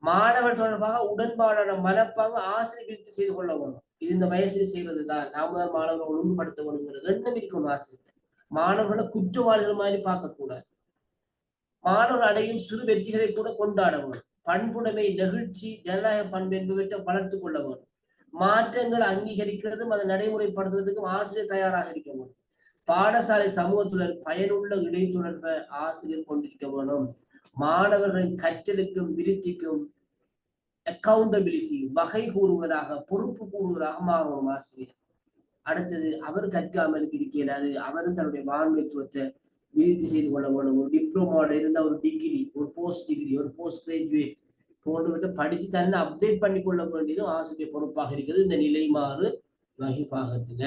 மாணவர் தொடர்பாக உடன்பாடான மனப்பாங்க ஆசிரியர் விருத்தி செய்து கொள்ள வேணும். இது இந்த வயசில் செய்வதுதான். நாம தான் மாணவர்களை ஒழுங்குபடுத்த வேணுங்கிறது எண்ணம் இருக்கும் ஆசிரியர். மாணவர்களை குற்றவாளிகள் மாதிரி பார்க்க கூடாது. மாணவர் அடையும் சிறு வெற்றிகளை கூட கொண்டாட வேணும். பண்புடைமை, நெகிழ்ச்சி, ஜனநாயக பண்பு என்பவற்றை வளர்த்து கொள்ள வேண்டும். மாற்றங்களை அங்கீகரிக்கிறதும் அதை நடைமுறைப்படுத்துறதுக்கும் ஆசிரியர் தயாராக இருக்க வேண்டும். பாடசாலை சமூகத்துடன் பயனுள்ள இடைத்தொடர்பை ஆசிரியர் கொண்டிருக்க வேணும். மாணவர்களின் கற்றலுக்கும் விருத்திக்கும் அக்கௌண்டபிலிட்டி, வகை கூறுவதாக, பொறுப்பு கூறுவதாக மாறணும் ஆசிரியர். அடுத்தது, அவர் கற்காமல் இருக்கிறாரு, அவரும் தன்னுடைய வாழ்மைத்துவத்தை விருத்தி செய்து கொள்ள வேண்டும். ஒரு டிப்ளமோட இருந்த ஒரு டிகிரி, ஒரு போஸ்ட் டிகிரி, ஒரு போஸ்ட் கிராஜுவேட் போன்றவற்றை படிச்சு தன்னை அப்டேட் பண்ணி கொள்ள வேண்டியதும் ஆசிரியர் பொறுப்பாக இருக்கிறது இந்த நிலைமாறு வகிபாகத்துல.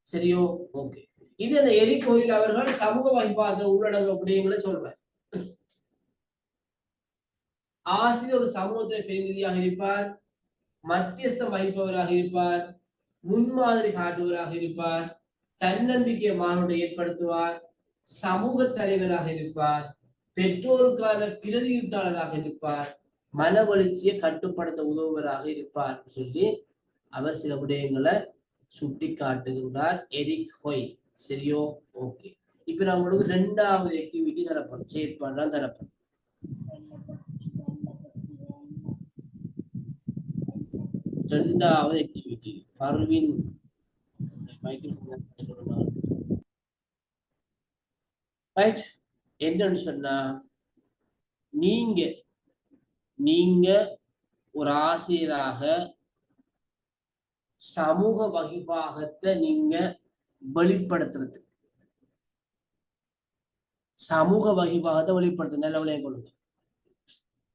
சரியோ? ஓகே. இது அந்த எலி கோயில் அவர்கள் சமூக வகிபாகத்தில் உள்ளடங்க விடயங்களை சொல்றார். ஆசிரியர் ஒரு சமூகத்தில பிரதிநிதியாக இருப்பார், மத்தியஸ்தம் வகிப்பவராக இருப்பார், முன்மாதிரி காட்டுவராக இருப்பார், தன்னம்பிக்கை மாணவர்களை ஏற்படுத்துவார், சமூக தலைவராக இருப்பார், பெற்றோருக்கான பிரதியீட்டாளராக இருப்பார், மன வளர்ச்சியை கட்டுப்படுத்த உதவுவராக இருப்பார் சொல்லி அவர் சில விடயங்களை சுட்டி காட்டுகின்றார் எரிக் ஹொய். சரியோ? ஓகே. இப்ப நான் உங்களுக்கு 2வது ஆக்டிவிட்டி தரப்படும், செயற்பாடுதான் தரப்படும். ரெண்டாவது ஆக்டிவிட்டி பர்வின் ரைட். என்னன்னு சொன்னா, நீங்க ஒரு ஆசிரியராக சமூக வகிபாகத்தை நீங்க வெளிப்படுத்துறது, சமூக வகிபாகத்தை வெளிப்படுத்த நல்ல விளைய கொள்ளுங்க.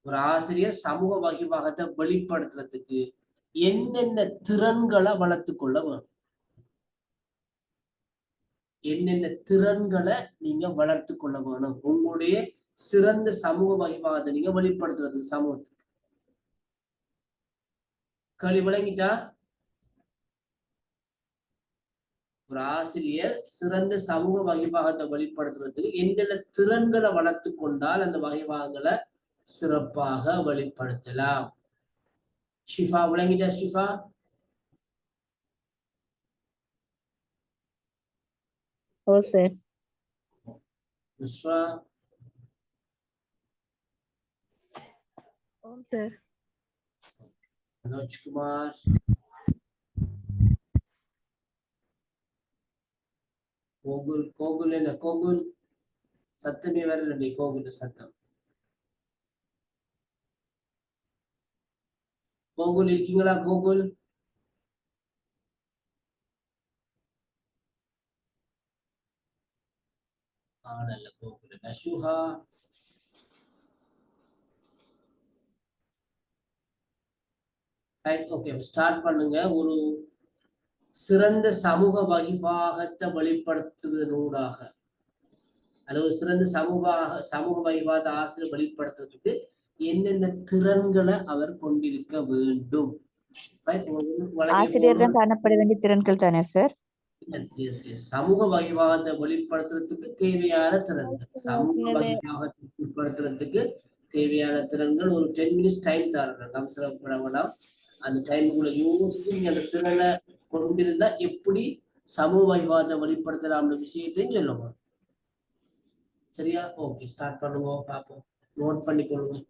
ஒரு ஆசிரியர் சமூக வகிபாகத்தை வெளிப்படுத்துறதுக்கு என்னென்ன திறன்களை வளர்த்து கொள்ள வேணும், என்னென்ன திறன்களை நீங்க வளர்த்து கொள்ள வேணும் உங்களுடைய சிறந்த சமூக வகைவாதத்தை நீங்க வெளிப்படுத்துறதுக்கு சமூகத்துக்கு. கேள்வி விளங்கிட்டா? ஒரு ஆசிரியர் சிறந்த சமூக வகைபாகத்தை வெளிப்படுத்துறதுக்கு என்னென்ன திறன்களை வளர்த்து கொண்டால் அந்த வகைபாகங்களை சிறப்பாக வெளிப்படுத்தலாம். ஷிஃபா விளங்கிட்டா? ஷிஃபா ஓ சார். நுஸ்ரா ஓம் சார். மனோஜ்குமார் கோகுல் என்ன கோகுல் சத்தமே வரல. நீ கோகுல் சத்தம் கோகுல் இருக்கீங்களா? கோகுல் ஆனல்ல Gokul. Nashuha right okay start பண்ணுங்க. ஒரு சிறந்த சமூக வகிபாகத்தை வெளிப்படுத்துவதனூடாக அல்லது ஒரு சிறந்த சமூக வகிபாத ஆசிரியர் வெளிப்படுத்துறதுக்கு என்னென்ன திறன்களை அவர் கொண்டிருக்க வேண்டும். ஆசிரியரிடம் காணப்பட வேண்டிய திறன்கள் தானே சார்? சமூக வகிபாகத்தை வெளிப்படுத்துறதுக்கு தேவையான திறன்கள், சமூக வகிபாகத்தை வெளிப்படுத்துறதுக்கு தேவையான திறன்கள். ஒரு 10 minutes டைம் தரணும். அவசரப்படலாம். அந்த டைமுக்குள்ள யோசிச்சு நீங்க அந்த திறனை கொண்டிருந்தா எப்படி சமூக வகிபாகத்தை வெளிப்படுத்தலாம்ன்ற விஷயத்தையும் சொல்லுவோம். சரியா? ஓகே ஸ்டார்ட் பண்ணுங்க. பார்ப்போம். நோட் பண்ணிக்கொள்ளுங்க.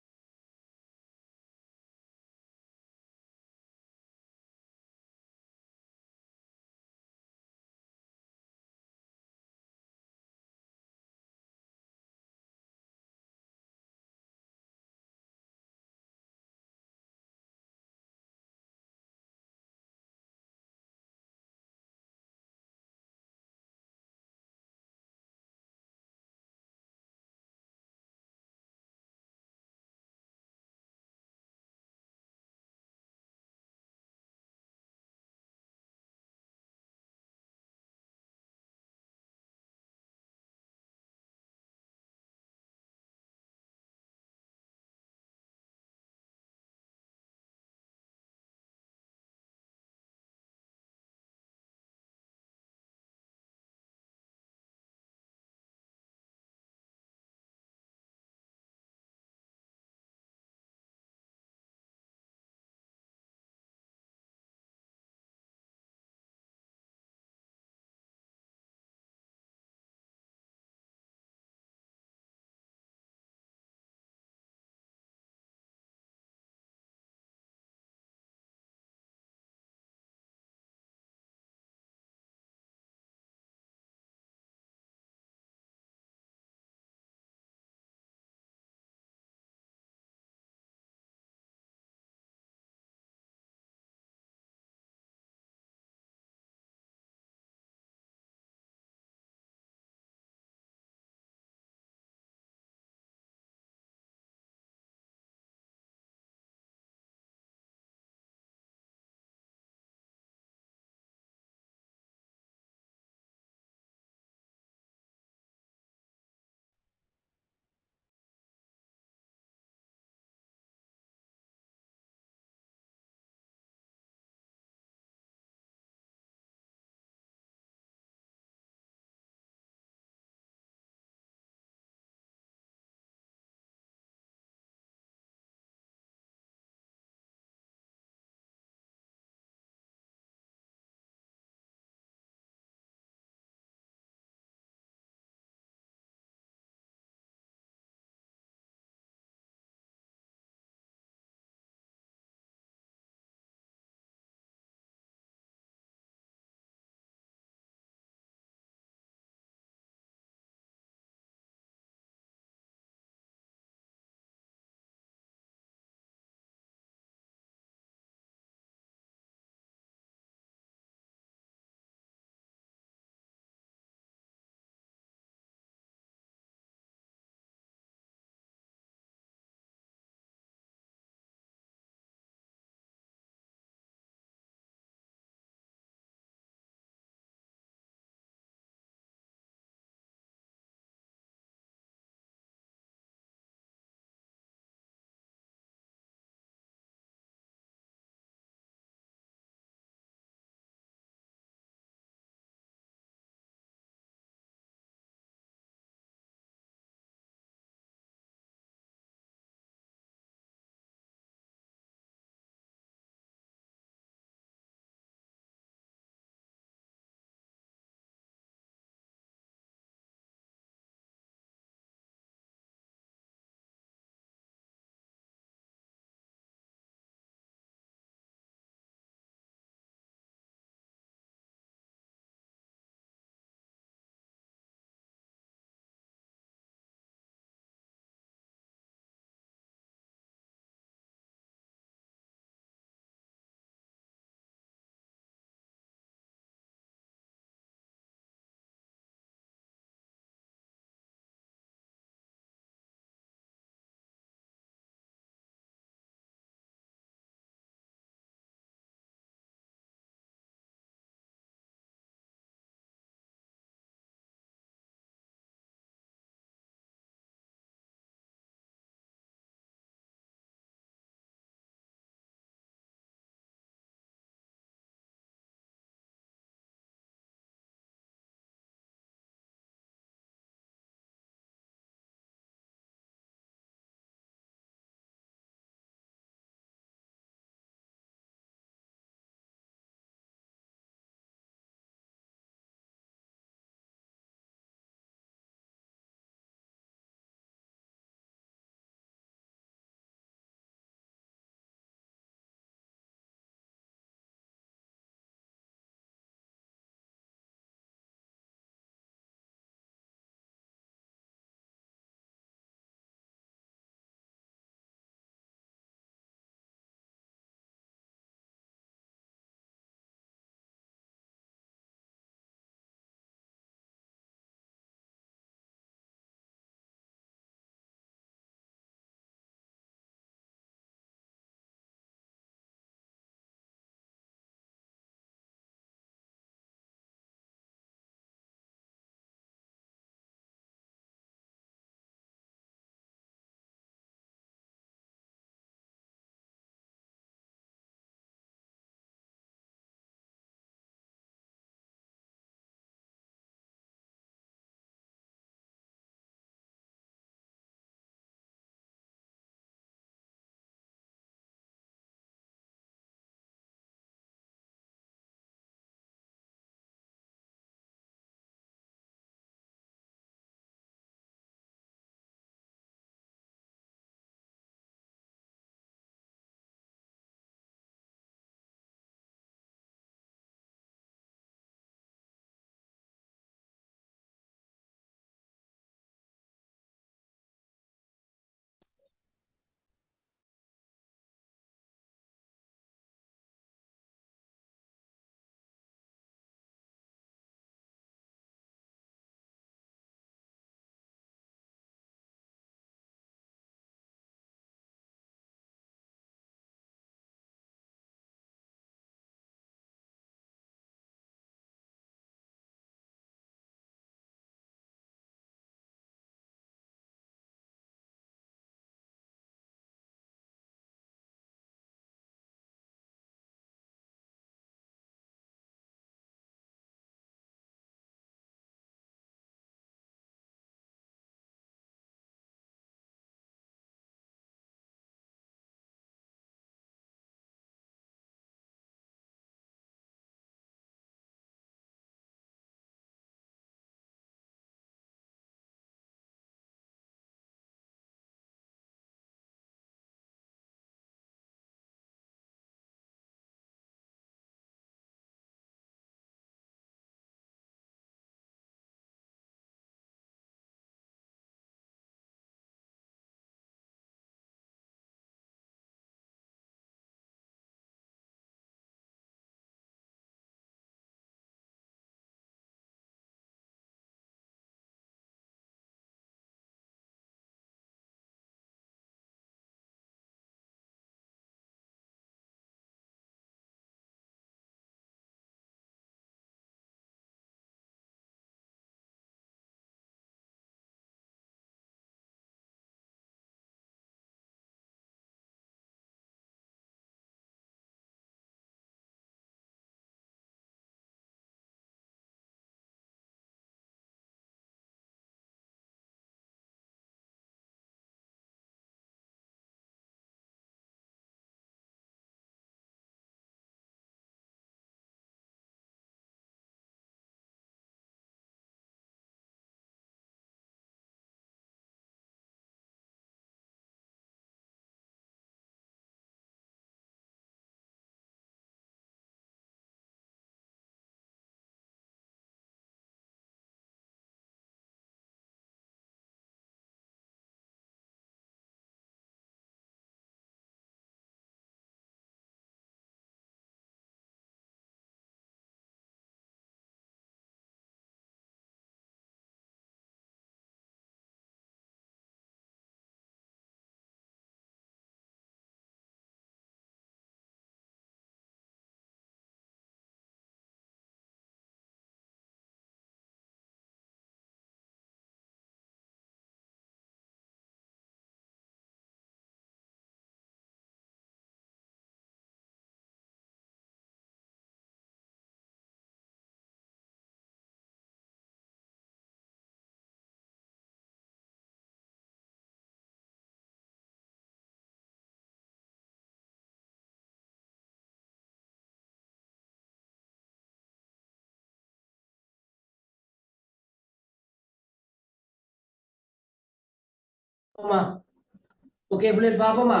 ஓகே பிள்ளை பாப்போமா?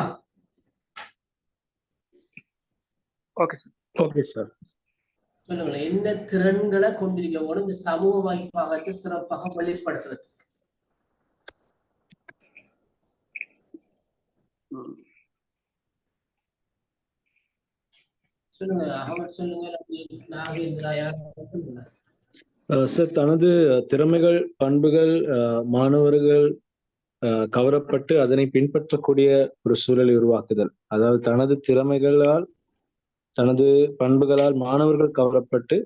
Okay sir. Okay sir. சொல்லுங்களேன், என்ன திறன்களை கொண்டிருக்க போது இந்த சமூக வாய்ப்பாகத்தை சிறப்பாக வெளிப்படுத்துறது? சொல்லுங்க அகமது, சொல்லுங்க. நாகேந்திரா, யார் சொல்லுங்க. சார், தனது திறமைகள், பண்புகள், மாணவர்கள் கவரப்பட்டு அதனை பின்பற்றக்கூடிய ஒரு சூழலை உருவாக்குதல். அதாவது தனது திறமைகளால், தனது பண்புகளால் மாணவர்கள் கவரப்பட்டு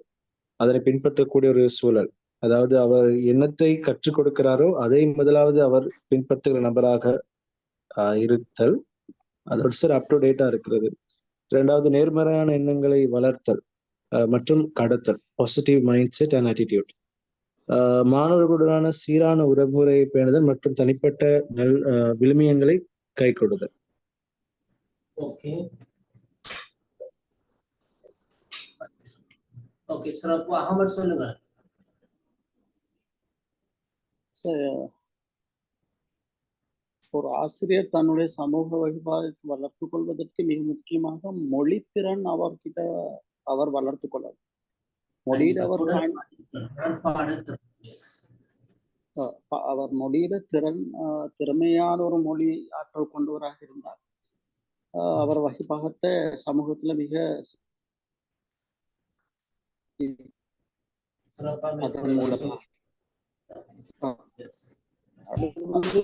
அதனை பின்பற்றக்கூடிய ஒரு சூழல். அதாவது அவர் என்னத்தை கற்றுக் கொடுக்கிறாரோ அதை முதலாவது அவர் பின்பற்றுகிற நபராக இருத்தல். அதோட சார் அப் டு டேட்டா இருக்கிறது. இரண்டாவது, நேர்மறையான எண்ணங்களை வளர்த்தல் மற்றும் கடத்தல், positive mind set and attitude. மாணவர்களுடனான சீரான உறவுமுறையை பேணுதல் மற்றும் தனிப்பட்ட விழுமியங்களை கை கொடுதல். ஓகே ஓகே, சிறப்பு. அகமது சொல்லுங்க. சார், ஒரு ஆசிரியர் தன்னுடைய சமூக வழிபாட்டை வளர்த்துக் கொள்வதற்கு மிக முக்கியமாக மொழித்திறன் அவர் வளர்த்துக் கொள்ளார். மொழியில அவர் மொழியில திறமையான ஒரு மொழி ஆற்றல் கொண்டவராக இருந்தார். அவர் வகிப்பாகத்தை சமூகத்துல மிக அதன் மூலமா அடுத்து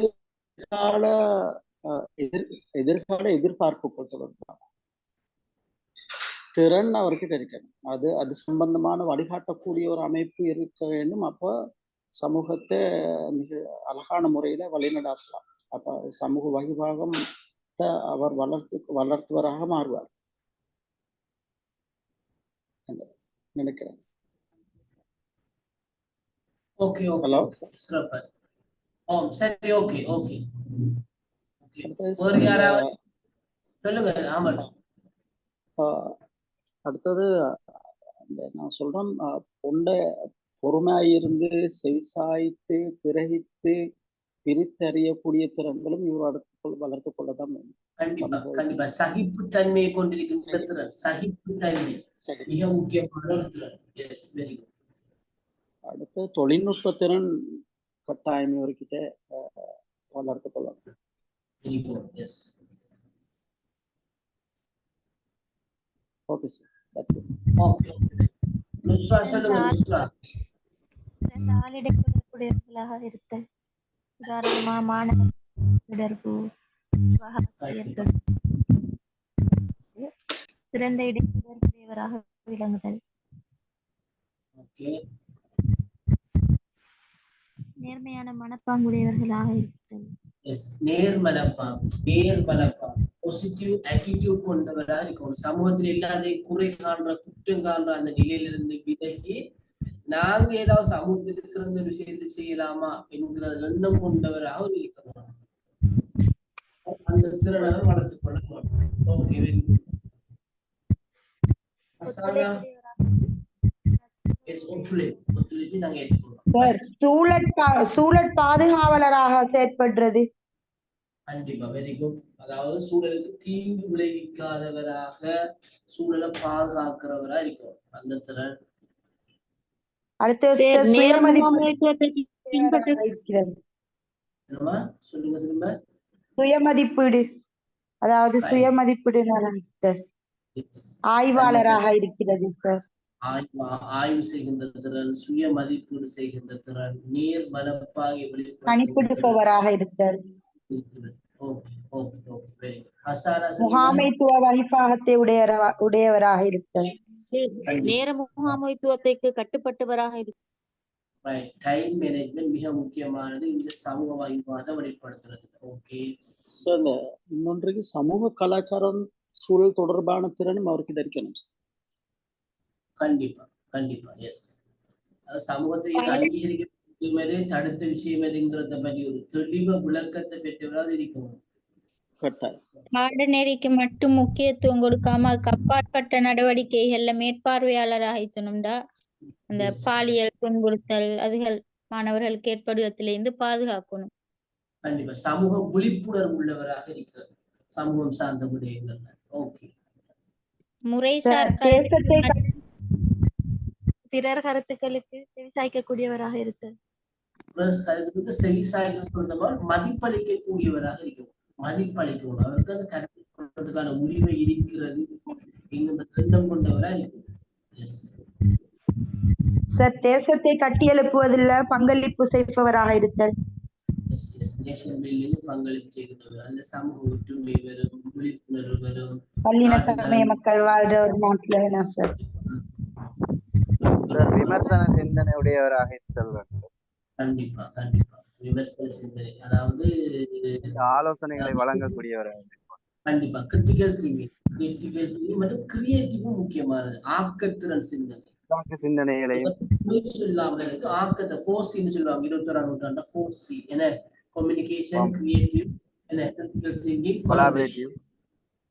எதிர்கால எதிர்பார்ப்புகள் தொடர்பான திறன் அவருக்கு கிடைக்கணும். அது சம்பந்தமான வழிகாட்டக்கூடிய ஒரு அமைப்பு இருக்க வேண்டும். அப்ப சமூகத்தை மிக அழகான முறையில வழிநடாத்தலாம். அப்ப சமூக வகிபாகம் அவர் வளர்த்துவராக மாறுவார் நினைக்கிறேன். ஓகே ஓகே, சிறப்பு. சரி, ஓகே ஓகே. சொல்லுங்க அமர். அடுத்தது நான் சொல்றேன், பொறுமையாயிருந்து செவிசாய்த்து கிரகித்து பிரித்தறியக்கூடிய திறன்களும் இவர் வளர்த்துக் கொள்ளதான் வேண்டும். கண்டிப்பா கண்டிப்பா. சகிப்புத்தன்மையை கொண்டிருக்கின்ற திறன், சகிப்புத்தன்மை மிக முக்கியமான ஒரு திறன். Yes, very good. அடுத்து தொழில்நுட்ப திறன் கட்டாயம் இவர்கிட்ட வளர்த்துக் கொள்ளலாம். Very good. Yes, okay sir, that's it. Okay. Nusra சொல்லுங்க. நுஸ்ரா, தொடர்புடையவர்களாக இருத்தல், உதாரணமா மாணவர் தொடர்பு, சிறந்த இடைத்தொடர்புடையவராக விளங்குதல், நேர்மையான மனப்பாங்குடையவர்களாக இருத்தல். எஸ், நேர்மனப்பாங்கு, பாசிட்டிவ் ஆட்டிடியூட் கொண்டவராக இருக்கும். சமூகத்தில் இல்லாத குறை காண்ற, குற்றம் காண்ற அந்த நிலையிலிருந்து விலகி நாங்க ஏதாவது சமூகத்துக்கு சிறந்த விஷயத்தை செய்யலாமா என்கிற எண்ணம் கொண்டவராக இருக்கணும். அந்த திறனை வளர்த்துக் கொள்ளணும். Okay, very good. சூழல் பாதுகாவலராக செயற்படுறது. கண்டிப்பா, வெரி குட். அதாவது சூழலுக்கு தீங்கு விளைவிக்காதவராக சூழலை பாதுகாக்கிறவரா இருக்கும் அந்த திறன். சொல்லுங்க திரும்ப. சுயமதிப்பீடு, அதாவது சுயமதிப்பீடு ஆய்வாளராக இருக்கிறது சார். ஆய்வு செய்கின்ற திறன், சுய மதிப்பீடு செய்கின்ற திறன், நேர் மனப்பாகை கணிப்பிடுப்பவராக இருத்தல். Okay okay okay, very good. Hasana, முகாமைத்துவ வழிபாகத்தை உடையவராக இருத்தல். நேர முகாமைத்துவத்திற்கு கட்டுப்பட்டவராக இருத்தல். டைம் மேனேஜ்மெண்ட் மிக முக்கியமானது இந்த சமூக வழிபாதை வெளிப்படுத்துறது. ஓகே சார், இன்னொன்றைக்கு சமூக கலாச்சாரம் சூழல் தொடர்பான திறனும் அவருக்கு இருக்கணும். கண்டிப்பா கண்டிப்பா. எஸ், சமூகத்தை அங்கீகரிக்க தடுத்த விஷயம் எதுங்கிறத பற்றி ஒரு தெளிவ விளக்கத்தை பெற்றவராக இருக்கணும். பாடநெறிக்கு மட்டும் முக்கியத்துவம் கொடுக்காம அதுக்கு அப்பாற்பட்ட நடவடிக்கைகள்ல மேற்பார்வையாளராக சொன்னோம்டா அந்த பாலியல் துன்புறுத்தல் அதுகள் மாணவர்களுக்கு ஏற்படுவதிலிருந்து பாதுகாக்கணும். கண்டிப்பா சமூக விழிப்புணர்வு உள்ளவராக இருக்கிறது சமூகம் சார்ந்த விடயங்கள்ல. ஓகே முறைசார் தேசத்தை பிறர் கருத்துக்களுக்கு செவிசாய்க்கக்கூடியவராக இருத்தல். கருத்துக்கு செவிசாய்கள் சொந்தமாக மதிப்பளிக்க கூடியவராக இருக்கணும். மதிப்பளிக்கணும், அவருக்கு அந்த கருத்து சொல்றதுக்கான உரிமை இருக்கிறது என்கின்ற எண்ணம் கொண்டவராக இருக்கணும். எஸ் சார் தேசத்தை கட்டியெழுப்புவதில் பங்களிப்பு செய்பவராக இருத்தல். எஸ் எஸ் நேஷனல் பில்டிங் பங்களிப்பு செய்கின்றவர். அந்த சமூக ஒற்றுமை வரும், விழிப்புணர்வு வரும். பல்லின சமய மக்கள் வாழ்ற ஒரு நாட்டுல வேணும் சார். சார் விமர்சன சிந்தனை உடையவராக இருத்தல் வேண்டும். கண்டிப்பா கண்டிப்பா விமர்சன சிந்தனை, அதாவது ஆலோசனைகளை வழங்கக்கூடியவராக இருக்கும். கண்டிப்பா கிரிட்டிக்கல் திங்கிங் மற்றும் கிரியேட்டிவும் முக்கியமானது. ஆக்கத்திறன் சிந்தனை, சிந்தனைகளையும் சொல்லாமல் இருக்கு. ஆக்கத்தை ஃபோர்சின்னு சொல்லுவாங்க 21ஆம் நூற்றாண்டு. ஃபோர்சி என்ன கம்யூனிகேஷன், கிரியேட்டிவ், என்ன கிரிட்டிக்கல் திங்கிங்,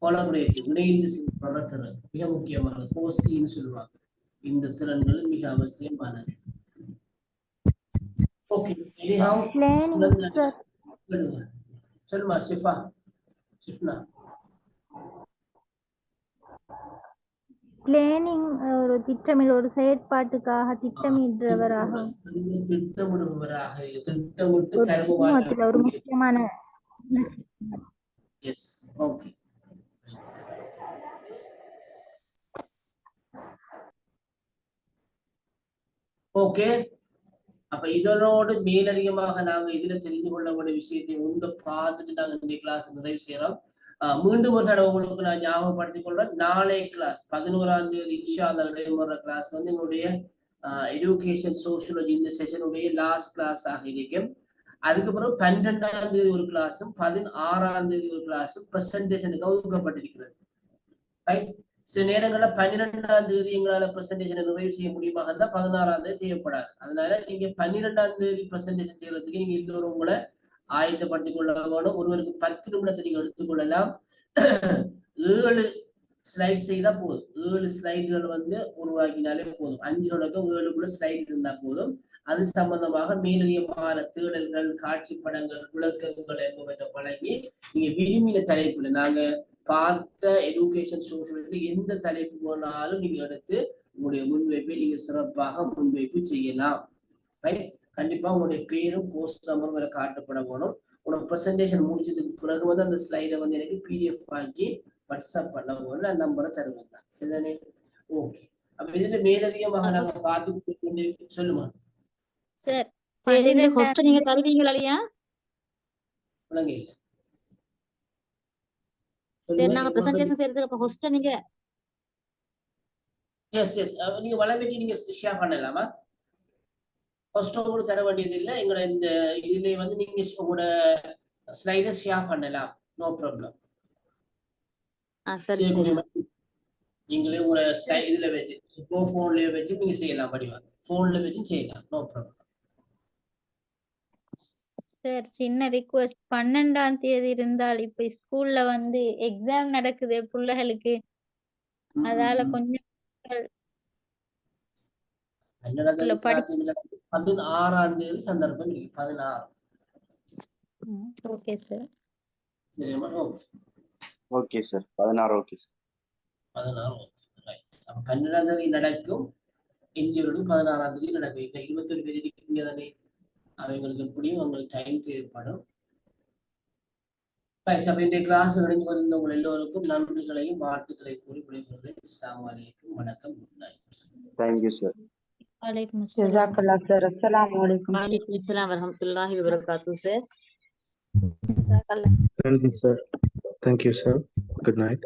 கொலாபரேட்டிவ் இணைந்து சிந்திக்கிற திறன் மிக முக்கியமானது. ஃபோர்சின்னு சொல்லுவாங்க. இந்த திறன்கள் மிக அவசியமானது. ஓகே சொல்லுமா ஷிஃப்னா. பிளானிங் ஒரு திட்டமிட ஒரு செயற்பாட்டுக்காக திட்டமிடுறவராக திட்டமிடுபவராக திட்டமிட்டு ஒரு முக்கியமான. S okay okay. அப்ப இதனோடு மேலதிகமாக நாங்க இதுல தெரிந்து கொள்ள வேண்டிய விஷயத்தை உங்க பார்த்துட்டு நாங்க இந்த கிளாஸ் நிறைவு செய்யறோம். மீண்டும் ஒரு தடவை உங்களுக்கு நான் ஞாபகப்படுத்திக் கொள்றேன். நாளை கிளாஸ் 11ஆம் தேதி இன்ஷா அல்லாஹ் நடைபெற கிளாஸ் வந்து எங்களுடைய எஜுகேஷன் சோசியாலஜி இந்த செஷனுடைய லாஸ்ட் கிளாஸ் ஆக இருக்கும். அதுக்கப்புறம் 12ஆம் தேதி ஒரு கிளாஸும் 16ஆம் தேதி ஒரு கிளாஸும் பிரசன்டேஷனுக்கு ஒதுக்கப்பட்டிருக்கிறது. ரைட். சில நேரங்கள்ல 12ஆம் தேதி எங்களால பிரசன்டேஷனை நிறைவு செய்ய முடியுமா இருந்தா 16ஆம் தேதி செய்யப்படாது. அதனால நீங்க 12ஆம் தேதி பிரசன்டேஷன் செய்யறதுக்கு நீங்க இன்னொரு உங்களை ஆயத்தப்படுத்திக் கொள்ள வேணும். ஒருவருக்கு 10 நிமிடத்தை நீங்க எடுத்துக்கொள்ளலாம். 7 ஸ்லைட் செய்தா போதும். 7 ஸ்லைடுகள் வந்து உருவாக்கினாலே போதும். 5 தொடக்கம் 7க்குள்ள ஸ்லைட் இருந்தா போதும். அது சம்பந்தமாக மேலதிகமான தேடல்கள், காட்சி படங்கள், விளக்கங்கள் என்பவற்றை வழங்கி நீங்க விரும்பின தலைப்புல நாங்க பார்த்த எஜுகேஷன் சோசியல் எந்த தலைப்பு போனாலும் நீங்க எடுத்து உங்களுடைய முன்வைப்பை நீங்க சிறப்பாக முன்வைப்பு செய்யலாம். ரைட். கண்டிப்பா உங்களுடைய பேரும் கோர்ஸ் நம்பரும் வேற காட்டப்பட போகணும். உங்களோட ப்ரெசன்டேஷன் முடிச்சதுக்கு பிறகு வந்து அந்த ஸ்லைடை வந்து எனக்கு PDF ஆக்கி வாட்ஸ்அப் பண்ண போகணும். நான் நம்பரை தருவேன். சரிதானே? ஓகே. அப்ப இதுல மேலதிகமாக நாங்க பார்த்து சொல்லுமா சார் நீங்க தருவீங்களா இல்லையா? விளங்க இல்லை. சரி நாங்க பிரசன்டேஷன் செய்யறதுக்கு அப்ப ஹோஸ்ட் நீங்க எஸ் எஸ் நீங்க வளமைக்கு நீங்க ஷேர் பண்ணலாமா? ஃபர்ஸ்ட் கூட தர வேண்டியது இல்லை. எங்களோட இந்த இதுல வந்து நீங்க உங்களோட ஸ்லைடை ஷேர் பண்ணலாம். No problem. நீங்களே உங்களோட இதுல வச்சு போன்லயே வச்சு நீங்க செய்யலாம். படிவா போன்ல வச்சு செய்யலாம். No problem. சார் சின்ன ரிக்வெஸ்ட் 12ஆம் தேதி இருந்தால் இப்ப ஸ்கூல்ல வந்து எக்ஸாம் நடக்குது பிள்ளைகளுக்கு. அதால கொஞ்சம் 16ஆம் தேதி சந்தர்ப்பம் இருக்கு. 16. Okay sir. சரிமா? Okay okay sir. 16 okay sir. 16 okay. Right. அப்ப 12ஆம் தேதி நடக்கும். எஞ்சியவர்களுக்கு 16ஆம் தேதி நடக்கும். இப்ப 21 பேர் இருக்கீங்க தானே, அவங்களுக்கு எப்படியும் அவங்களுக்கு டைம் தேவைப்படும். இந்த கிளாஸ் நடந்து வந்த உங்கள் எல்லோருக்கும் நன்றிகளையும் வாழ்த்துக்களையும் கூறி விடைபெறுகிறேன். அஸ்ஸலாமு அலைக்கும். வணக்கம். Good night. Thank you sir. வலைக்கும் ஜஸாக்கல்லாஹ் சார். அஸ்ஸலாமு அலைக்கும். வலைக்கும் அஸ்ஸலாம் வரஹ்மத்துல்லாஹி வபரகாத்துஹு sir. Thank you, sir. Thank you, sir. Good night.